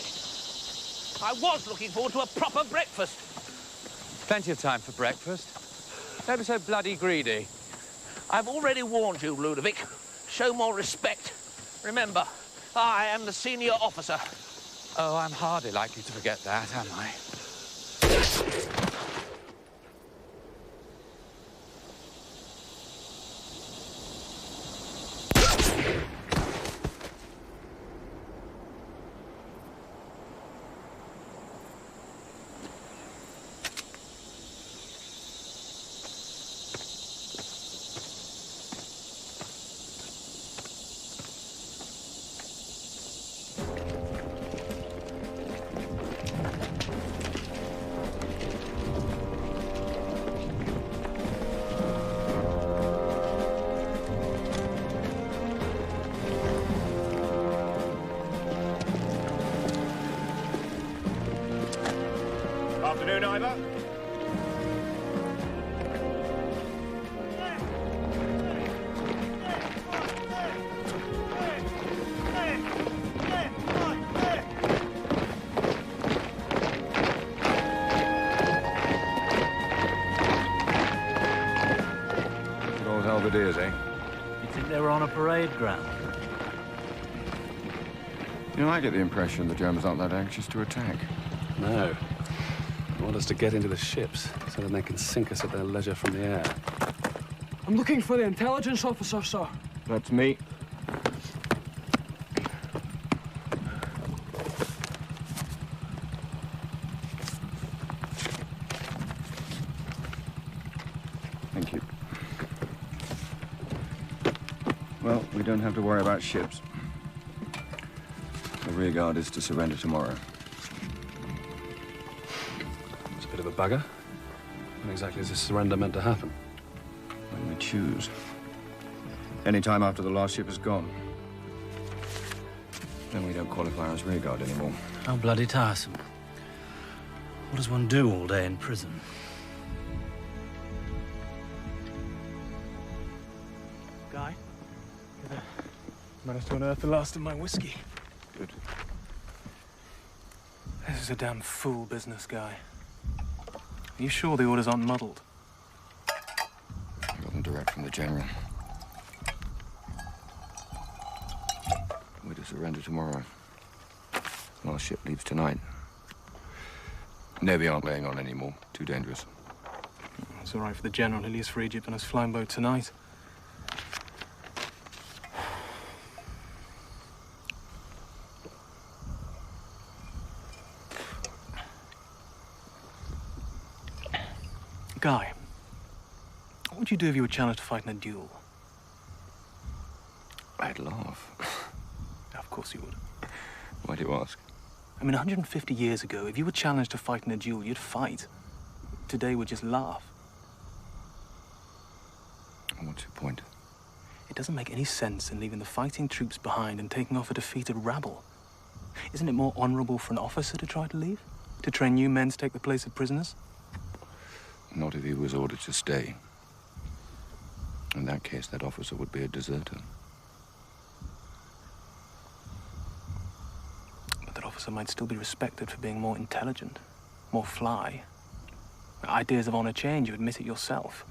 I was looking forward to a proper breakfast. Plenty of time for breakfast. Don't be so bloody greedy. I've already warned you, Ludovic. Show more respect. Remember, I am the senior officer. Oh, I'm hardly likely to forget that, am I? Afternoon, Ivor. Good old halberdiers, eh? You think they were on a parade ground? You know, I get the impression the Germans aren't that anxious to attack. No. They want us to get into the ships so that they can sink us at their leisure from the air. I'm looking for the intelligence officer, sir. That's me. Thank you. Well, we don't have to worry about ships. The rearguard is to surrender tomorrow. It's a bit of a bugger. When exactly is this surrender meant to happen? When we choose. Any time after the last ship is gone. Then we don't qualify as rearguard anymore. How bloody tiresome. What does one do all day in prison? Guy, Managed to unearth the last of my whiskey. Good. This is a damn fool business, Guy. Are you sure the orders aren't muddled? I got them direct from the General. We're to surrender tomorrow. Last ship leaves tonight. Navy aren't laying on anymore. Too dangerous. It's all right for the General. He leaves for Egypt on his flying boat tonight. Guy, what would you do if you were challenged to fight in a duel? I'd laugh. Of course you would. Why do you ask? I mean, 150 years ago, if you were challenged to fight in a duel, you'd fight. Today, we'd just laugh. What's your point? It doesn't make any sense in leaving the fighting troops behind and taking off a defeated rabble. Isn't it more honorable for an officer to try to leave? To train new men to take the place of prisoners? Not if he was ordered to stay. In that case, that officer would be a deserter. But that officer might still be respected for being more intelligent, more fly. Ideas of honor change, you admit it yourself.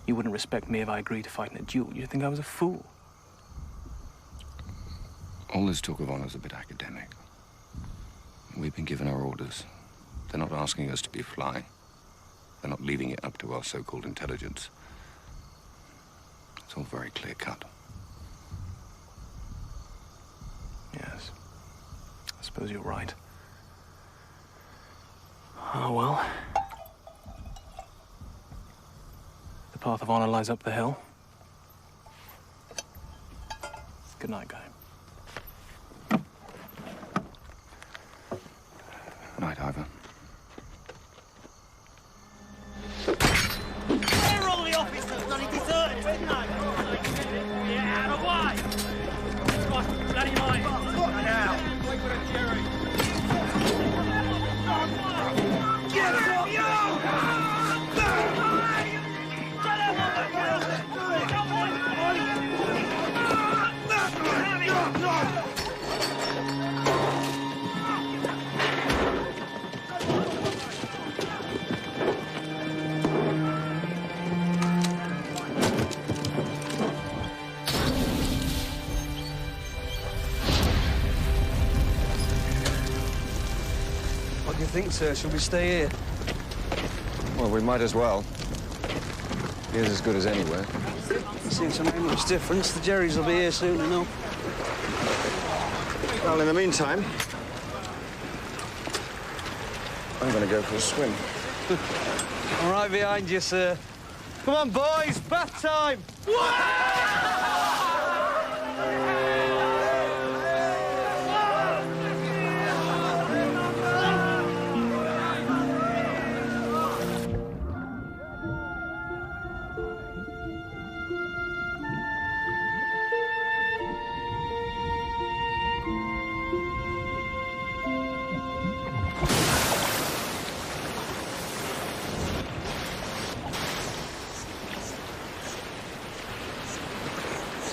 You wouldn't respect me if I agreed to fight in a duel. You'd think I was a fool. All this talk of honor's a bit academic. We've been given our orders. They're not asking us to be fly. They're not leaving it up to our so-called intelligence. It's all very clear-cut. Yes. I suppose you're right. Oh, well. The path of honor lies up the hill. Good night, Guy. Night, Ivor. Where are all the officers? Bloody deserted, didn't they? Yeah, out of the way! Christ, bloody mind! Now! Wait for a Jerry! Get up, you! What do you think, sir? Shall we stay here? Well, we might as well. Here's as good as anywhere. Seems to make much difference. The Jerrys will be here soon enough. Well, in the meantime, I'm going to go for a swim. All right behind you, sir. Come on, boys, bath time!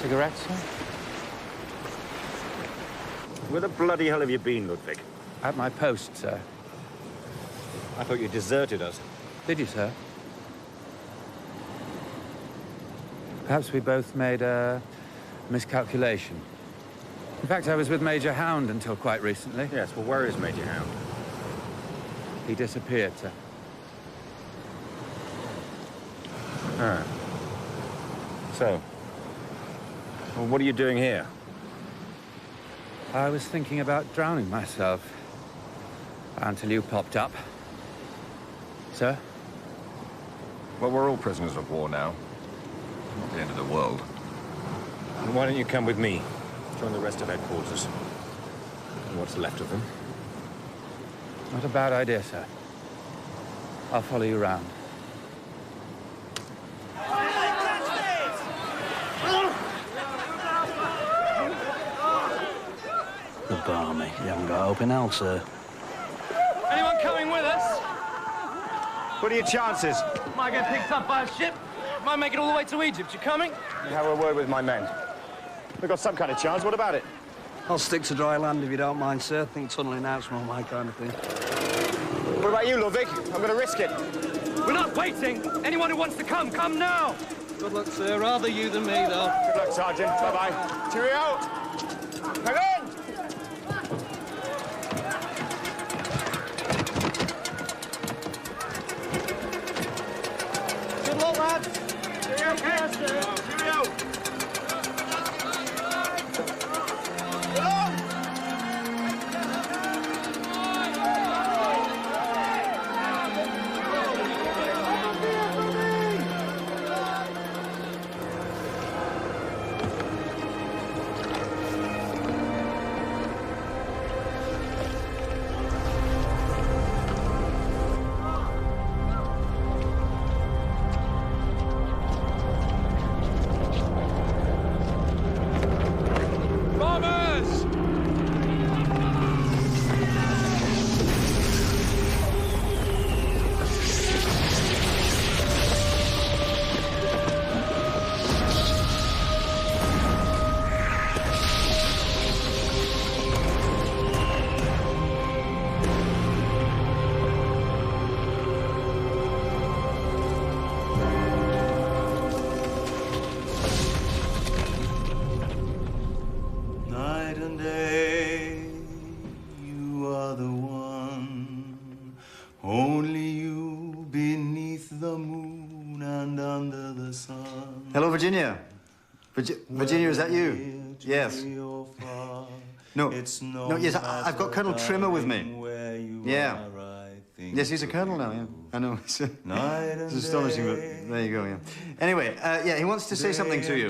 Cigarette, sir? Where the bloody hell have you been, Ludwig? At my post, sir. I thought you deserted us. Did you, sir? Perhaps we both made a miscalculation. In fact, I was with Major Hound until quite recently. Yes, well, where is Major Hound? He disappeared, sir. Ah. So, well, what are you doing here? I was thinking about drowning myself until you popped up. Sir? Well, we're all prisoners of war now. Not the end of the world. And why don't you come with me? Join the rest of headquarters. And what's left of them. Not a bad idea, sir. I'll follow you round. The barmy. You haven't got open hell, sir. Anyone coming with us? What are your chances? Might get picked up by a ship. Might make it all the way to Egypt. You coming? You have a word with my men. We've got some kind of chance. What about it? I'll stick to dry land if you don't mind, sir. I think tunnelling out's not my kind of thing. What about you, Ludwig? I'm going to risk it. We're not waiting. Anyone who wants to come now. Good luck, sir. Rather you than me, though. Good luck, Sergeant. Bye-bye. Cheerio! Hang on! Good luck, lads. Cheerio. Cheerio! Night and day, you are the one. Only you beneath the moon and under the sun. Hello, Virginia. Virginia, is that you? Yes. No, yes, I've got Colonel Trimmer with me. Yeah. Yes, he's a colonel now, yeah. I know. It's astonishing, but there you go, yeah. Anyway, yeah, he wants to say something to you.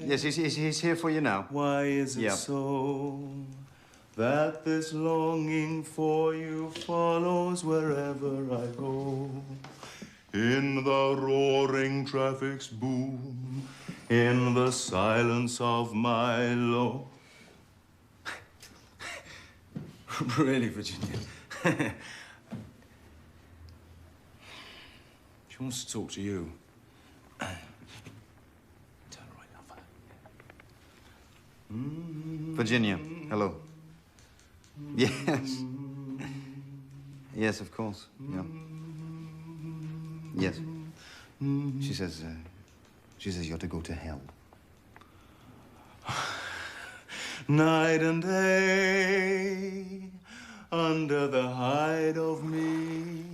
Yes. Yes, he's here for you now. Why is it so that this longing for you follows wherever I go? In the roaring traffic's boom, in the silence of my low. Really, Virginia? She wants to talk to you. Turn right over. Virginia, hello. Yes. Yes, of course. Yeah. Yes. She says you're to go to hell. Night and day, under the hide of me,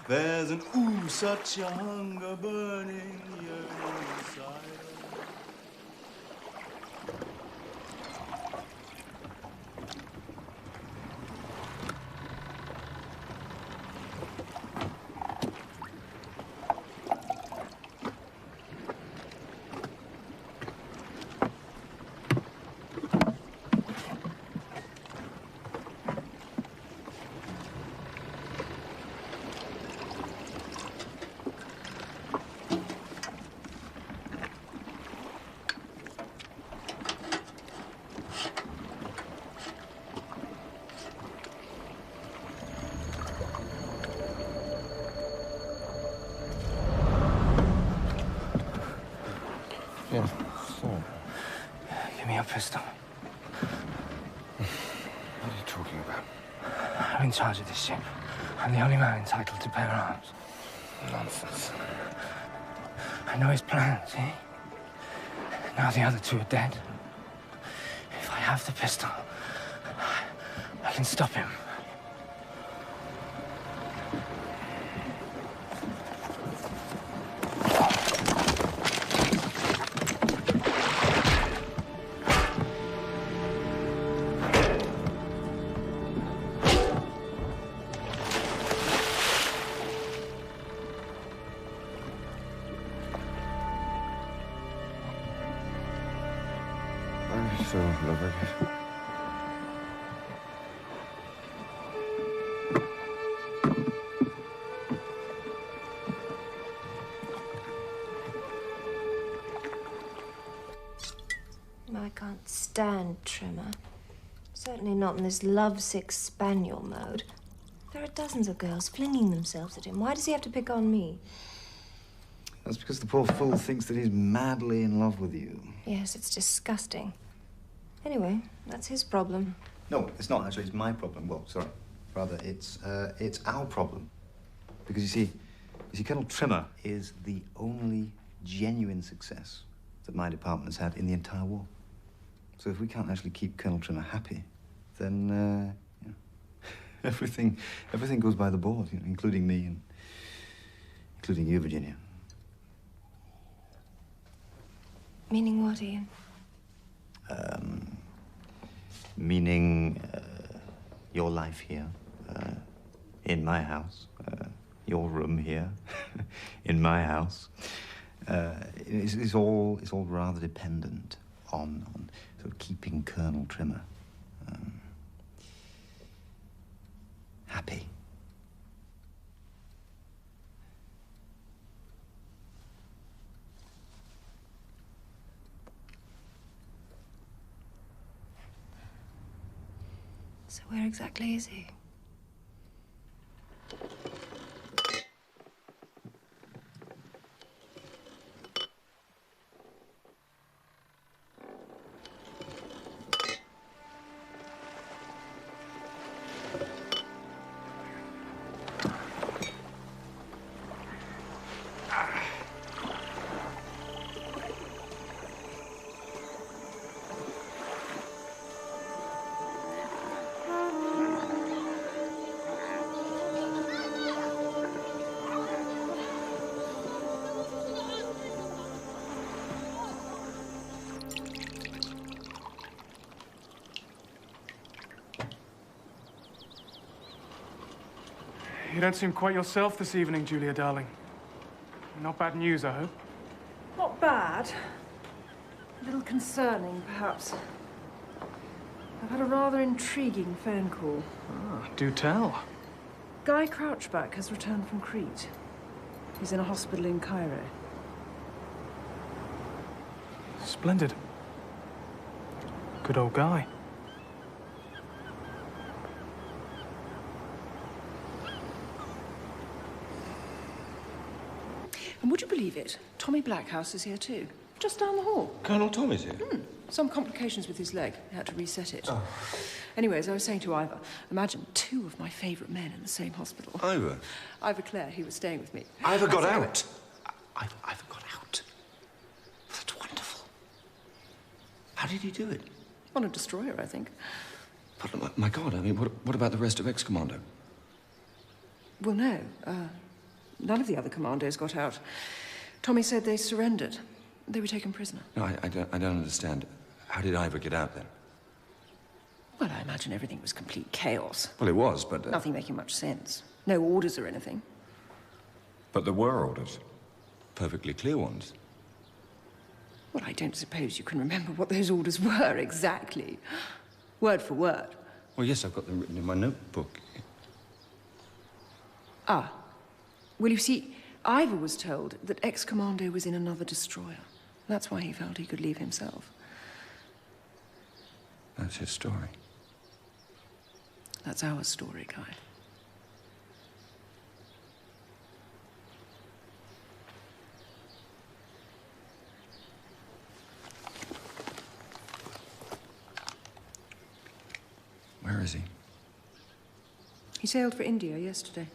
there's an such a hunger burning yearning inside. Yes, sir. Give me your pistol. What are you talking about? I'm in charge of this ship. I'm the only man entitled to bear arms. Nonsense. I know his plans, see? Now the other two are dead. If I have the pistol, I can stop him. I'm so lovely. I can't stand Trimmer. Certainly not in this lovesick spaniel mode. There are dozens of girls flinging themselves at him. Why does he have to pick on me? That's because the poor fool thinks that he's madly in love with you. Yes, it's disgusting. Anyway, that's his problem. No, it's not actually. It's my problem. Well, sorry. Rather, it's our problem. Because you see, Colonel Trimmer is the only genuine success that my department has had in the entire war. So if we can't actually keep Colonel Trimmer happy, then you know, everything goes by the board, you know, including me and including you, Virginia. Meaning what, Ian? Meaning your life here, in my house, your room here, in my house. It's all rather dependent on sort of keeping Colonel Trimmer happy. So where exactly is he? You don't seem quite yourself this evening, Julia, darling. Not bad news, I hope. Not bad. A little concerning, perhaps. I've had a rather intriguing phone call. Ah, do tell. Guy Crouchback has returned from Crete. He's in a hospital in Cairo. Splendid. Good old Guy. And would you believe it? Tommy Blackhouse is here too. Just down the hall. Colonel Tommy's here? Some complications with his leg. He had to reset it. Oh. Anyway, as I was saying to Ivor, imagine two of my favourite men in the same hospital. Ivor? Ivor Clare, he was staying with me. Ivor got out? Ivor got out? That's wonderful. How did he do it? On a destroyer, I think. But, my God, I mean, what about the rest of Ex-Commando? Well, no. None of the other commandos got out. Tommy said they surrendered. They were taken prisoner. No, I don't understand. How did Ivor get out, then? Well, I imagine everything was complete chaos. Well, it was, but... Nothing making much sense. No orders or anything. But there were orders. Perfectly clear ones. Well, I don't suppose you can remember what those orders were exactly. Word for word. Well, yes, I've got them written in my notebook. Ah. Well, you see, Ivor was told that Ex-Commando was in another destroyer. That's why he felt he could leave himself. That's his story. That's our story, Guy. Where is he? He sailed for India yesterday.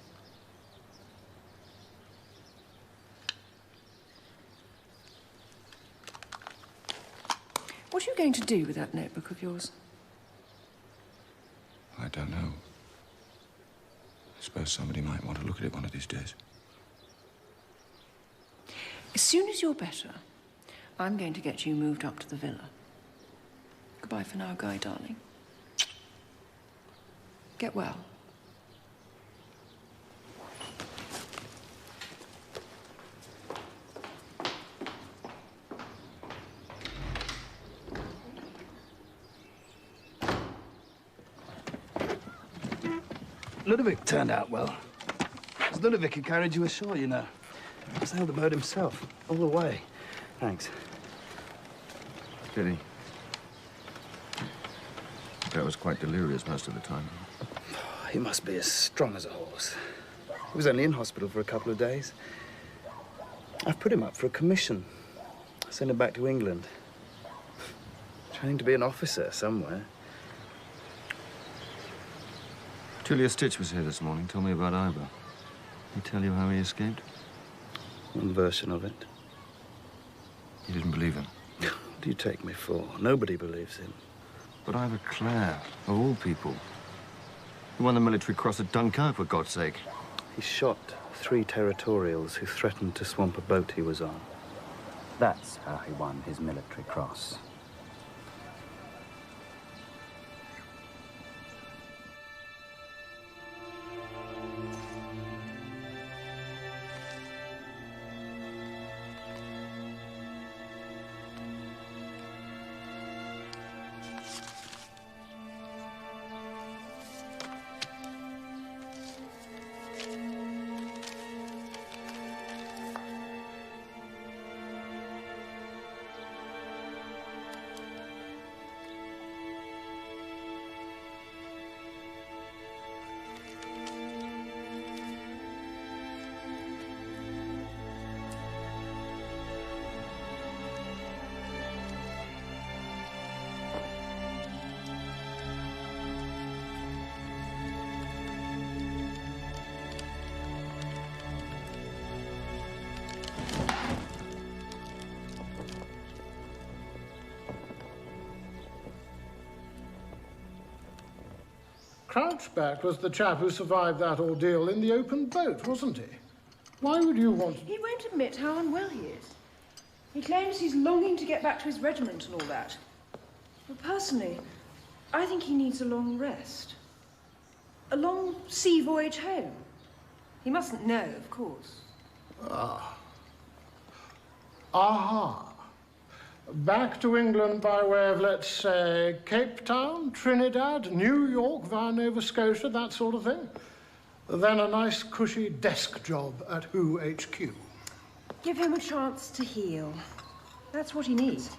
What are you going to do with that notebook of yours? I don't know. I suppose somebody might want to look at it one of these days. As soon as you're better, I'm going to get you moved up to the villa. Goodbye for now, Guy, darling. Get well. Ludovic turned out well. It was Ludovic who carried you ashore, you know. He sailed the boat himself, all the way. Thanks. Did he? That was quite delirious most of the time. He must be as strong as a horse. He was only in hospital for a couple of days. I've put him up for a commission. Send him back to England. Training to be an officer somewhere. Julius Stitch was here this morning, told me about Ivor. He tell you how he escaped? One version of it. You didn't believe him? What do you take me for? Nobody believes him. But Ivor Clare, of all people. He won the Military Cross at Dunkirk, for God's sake. He shot 3 territorials who threatened to swamp a boat he was on. That's how he won his military cross. Crouchback was the chap who survived that ordeal in the open boat, wasn't he? Why would you want to... He won't admit how unwell he is. He claims he's longing to get back to his regiment and all that. Well, personally, I think he needs a long rest. A long sea voyage home. He mustn't know, of course. Ah. Aha. Back to England by way of, let's say, Cape Town, Trinidad, New York, via Nova Scotia, that sort of thing. Then a nice, cushy desk job at WHO HQ. Give him a chance to heal. That's what he needs.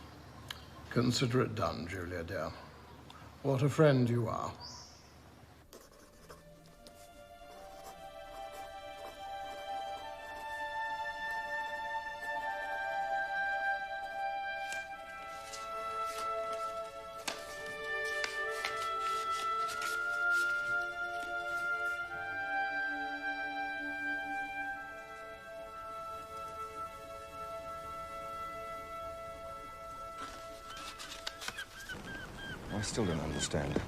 Consider it done, Julia, dear. What a friend you are. I still don't understand.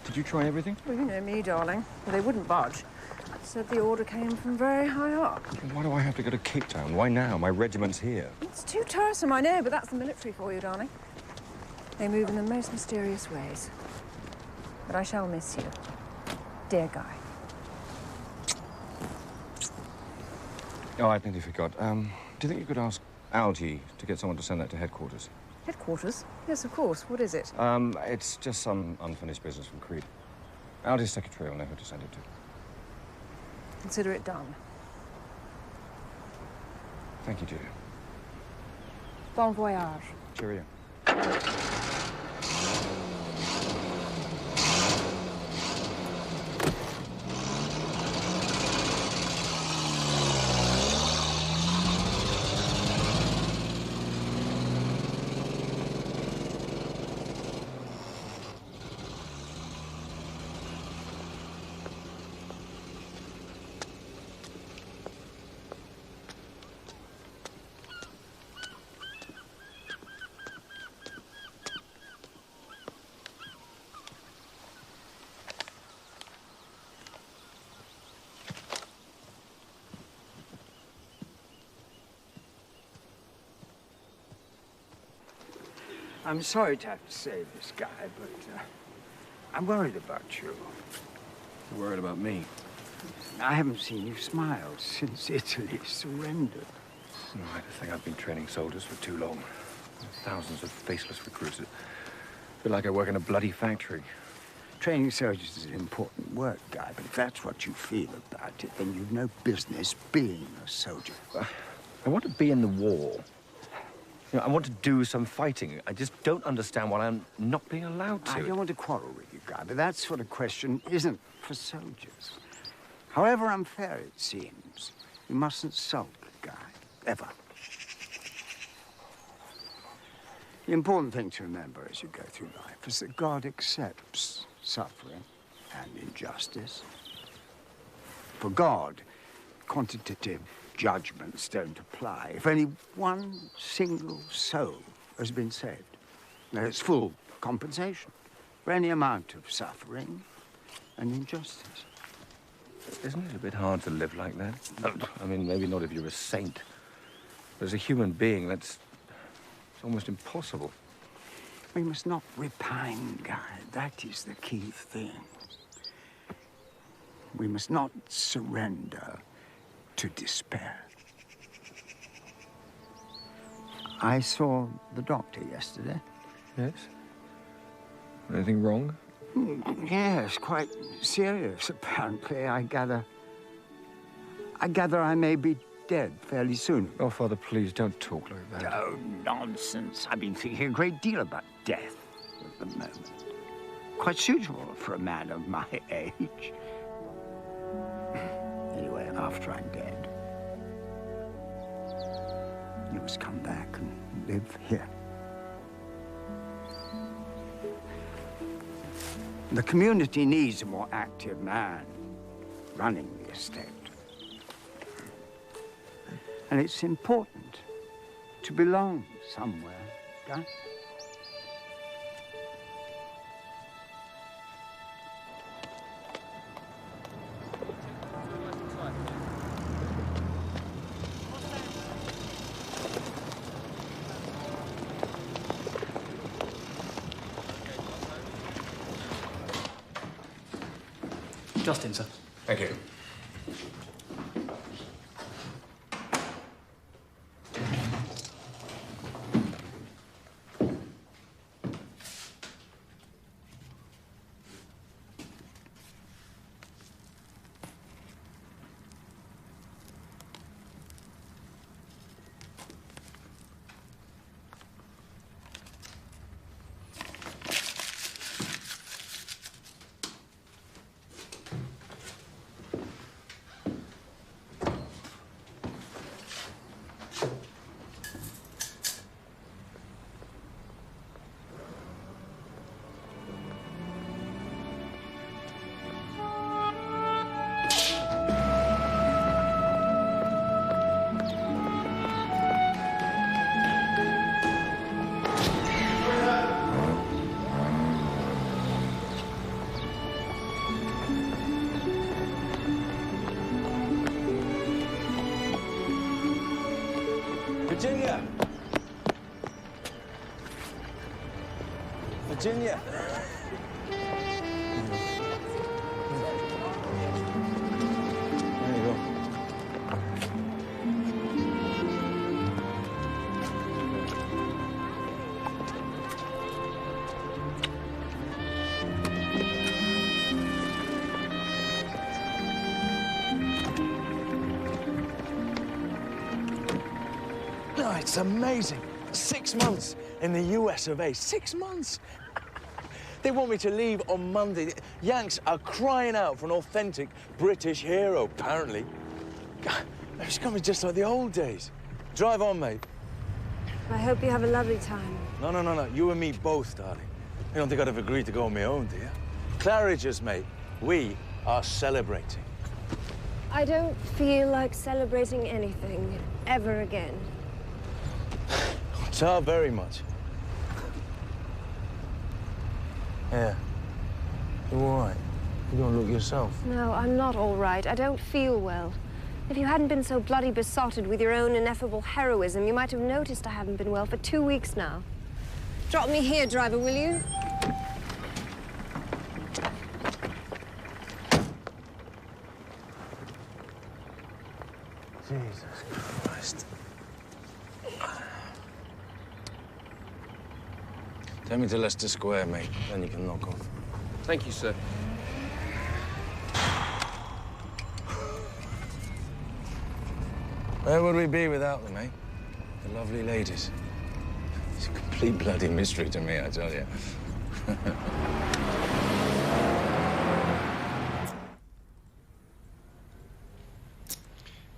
Did you try everything? Well, you know me, darling. Well, they wouldn't budge. Said the order came from very high up. Why do I have to go to Cape Town? Why now? My regiment's here. It's too tiresome, I know, but that's the military for you, darling. They move in the most mysterious ways. But I shall miss you. Dear Guy. Oh, I nearly forgot. Do you think you could ask Algie to get someone to send that to headquarters? Headquarters? Yes, of course. What is it? It's just some unfinished business from Creed. Algie's secretary will know who to send it to. Consider it done. Thank you, Julia. Bon voyage. Cheerio. I'm sorry to have to say this, Guy, but I'm worried about you. You're worried about me? I haven't seen you smile since Italy surrendered. No, I just think I've been training soldiers for too long. Thousands of faceless recruits. I feel like I work in a bloody factory. Training soldiers is important work, Guy, but if that's what you feel about it, then you've no business being a soldier. I want to be in the war. You know, I want to do some fighting. I just don't understand why I'm not being allowed to. I don't want to quarrel with you, Guy, but that sort of question isn't for soldiers. However unfair it seems, you mustn't sulk, Guy, ever. The important thing to remember as you go through life is that God accepts suffering and injustice. For God, quantitative judgments don't apply. If only one single soul has been saved, there's full compensation for any amount of suffering and injustice. Isn't it a bit hard to live like that? I mean, maybe not if you're a saint. But as a human being, it's almost impossible. We must not repine, Guy. That is the key thing. We must not surrender to despair. I saw the doctor yesterday. Yes? Anything wrong? Yes, quite serious, apparently. I gather I may be dead fairly soon. Oh, Father, please don't talk like that. Oh, nonsense. I've been thinking a great deal about death at the moment. Quite suitable for a man of my age. Anyway, after I'm dead, you must come back and live here. The community needs a more active man running the estate. And it's important to belong somewhere, Guy. Justin, sir. Thank you. Virginia. There you go. No, it's amazing. 6 months in the US of A. 6 months. They want me to leave on Monday. Yanks are crying out for an authentic British hero, apparently. God, it's coming just like the old days. Drive on, mate. I hope you have a lovely time. No. You and me both, darling. I don't think I'd have agreed to go on my own, do you? Claridge's, mate. We are celebrating. I don't feel like celebrating anything ever again. So very much. Yeah. You all right? You don't look yourself. No, I'm not all right. I don't feel well. If you hadn't been so bloody besotted with your own ineffable heroism, you might have noticed I haven't been well for 2 weeks now. Drop me here, driver, will you? Jesus Christ. Take me to Leicester Square, mate. Then you can knock off. Thank you, sir. Where would we be without them, eh? The lovely ladies. It's a complete bloody mystery to me, I tell you.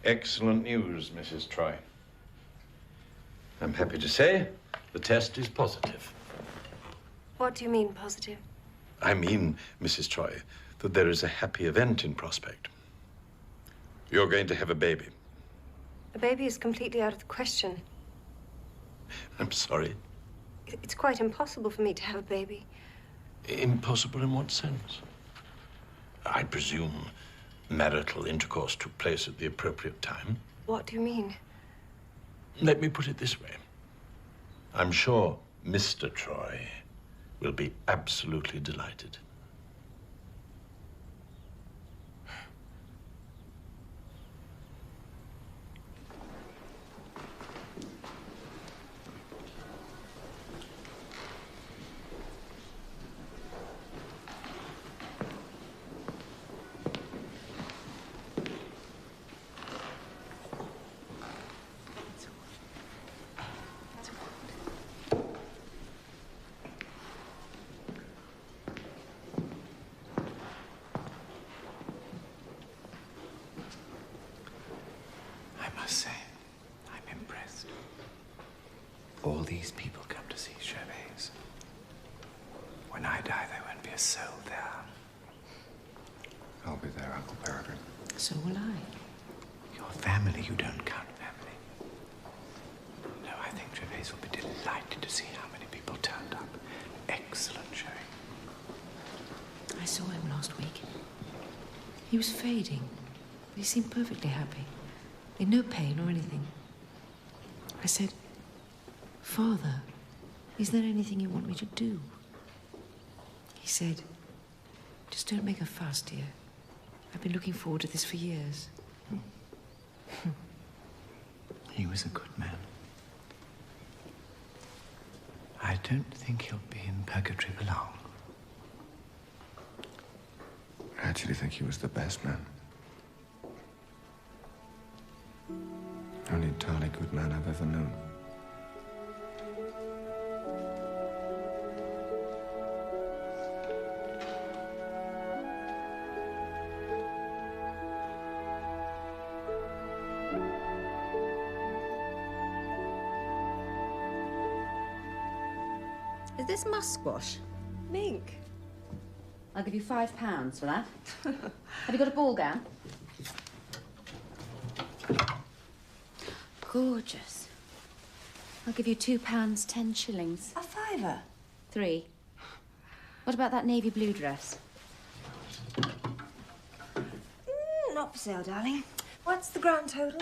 Excellent news, Mrs. Troy. I'm happy to say the test is positive. What do you mean, positive? I mean, Mrs. Troy, that there is a happy event in prospect. You're going to have a baby. A baby is completely out of the question. I'm sorry. It's quite impossible for me to have a baby. Impossible in what sense? I presume marital intercourse took place at the appropriate time. What do you mean? Let me put it this way. I'm sure Mr. Troy will be absolutely delighted. I must say, I'm impressed. All these people come to see Gervais. When I die, there won't be a soul there. I'll be there, Uncle Peregrine. So will I. Your family, you don't count family. No, I think Gervais will be delighted to see how many people turned up. Excellent showing. I saw him last week. He was fading, but he seemed perfectly happy. In no pain or anything. I said, Father, is there anything you want me to do? He said, just don't make a fuss, dear. I've been looking forward to this for years. He was a good man. I don't think he'll be in purgatory for long. I actually think he was the best man. Only entirely good man I've ever known. Is this musquash? Mink. I'll give you £5 for that. Have you got a ball gown? Gorgeous. I'll give you £2, 10 shillings. A fiver? 3. What about that navy blue dress? Not for sale, darling. What's the grand total?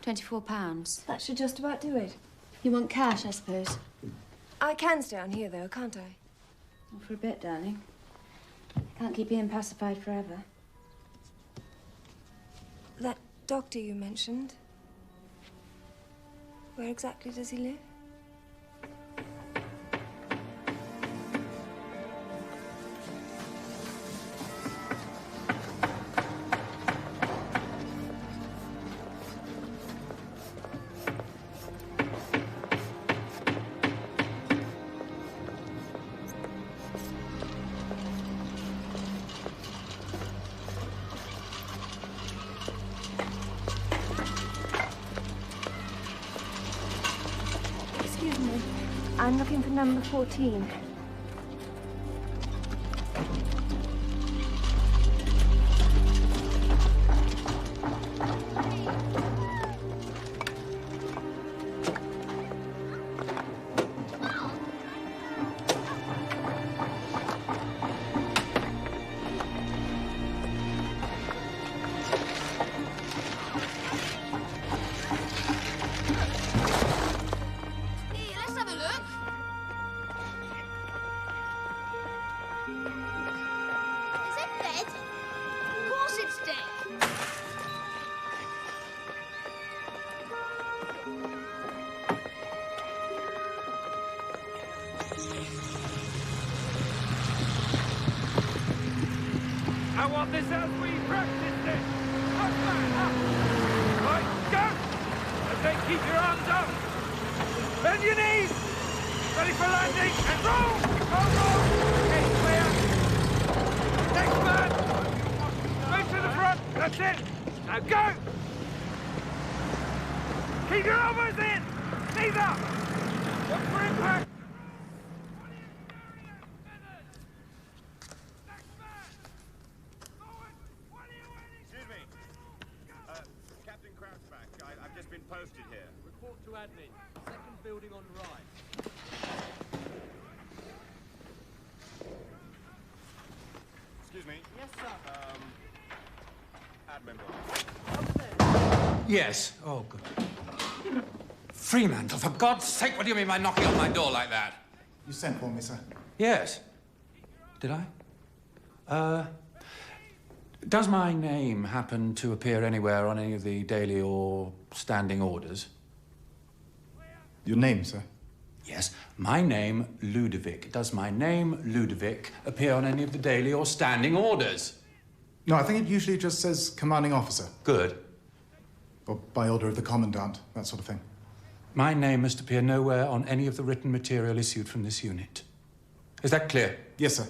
£24. That should just about do it. You want cash, I suppose? I can stay on here, though, can't I? Not for a bit, darling. Can't keep being pacified forever. That doctor you mentioned, where exactly does he live? Excuse me, I'm looking for number 14. Let's have a look. Is it dead? Of course it's dead. I want this as we practiced it. Up, man, up. Right, go. And then keep your arms up. Bend your knees. Ready for landing. And roll. Roll. Okay, clear. Next man. Move to the front. That's it. Now go. Keep your elbows in. Knees up. Look for impact. Excuse me. Captain Crouchback, I've just been posted here. Report to admin. Second building on right. Excuse me. Yes, sir. Admin. Yes. Oh, good. Fremantle, for God's sake, what do you mean by knocking on my door like that? You sent for me, sir. Yes. Did I? Does my name happen to appear anywhere on any of the daily or standing orders? Your name, sir? Yes, my name, Ludovic. Does my name, Ludovic, appear on any of the daily or standing orders? No, I think it usually just says commanding officer. Good. Or by order of the commandant, that sort of thing. My name must appear nowhere on any of the written material issued from this unit. Is that clear? Yes, sir.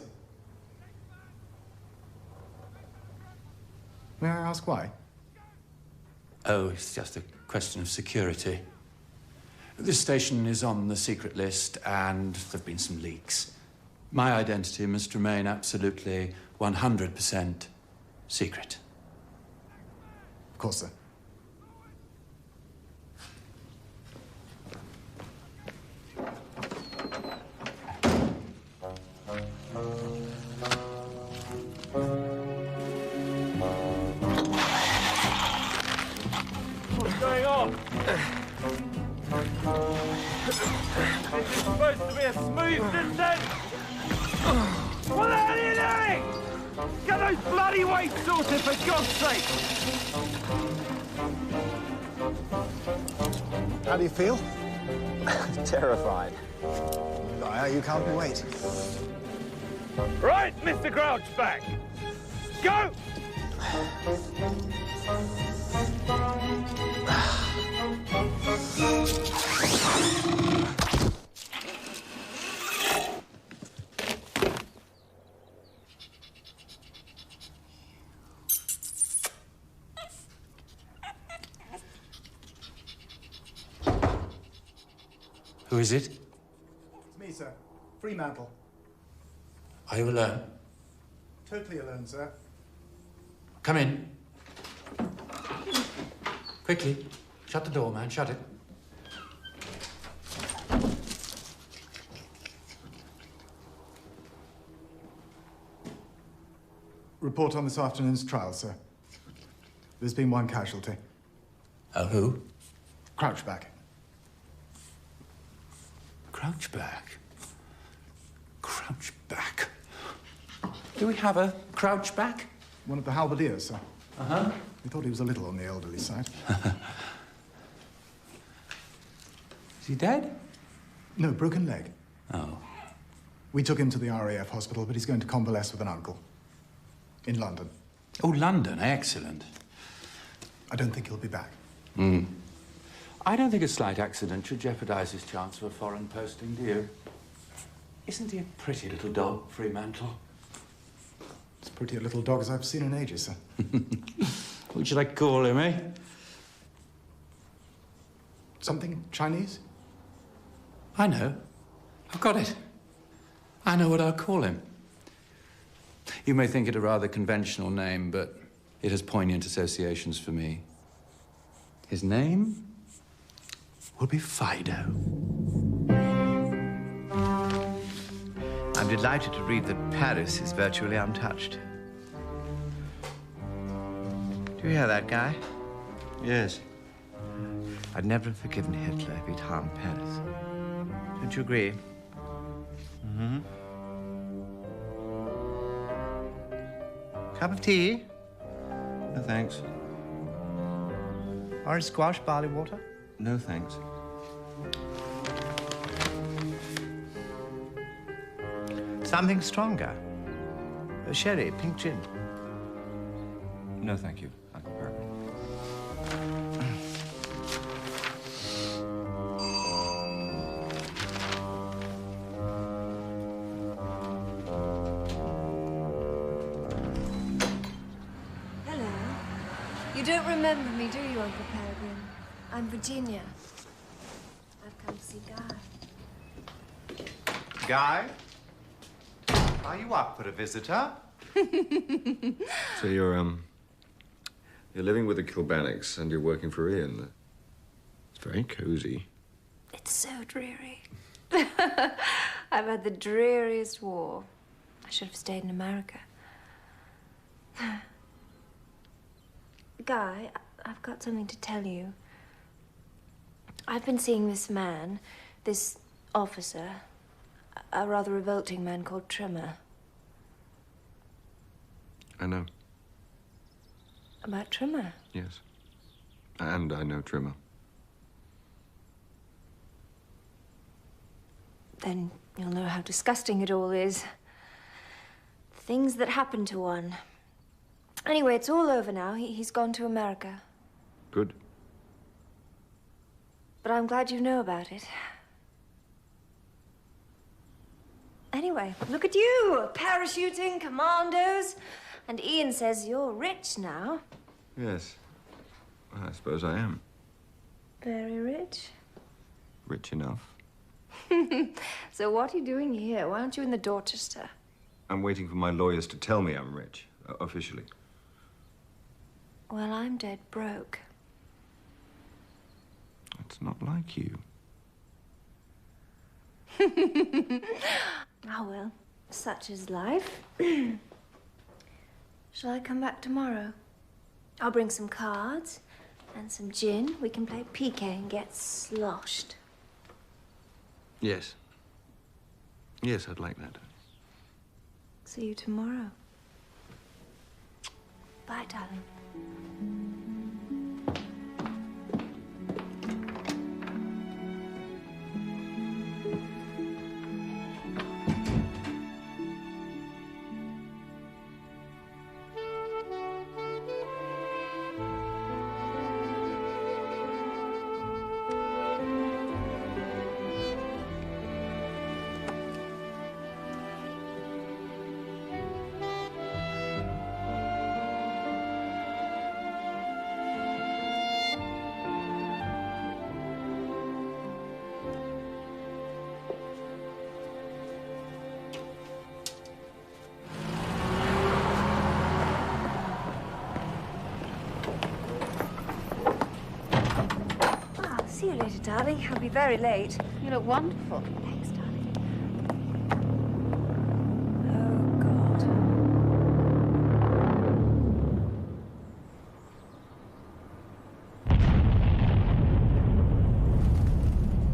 May I ask why? Oh, it's just a question of security. This station is on the secret list, and there have been some leaks. My identity must remain absolutely 100% secret. Of course, sir. What's going on? This is supposed to be a smooth descent. What the hell are you doing? Get those bloody weights sorted, for God's sake! How do you feel? Terrified. Liar, you can't wait. Right, Mr. Crouchback. Go! Who is it? It's me, sir. Fremantle. Are you alone? Totally alone, sir. Come in. Quickly. Shut the door, man. Shut it. Report on this afternoon's trial, sir. There's been one casualty. Oh, who? Crouchback. Crouchback? Crouchback. Do we have a Crouchback? One of the halberdiers, sir. Uh-huh. We thought he was a little on the elderly side. Is he dead? No, broken leg. Oh. We took him to the RAF hospital, but he's going to convalesce with an uncle. In London. Oh, London. Excellent. I don't think he'll be back. Hmm. I don't think a slight accident should jeopardize his chance of a foreign posting, do you? Isn't he a pretty little dog, Fremantle? As pretty a little dog as I've seen in ages, sir. What should I call him, eh? Something Chinese? I know. I've got it. I know what I'll call him. You may think it a rather conventional name, but it has poignant associations for me. His name will be Fido. I'm delighted to read that Paris is virtually untouched. Do you hear that, Guy? Yes. I'd never have forgiven Hitler if he'd harmed Paris. Don't you agree? Mm-hmm. Cup of tea? No, thanks. Orange squash, barley water? No, thanks. Something stronger. Sherry, pink gin. No, thank you, Uncle Peregrine. Hello. You don't remember me, do you, Uncle Peregrine? I'm Virginia. I've come to see Guy. Guy? Are you up for a visitor? So you're living with the Kilbannocks and you're working for Ian. It's very cozy. It's so dreary. I've had the dreariest war. I should have stayed in America. Guy, I've got something to tell you. I've been seeing this man, this officer, a rather revolting man called Trimmer. I know. About Trimmer? Yes. And I know Trimmer. Then you'll know how disgusting it all is. Things that happen to one. Anyway, it's all over now. He's gone to America. Good. But I'm glad you know about it. Anyway, look at you! Parachuting, commandos. And Ian says you're rich now. Yes. Well, I suppose I am. Very rich. Rich enough. So what are you doing here? Why aren't you in the Dorchester? I'm waiting for my lawyers to tell me I'm rich, officially. Well, I'm dead broke. It's not like you. Oh, well, such is life. Shall I come back tomorrow? I'll bring some cards and some gin. We can play piquet and get sloshed. Yes. Yes, I'd like that. See you tomorrow. Bye, darling. See you later, darling. I'll be very late. You look wonderful. Thanks, darling.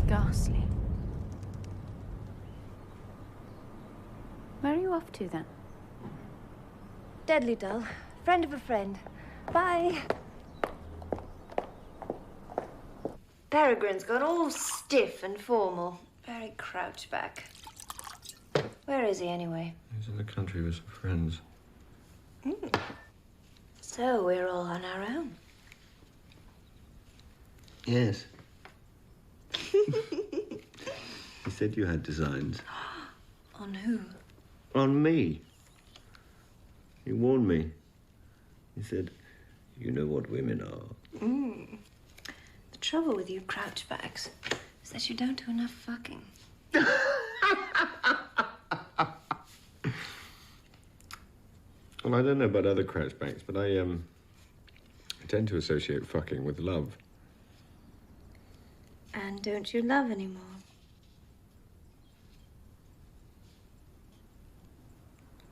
Ghastly. Where are you off to, then? Deadly dull. Friend of a friend. Bye. Peregrine's gone all stiff and formal. Very crouched back. Where is he, anyway? He's in the country with some friends. So we're all on our own. Yes. He said you had designs. On who? On me. He warned me. He said, you know what women are. The trouble with you crouchbacks is that you don't do enough fucking. Well, I don't know about other crouchbacks, but I tend to associate fucking with love. And don't you love anymore?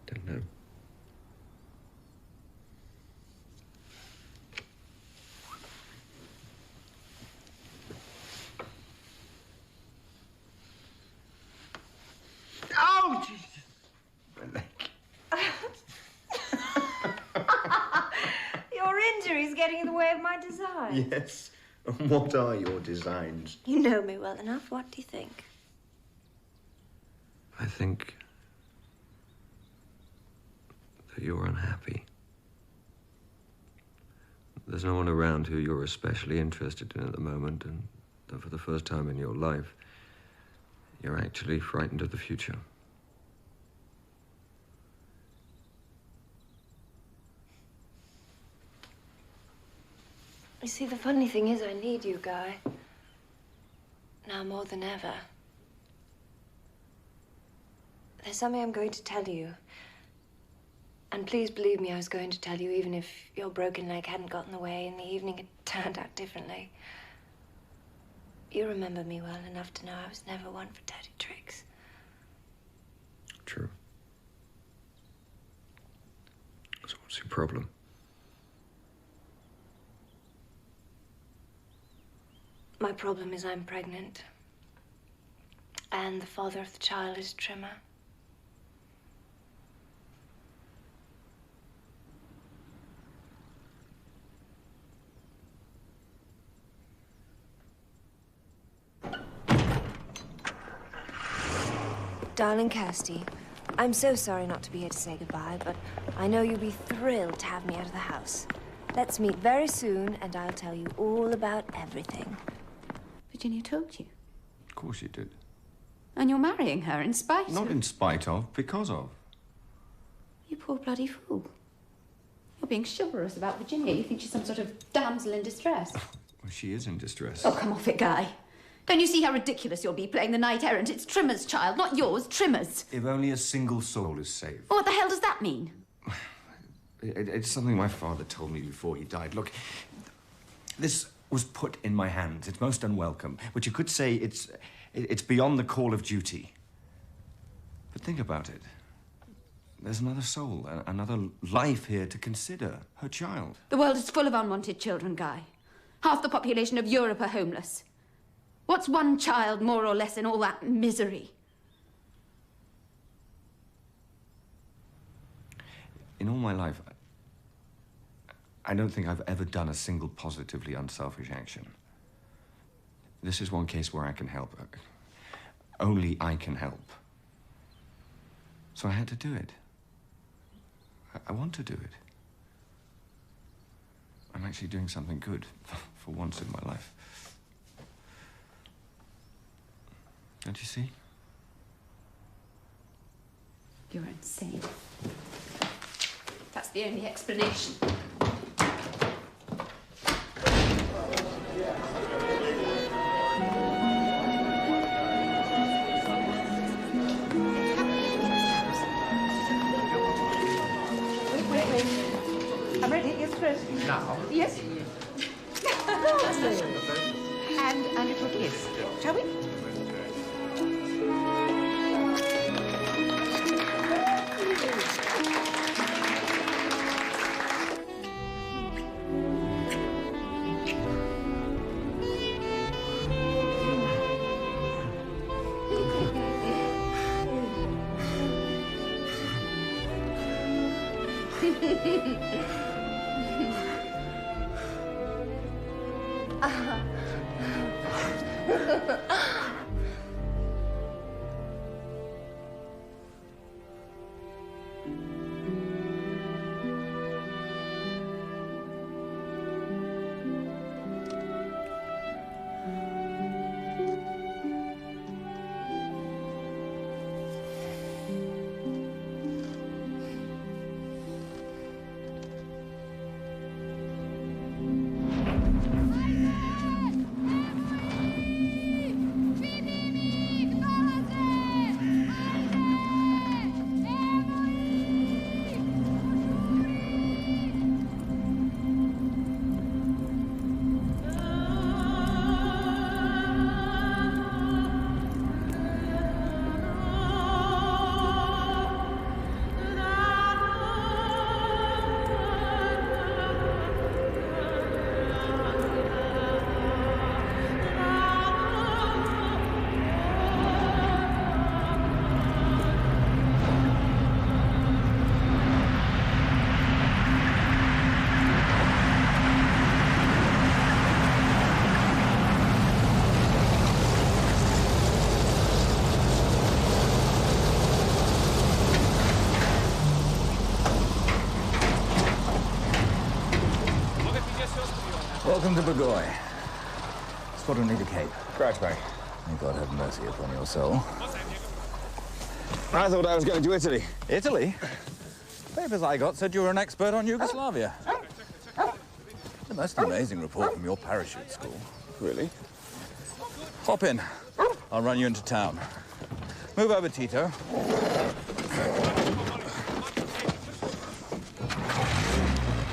Don't know. Oh, Jesus! Your injury's getting in the way of my design. Yes. And what are your designs? You know me well enough. What do you think? I think that you're unhappy. There's no one around who you're especially interested in at the moment, and that for the first time in your life, you're actually frightened of the future. You see, the funny thing is I need you, Guy. Now more than ever. There's something I'm going to tell you. And please believe me, I was going to tell you even if your broken leg hadn't got in the way and the evening had turned out differently. You remember me well enough to know I was never one for dirty tricks. True. So what's your problem? My problem is I'm pregnant. And the father of the child is Trimmer. Darling Kirsty, I'm so sorry not to be here to say goodbye, but I know you'll be thrilled to have me out of the house. Let's meet very soon, and I'll tell you all about everything. Virginia told you. Of course you did. And you're marrying her in spite Not of... in spite of, because of. You poor bloody fool. You're being chivalrous about Virginia. You think she's some sort of damsel in distress. Well, she is in distress. Oh, come off it, Guy. Don't you see how ridiculous you'll be playing the knight errant? It's Trimmer's child, not yours. Trimmer's. If only a single soul is saved. Well, what the hell does that mean? It's something my father told me before he died. Look, this was put in my hands. It's most unwelcome. But you could say it's beyond the call of duty. But think about it. There's another soul, another life here to consider. Her child. The world is full of unwanted children, Guy. Half the population of Europe are homeless. What's one child more or less in all that misery? In all my life, I don't think I've ever done a single positively unselfish action. This is one case where I can help. Only I can help. So I had to do it. I want to do it. I'm actually doing something good for once in my life. Don't you see? You're insane. That's the only explanation. Wait. I'm ready. Yes, Chris. Now? Yes. And a little kiss. Shall we? Welcome to Burgoy. Squadron leader Cape. Crouchback. May God have mercy upon your soul. I thought I was going to Italy. Italy? Papers I got said you were an expert on Yugoslavia. The most amazing report from your parachute school. Really? Hop in. I'll run you into town. Move over, Tito.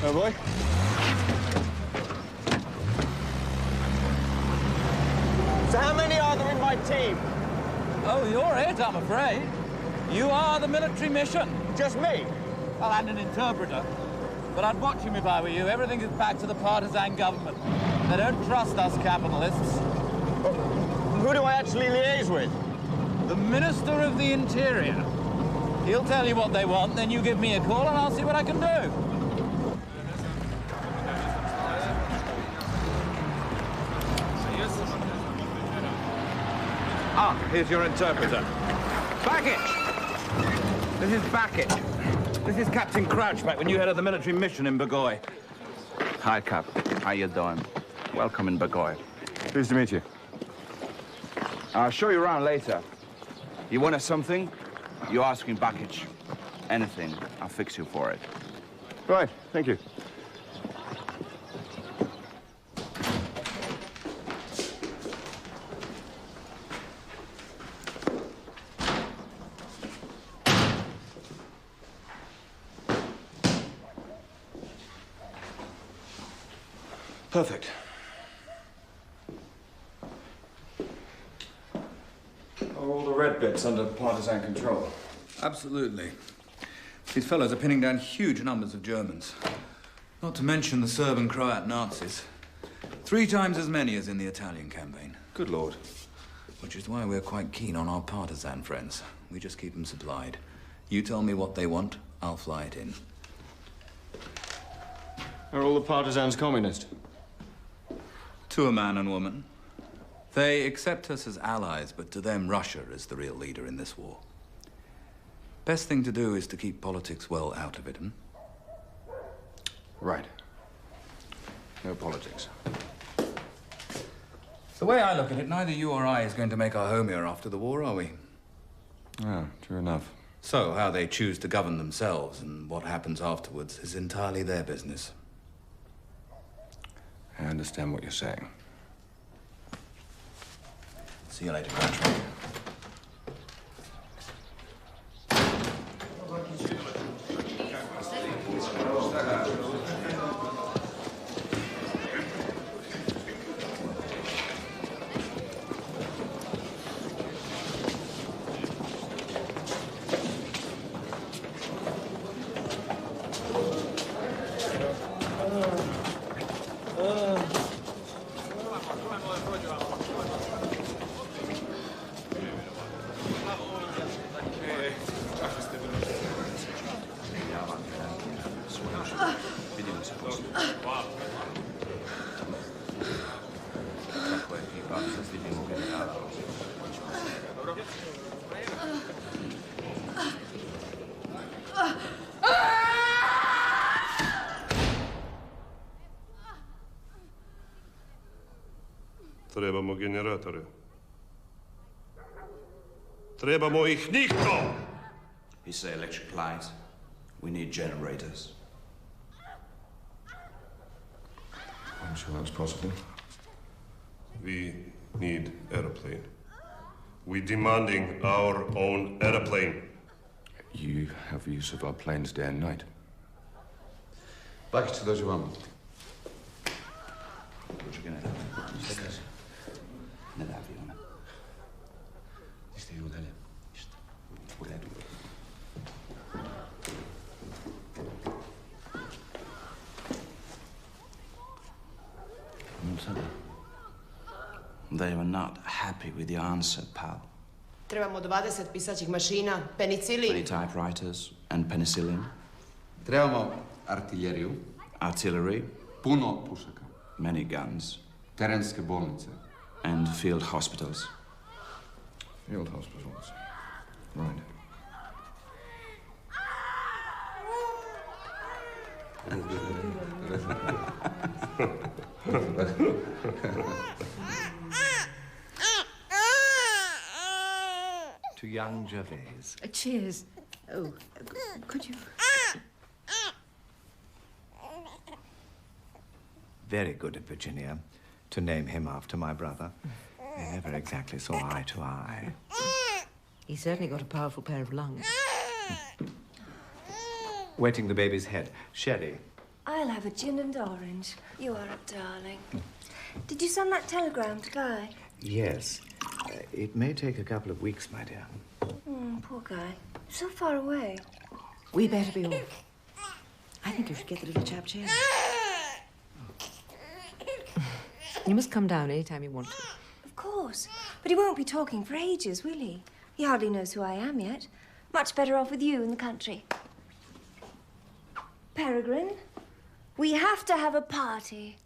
Oh, boy. So how many are there in my team? Oh, you're it, I'm afraid. You are the military mission. Just me? Well, and an interpreter. But I'd watch him if I were you. Everything is back to the partisan government. They don't trust us capitalists. Who do I actually liaise with? The Minister of the Interior. He'll tell you what they want, then you give me a call and I'll see what I can do. Ah, here's your interpreter. Baggage! This is Baggage. This is Captain Crouchback, the new head of the military mission in Burgoy. Hi, Cap. How you doing? Welcome in Burgoy. Pleased to meet you. I'll show you around later. You want something? You ask in Baggage. Anything, I'll fix you for it. Right, thank you. Perfect. Are all the red bits under partisan control? Absolutely. These fellows are pinning down huge numbers of Germans. Not to mention the Serb and Croat Nazis. 3 times as many as in the Italian campaign. Good Lord. Which is why we're quite keen on our partisan friends. We just keep them supplied. You tell me what they want, I'll fly it in. Are all the partisans communist? To a man and woman. They accept us as allies, but to them, Russia is the real leader in this war. Best thing to do is to keep politics well out of it, hmm? Right. No politics. The way I look at it, neither you or I is going to make our home here after the war, are we? Yeah, true enough. So, how they choose to govern themselves and what happens afterwards is entirely their business. I understand what you're saying. See you later, Crouchback. Trebamo generatore. Trebamo ih nitko! He say electric light. We need generators. I'm sure that's possible. We need airplane. We demanding our own airplane. You have use of our planes day and night. Back to those who aren't. Ne davi ona. İşte yol hele. İşte. Buraya dur. They were not happy with the answer, pal. Trebamo 20 pisaćih mašina, penicilin. 20 typewriters and penicillin. Trebamo artiljeriju. Artillery. Puno pušaka. Many guns. Terenske bolnice. And field hospitals. Field hospitals. Right. To young Gervais. Cheers. Oh, could you? Very good of Virginia to name him after my brother. They never exactly saw eye to eye. He certainly got a powerful pair of lungs. Wetting the baby's head. Sherry. I'll have a gin and orange. You are a darling. Did you send that telegram to Guy? Yes. It may take a couple of weeks, my dear. Poor Guy. So far away. We better be off. I think you should get the little chap changed. You must come down any time you want to. Of course. But he won't be talking for ages, will he? He hardly knows who I am yet. Much better off with you in the country. Peregrine, we have to have a party.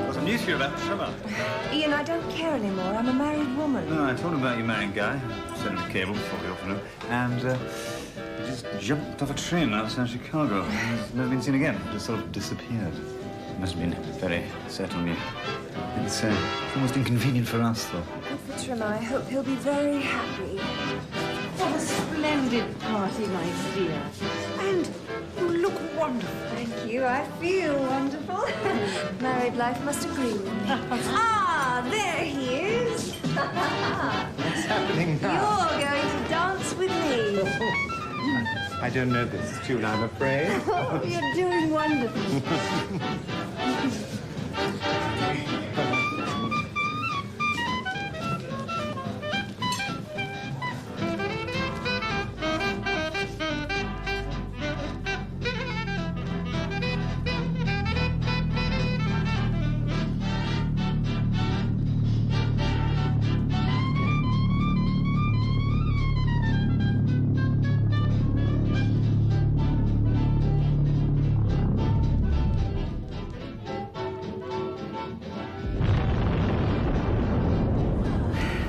Got some news for you about the summer. Ian, I don't care anymore. I'm a married woman. No, I told him about you marrying Guy. Sent him a cable before the afternoon. And he just jumped off a train outside Chicago. He's never been seen again. Just sort of disappeared. Must have been very set on you. It's almost inconvenient for us, though. Good for Trimmer. I hope he'll be very happy. What a splendid party, my dear. And you look wonderful. Thank you. I feel wonderful. Married life must agree with me. Ah, there he is. What's happening now? You're going to dance with me. I don't know this tune, I'm afraid. Oh, you're doing wonderful.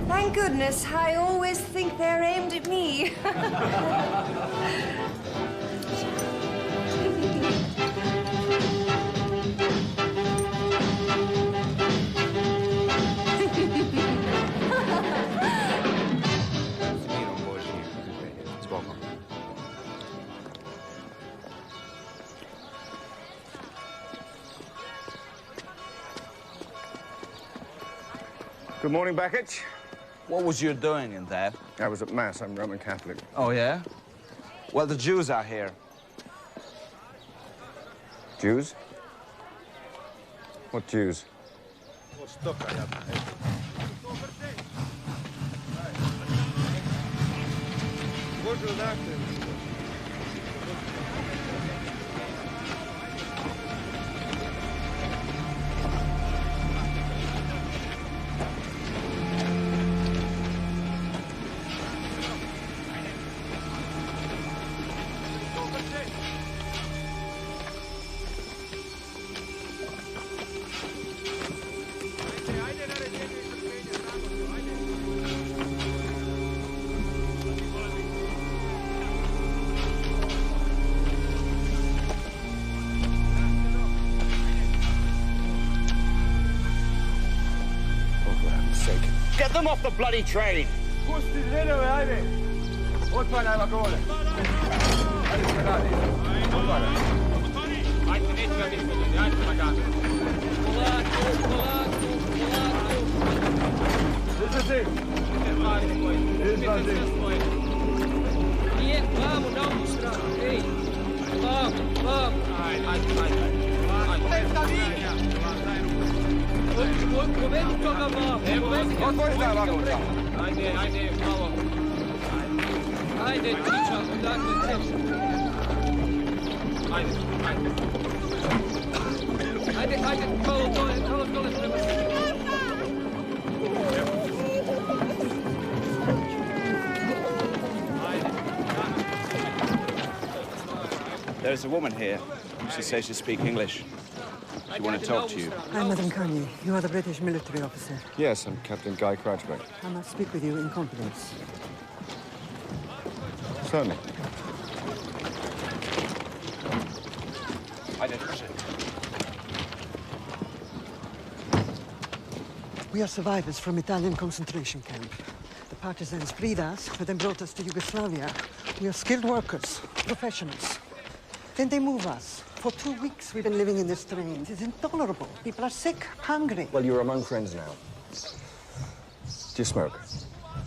Thank goodness, I always think they're aimed at me. Good morning, Beckett. What was you doing in there? I was at Mass. I'm Roman Catholic. Oh, yeah? Well, the Jews are here. Jews? What Jews? Get them off the bloody train! Vamos, não mostrar. Ei, vamos, vamos. Ajde, malo. Ajde, Čiča, odakle ćeš? Ajde, malo dole treba. There's a woman here. She says she speaks English. She wants to talk to you. I'm Madame Kanye. You are the British military officer. Yes, I'm Captain Guy Crouchback. I must speak with you in confidence. Certainly. We are survivors from Italian concentration camp. The partisans freed us, but then brought us to Yugoslavia. We are skilled workers, professionals. Then they move us. For 2 weeks we've been living in this train. It's intolerable. People are sick, hungry. Well, you're among friends now. Do you smoke?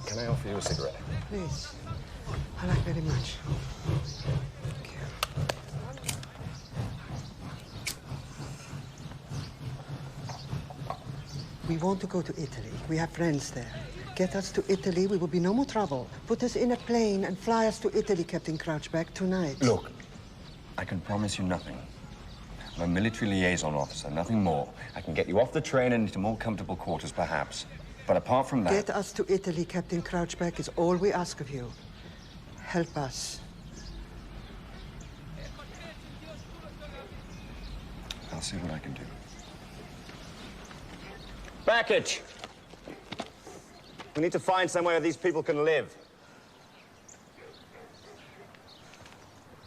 Can I offer you a cigarette? Please. I like very much. Thank you. We want to go to Italy. We have friends there. Get us to Italy, we will be no more trouble. Put us in a plane and fly us to Italy, Captain Crouchback, tonight. Look, I can promise you nothing. I'm a military liaison officer, nothing more. I can get you off the train and into more comfortable quarters, perhaps. But apart from that... Get us to Italy, Captain Crouchback, is all we ask of you. Help us. I'll see what I can do. Backage! We need to find somewhere these people can live.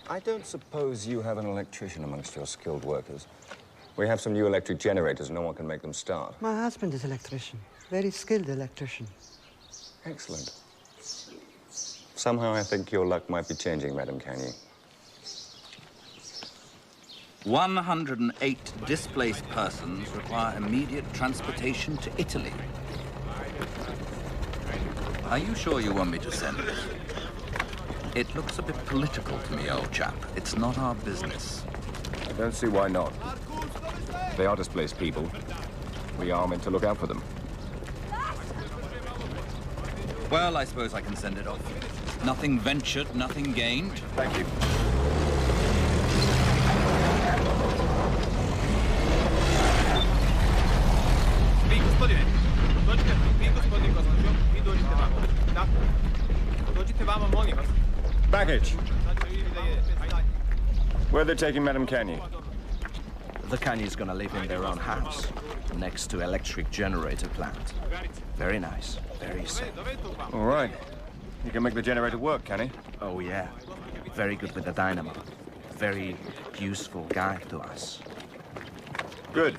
I don't suppose you have an electrician amongst your skilled workers. We have some new electric generators. No one can make them start. My husband is an electrician. Very skilled electrician. Excellent. Somehow I think your luck might be changing, Madame Kanye. 108 displaced persons require immediate transportation to Italy. Are you sure you want me to send this? It looks a bit political to me, old chap. It's not our business. I don't see why not. They are displaced people. We are meant to look out for them. Well, I suppose I can send it off. Nothing ventured, nothing gained. Thank you. Baggage. Where are they taking Madame Kanye? The Kanye's gonna live in their own house, next to electric generator plant. Very nice, very safe. All right. You can make the generator work, can he? Oh, yeah. Very good with the dynamo. Very useful guy to us. Good.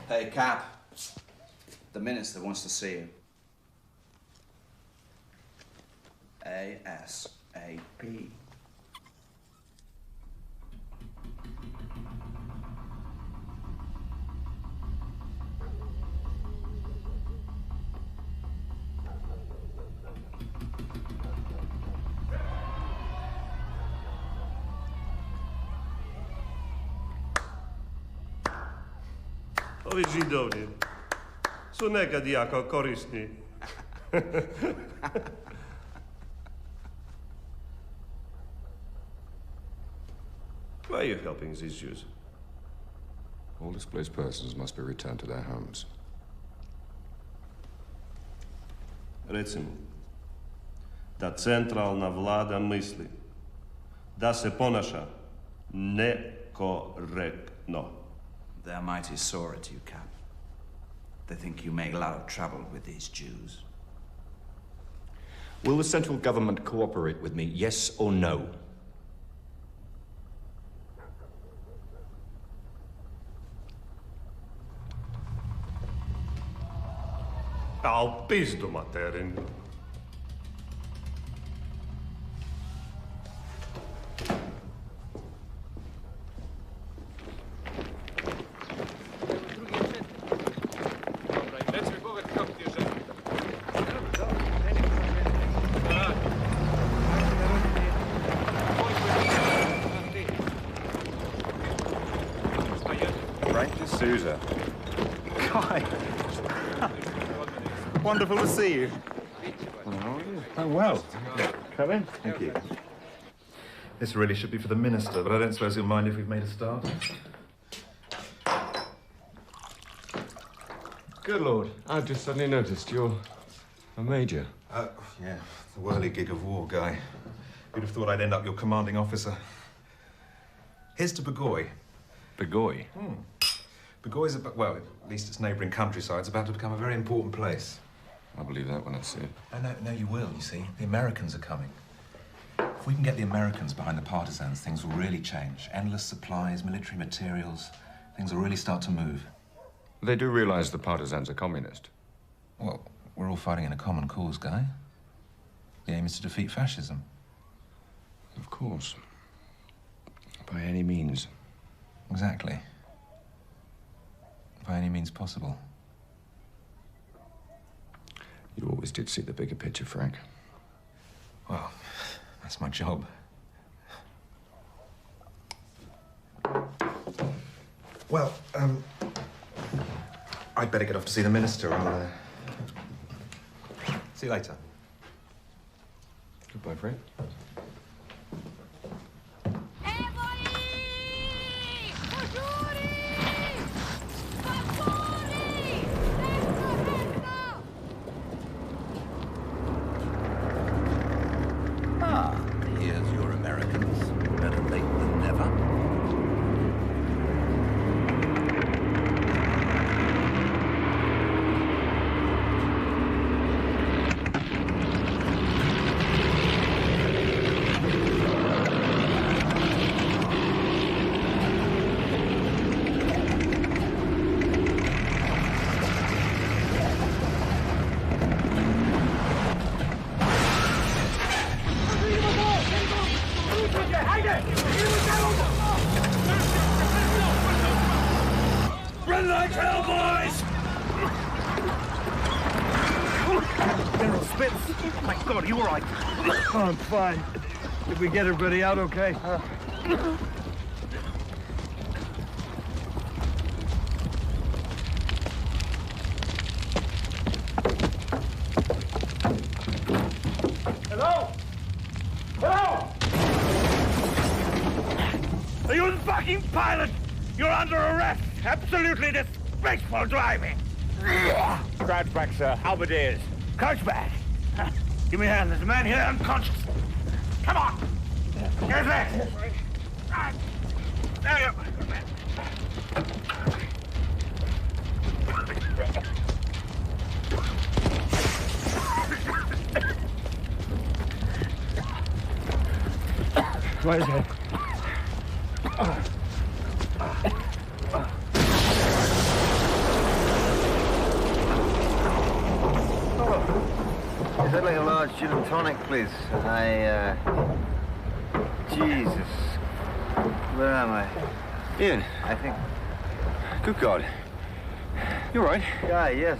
Hey, Cap. The minister wants to see you. ASAP. Ovi Židovni su nekad jako korisni. Why are you helping these Jews? All displaced persons must be returned to their homes. Reci mu da centralna vlada misli da se ponaša nekorektno. They're mighty sore at you, Cap. They think you make a lot of trouble with these Jews. Will the central government cooperate with me, yes or no? Al pizdu materin. Frank D'Souza. Guy. Wonderful to see you. Oh, well. Come in. Thank you. This really should be for the minister, but I don't suppose he'll mind if we've made a start. Good Lord, I've just suddenly noticed you're a major. Yeah, the whirligig of war, Guy. You'd have thought I'd end up your commanding officer. Here's to Burgoy. Burgoy? Burgoy's about, well, at least its neighbouring countryside's about to become a very important place. I'll believe that when I see it. No, you will, you see. The Americans are coming. If we can get the Americans behind the partisans, things will really change. Endless supplies, military materials, things will really start to move. They do realize the partisans are communist. Well, we're all fighting in a common cause, Guy. The aim is to defeat fascism. Of course. By any means. Exactly. By any means possible. You always did see the bigger picture, Frank. Well, that's my job. Well, I'd better get off to see the minister. I'll, see you later. Goodbye, Frank. Here's your Americans. Better late than never. Run like hell, boys! General Spitz, my God, are you all right? Oh, I'm fine. Did we get everybody out okay? Hello? Hello? Are you the fucking pilot? You're under arrest. Absolutely disgraceful driving. Crouch back, sir. Halberdiers. Crouch back. Give me a hand. There's a man here unconscious. Come on. Here's that. There you Right ahead. Is that like a large gin and tonic, please? Jesus. Where am I? Ian. I think... Good God. You all right? Yeah, yes.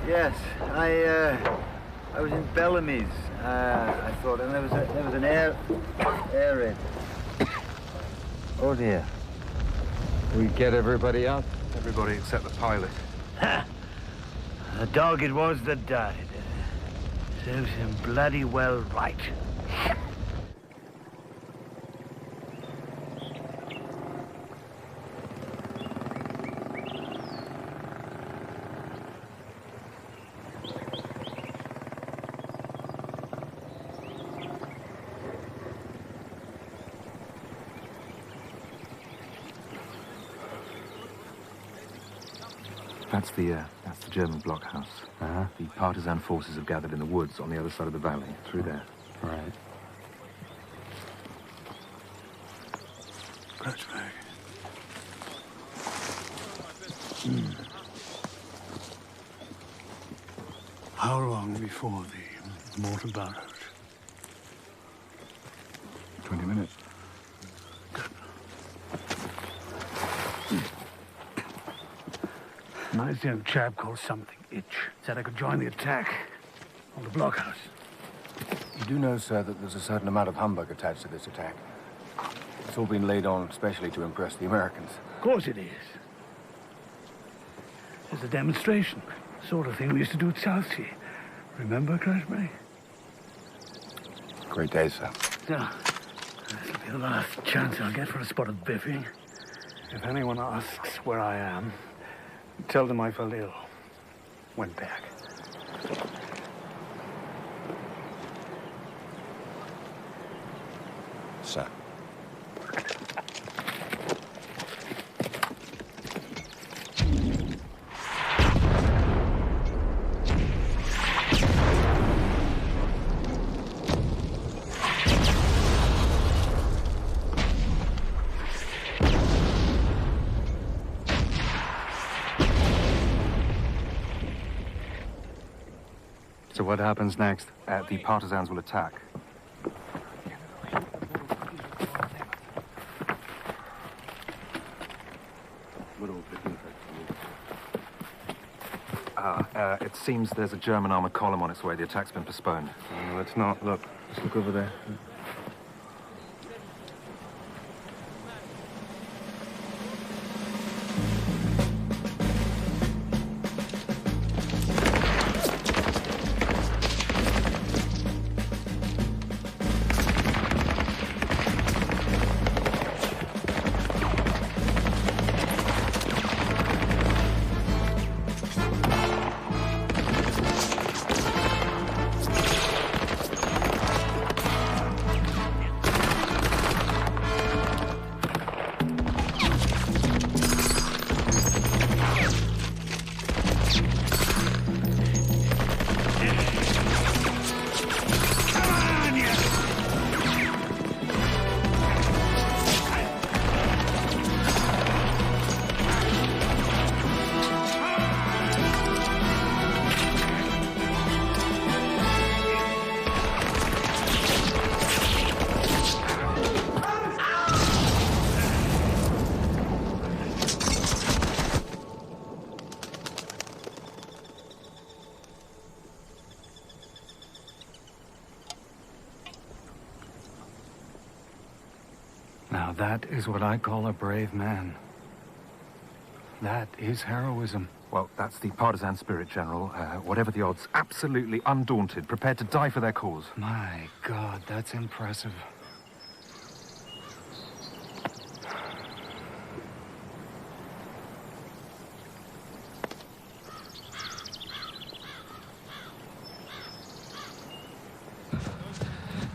Yes. I was in Bellamy's, I thought, and there was an air raid. Oh, dear. We get everybody out? Everybody except the pilot. Ha! The dog it was that died. Serves him bloody well right. That's the German blockhouse. Uh-huh. The partisan forces have gathered in the woods on the other side of the valley, through there. Right. Kreuzberg. How long before the mortar barrage? 20 minutes. Nice young chap called something Itch said I could join the attack on the blockhouse. You do know, sir, that there's a certain amount of humbug attached to this attack. It's all been laid on especially to impress the Americans. Of course it is. It's a demonstration. Sort of thing we used to do at Southsea. Remember, Crashbury? Great day, sir. Yeah. This'll be the last chance I'll get for a spot of biffing. If anyone asks where I am, tell them I fell ill. Went back. Sir. So what happens next? The partisans will attack. It seems there's a German armored column on its way. The attack's been postponed. Let's not look. Let's look over there. Now that is what I call a brave man. That is heroism. Well, that's the partisan spirit, General. Whatever the odds, absolutely undaunted, prepared to die for their cause. My God, that's impressive.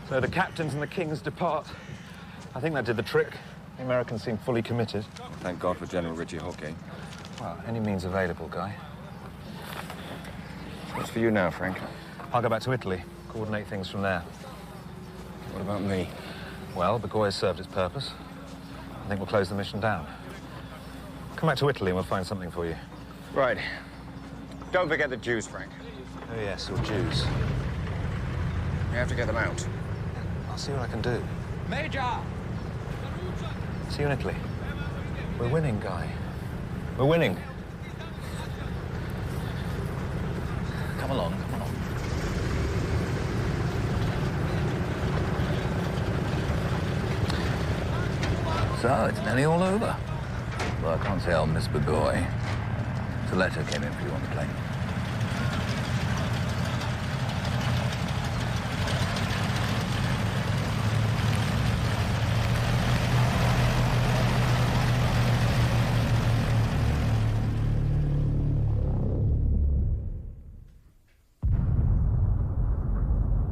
So the captains and the kings depart. I think that did the trick. The Americans seem fully committed. Thank God for General Richie Hawke. Well, any means available, Guy. What's for you now, Frank? I'll go back to Italy, coordinate things from there. What about me? Well, Bagoy has served its purpose. I think we'll close the mission down. Come back to Italy and we'll find something for you. Right. Don't forget the Jews, Frank. Oh, yes, or Jews. We have to get them out. I'll see what I can do. Major! See you in Italy. We're winning, Guy. We're winning. Come along, come along. So, it's nearly all over. Well, I can't say I'll miss Bagoy. The letter came in for you on the plane.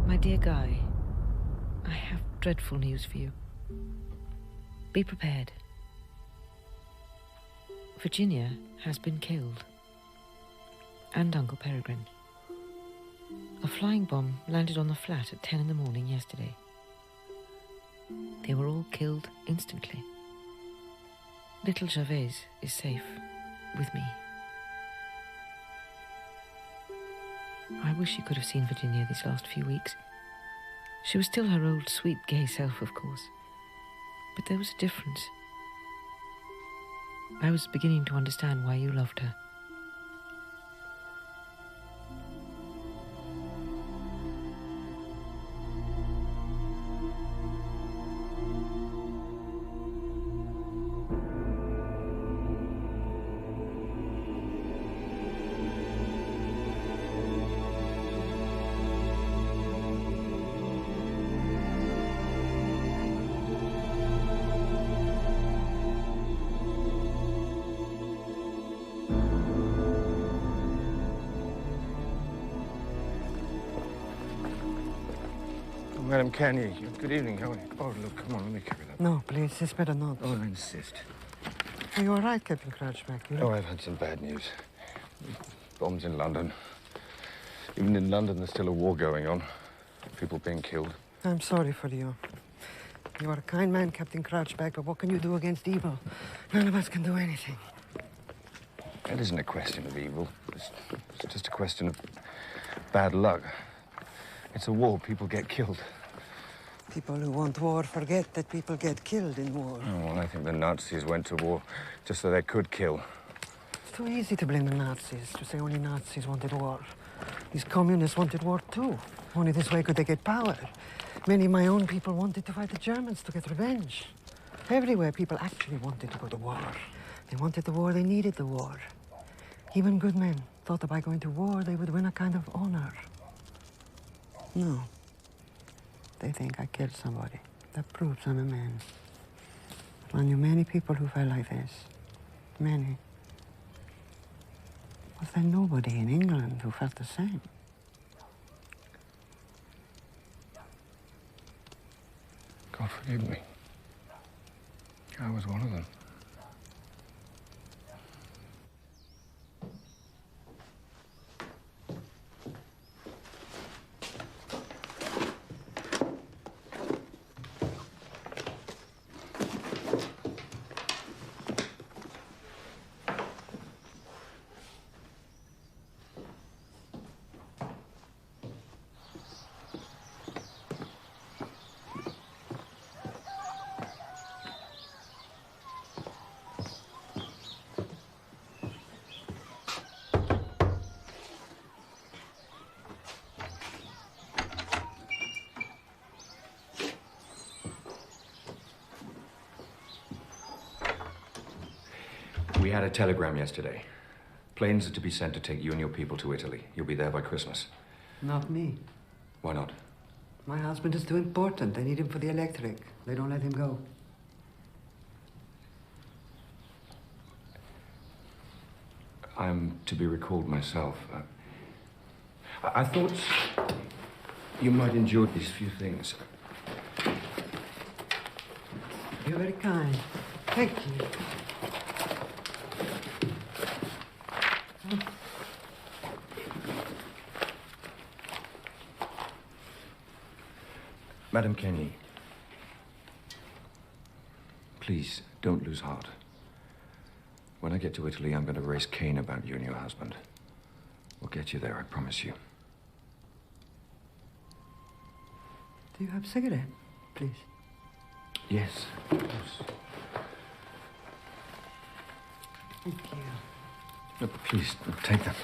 My dear Guy, I have dreadful news for you. Be prepared. Virginia has been killed. and Uncle Peregrine. A flying bomb landed on the flat at 10 in the morning yesterday. They were all killed instantly. Little Gervais is safe with me. I wish you could have seen Virginia these last few weeks. She was still her old, sweet, gay self, of course. But there was a difference. I was beginning to understand why you loved her. Madam Canny, good evening. How are you? Oh, look, come on, let me carry that. No, please, it's better not. Oh, I insist. Are you all right, Captain Crouchback? Oh, I've had some bad news. Bombs in London. Even in London, there's still a war going on. People being killed. I'm sorry for you. You are a kind man, Captain Crouchback, but what can you do against evil? None of us can do anything. It isn't a question of evil. It's just a question of bad luck. It's a war. People get killed. People who want war forget that people get killed in war. Oh, well, I think the Nazis went to war just so they could kill. It's too easy to blame the Nazis, to say only Nazis wanted war. These communists wanted war too. Only this way could they get power. Many of my own people wanted to fight the Germans to get revenge. Everywhere people actually wanted to go to war. They wanted the war, they needed the war. Even good men thought that by going to war they would win a kind of honor. No. They think I killed somebody. That proves I'm a man. I knew many people who felt like this. Many. Was there nobody in England who felt the same? God forgive me. I was one of them. We had a telegram yesterday. Planes are to be sent to take you and your people to Italy. You'll be there by Christmas. Not me. Why not? My husband is too important. They need him for the electric. They don't let him go. I'm to be recalled myself. I thought you might endure these few things. You're very kind. Thank you. Madam Kenny, please don't lose heart. When I get to Italy, I'm going to raise Cain about you and your husband. We'll get you there, I promise you. Do you have a cigarette, please? Yes, of course. Thank you. No, please, take them.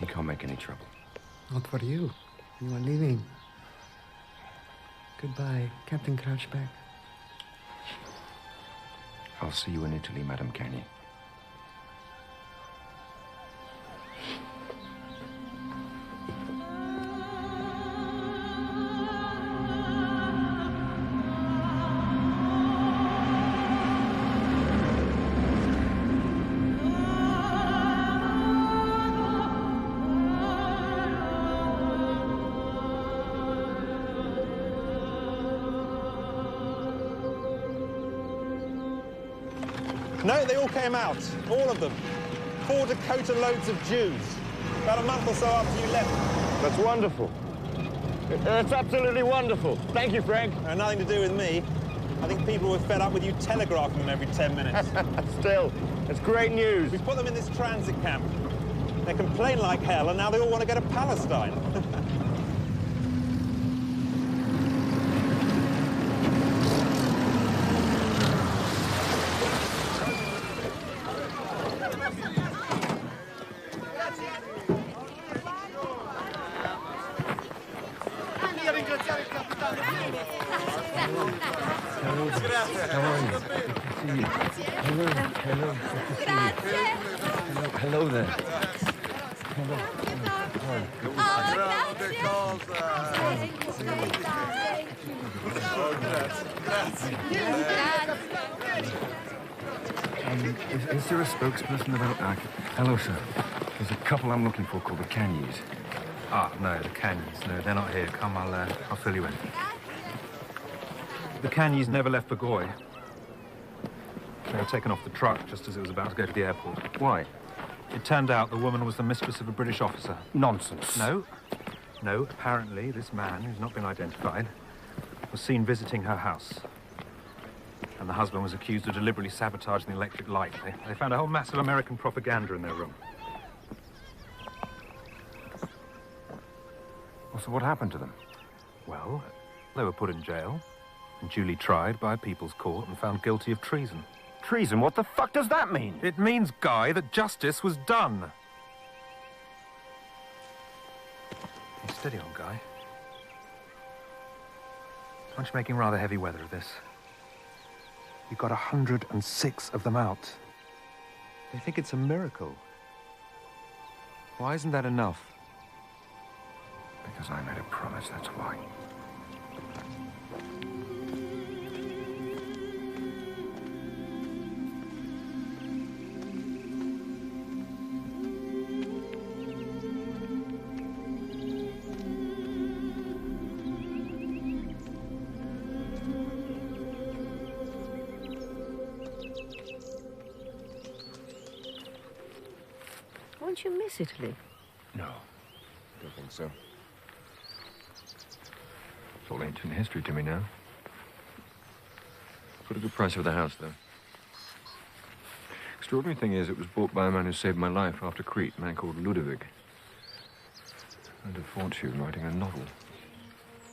You can't make any trouble. Not for you. You are leaving. Goodbye, Captain Crouchback. I'll see you in Italy, Madam Canny. No, they all came out. All of them. 4 Dakota loads of Jews. About a month or so after you left. That's wonderful. That's absolutely wonderful. Thank you, Frank. Nothing to do with me. I think people were fed up with you telegraphing them every 10 minutes. Still, it's great news. We put them in this transit camp. They complain like hell, and now they all want to go to Palestine. Hello there. Is there a spokesperson about... hello, sir. There's a couple I'm looking for called the Canyes. Ah, no, the Canyes. No, they're not here. Come, I'll fill you in. The Canyes never left Bagoy. They were taken off the truck just as it was about to go to the airport. Why? It turned out the woman was the mistress of a British officer. Nonsense. No. No, apparently this man, who's not been identified, was seen visiting her house. And the husband was accused of deliberately sabotaging the electric light. They found a whole mass of American propaganda in their room. Well, so what happened to them? Well, they were put in jail and duly tried by a people's court and found guilty of treason. Treason? What the fuck does that mean? It means, Guy, that justice was done. Hey, steady on, Guy. Aren't you making rather heavy weather of this? You got 106 of them out. They think it's a miracle. Why isn't that enough? Because I made a promise, that's why. Won't you miss Italy? No, I don't think so. It's all ancient history to me now. Put a good price for the house, though. Extraordinary thing is, it was bought by a man who saved my life after Crete, a man called Ludovic. Earned a fortune writing a novel.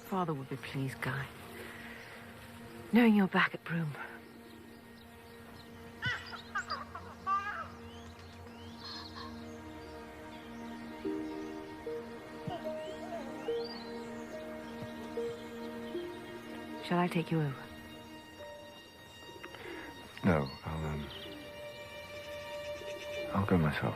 Father would be pleased, Guy. Knowing you're back at Broome. Shall I take you over? No, I'll go myself.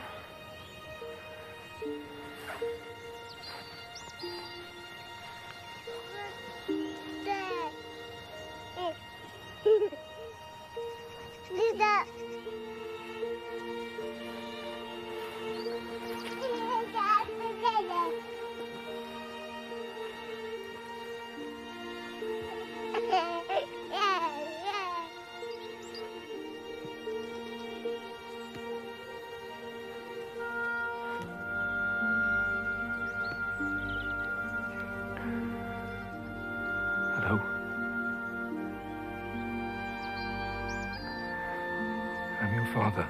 Hello? I'm your father.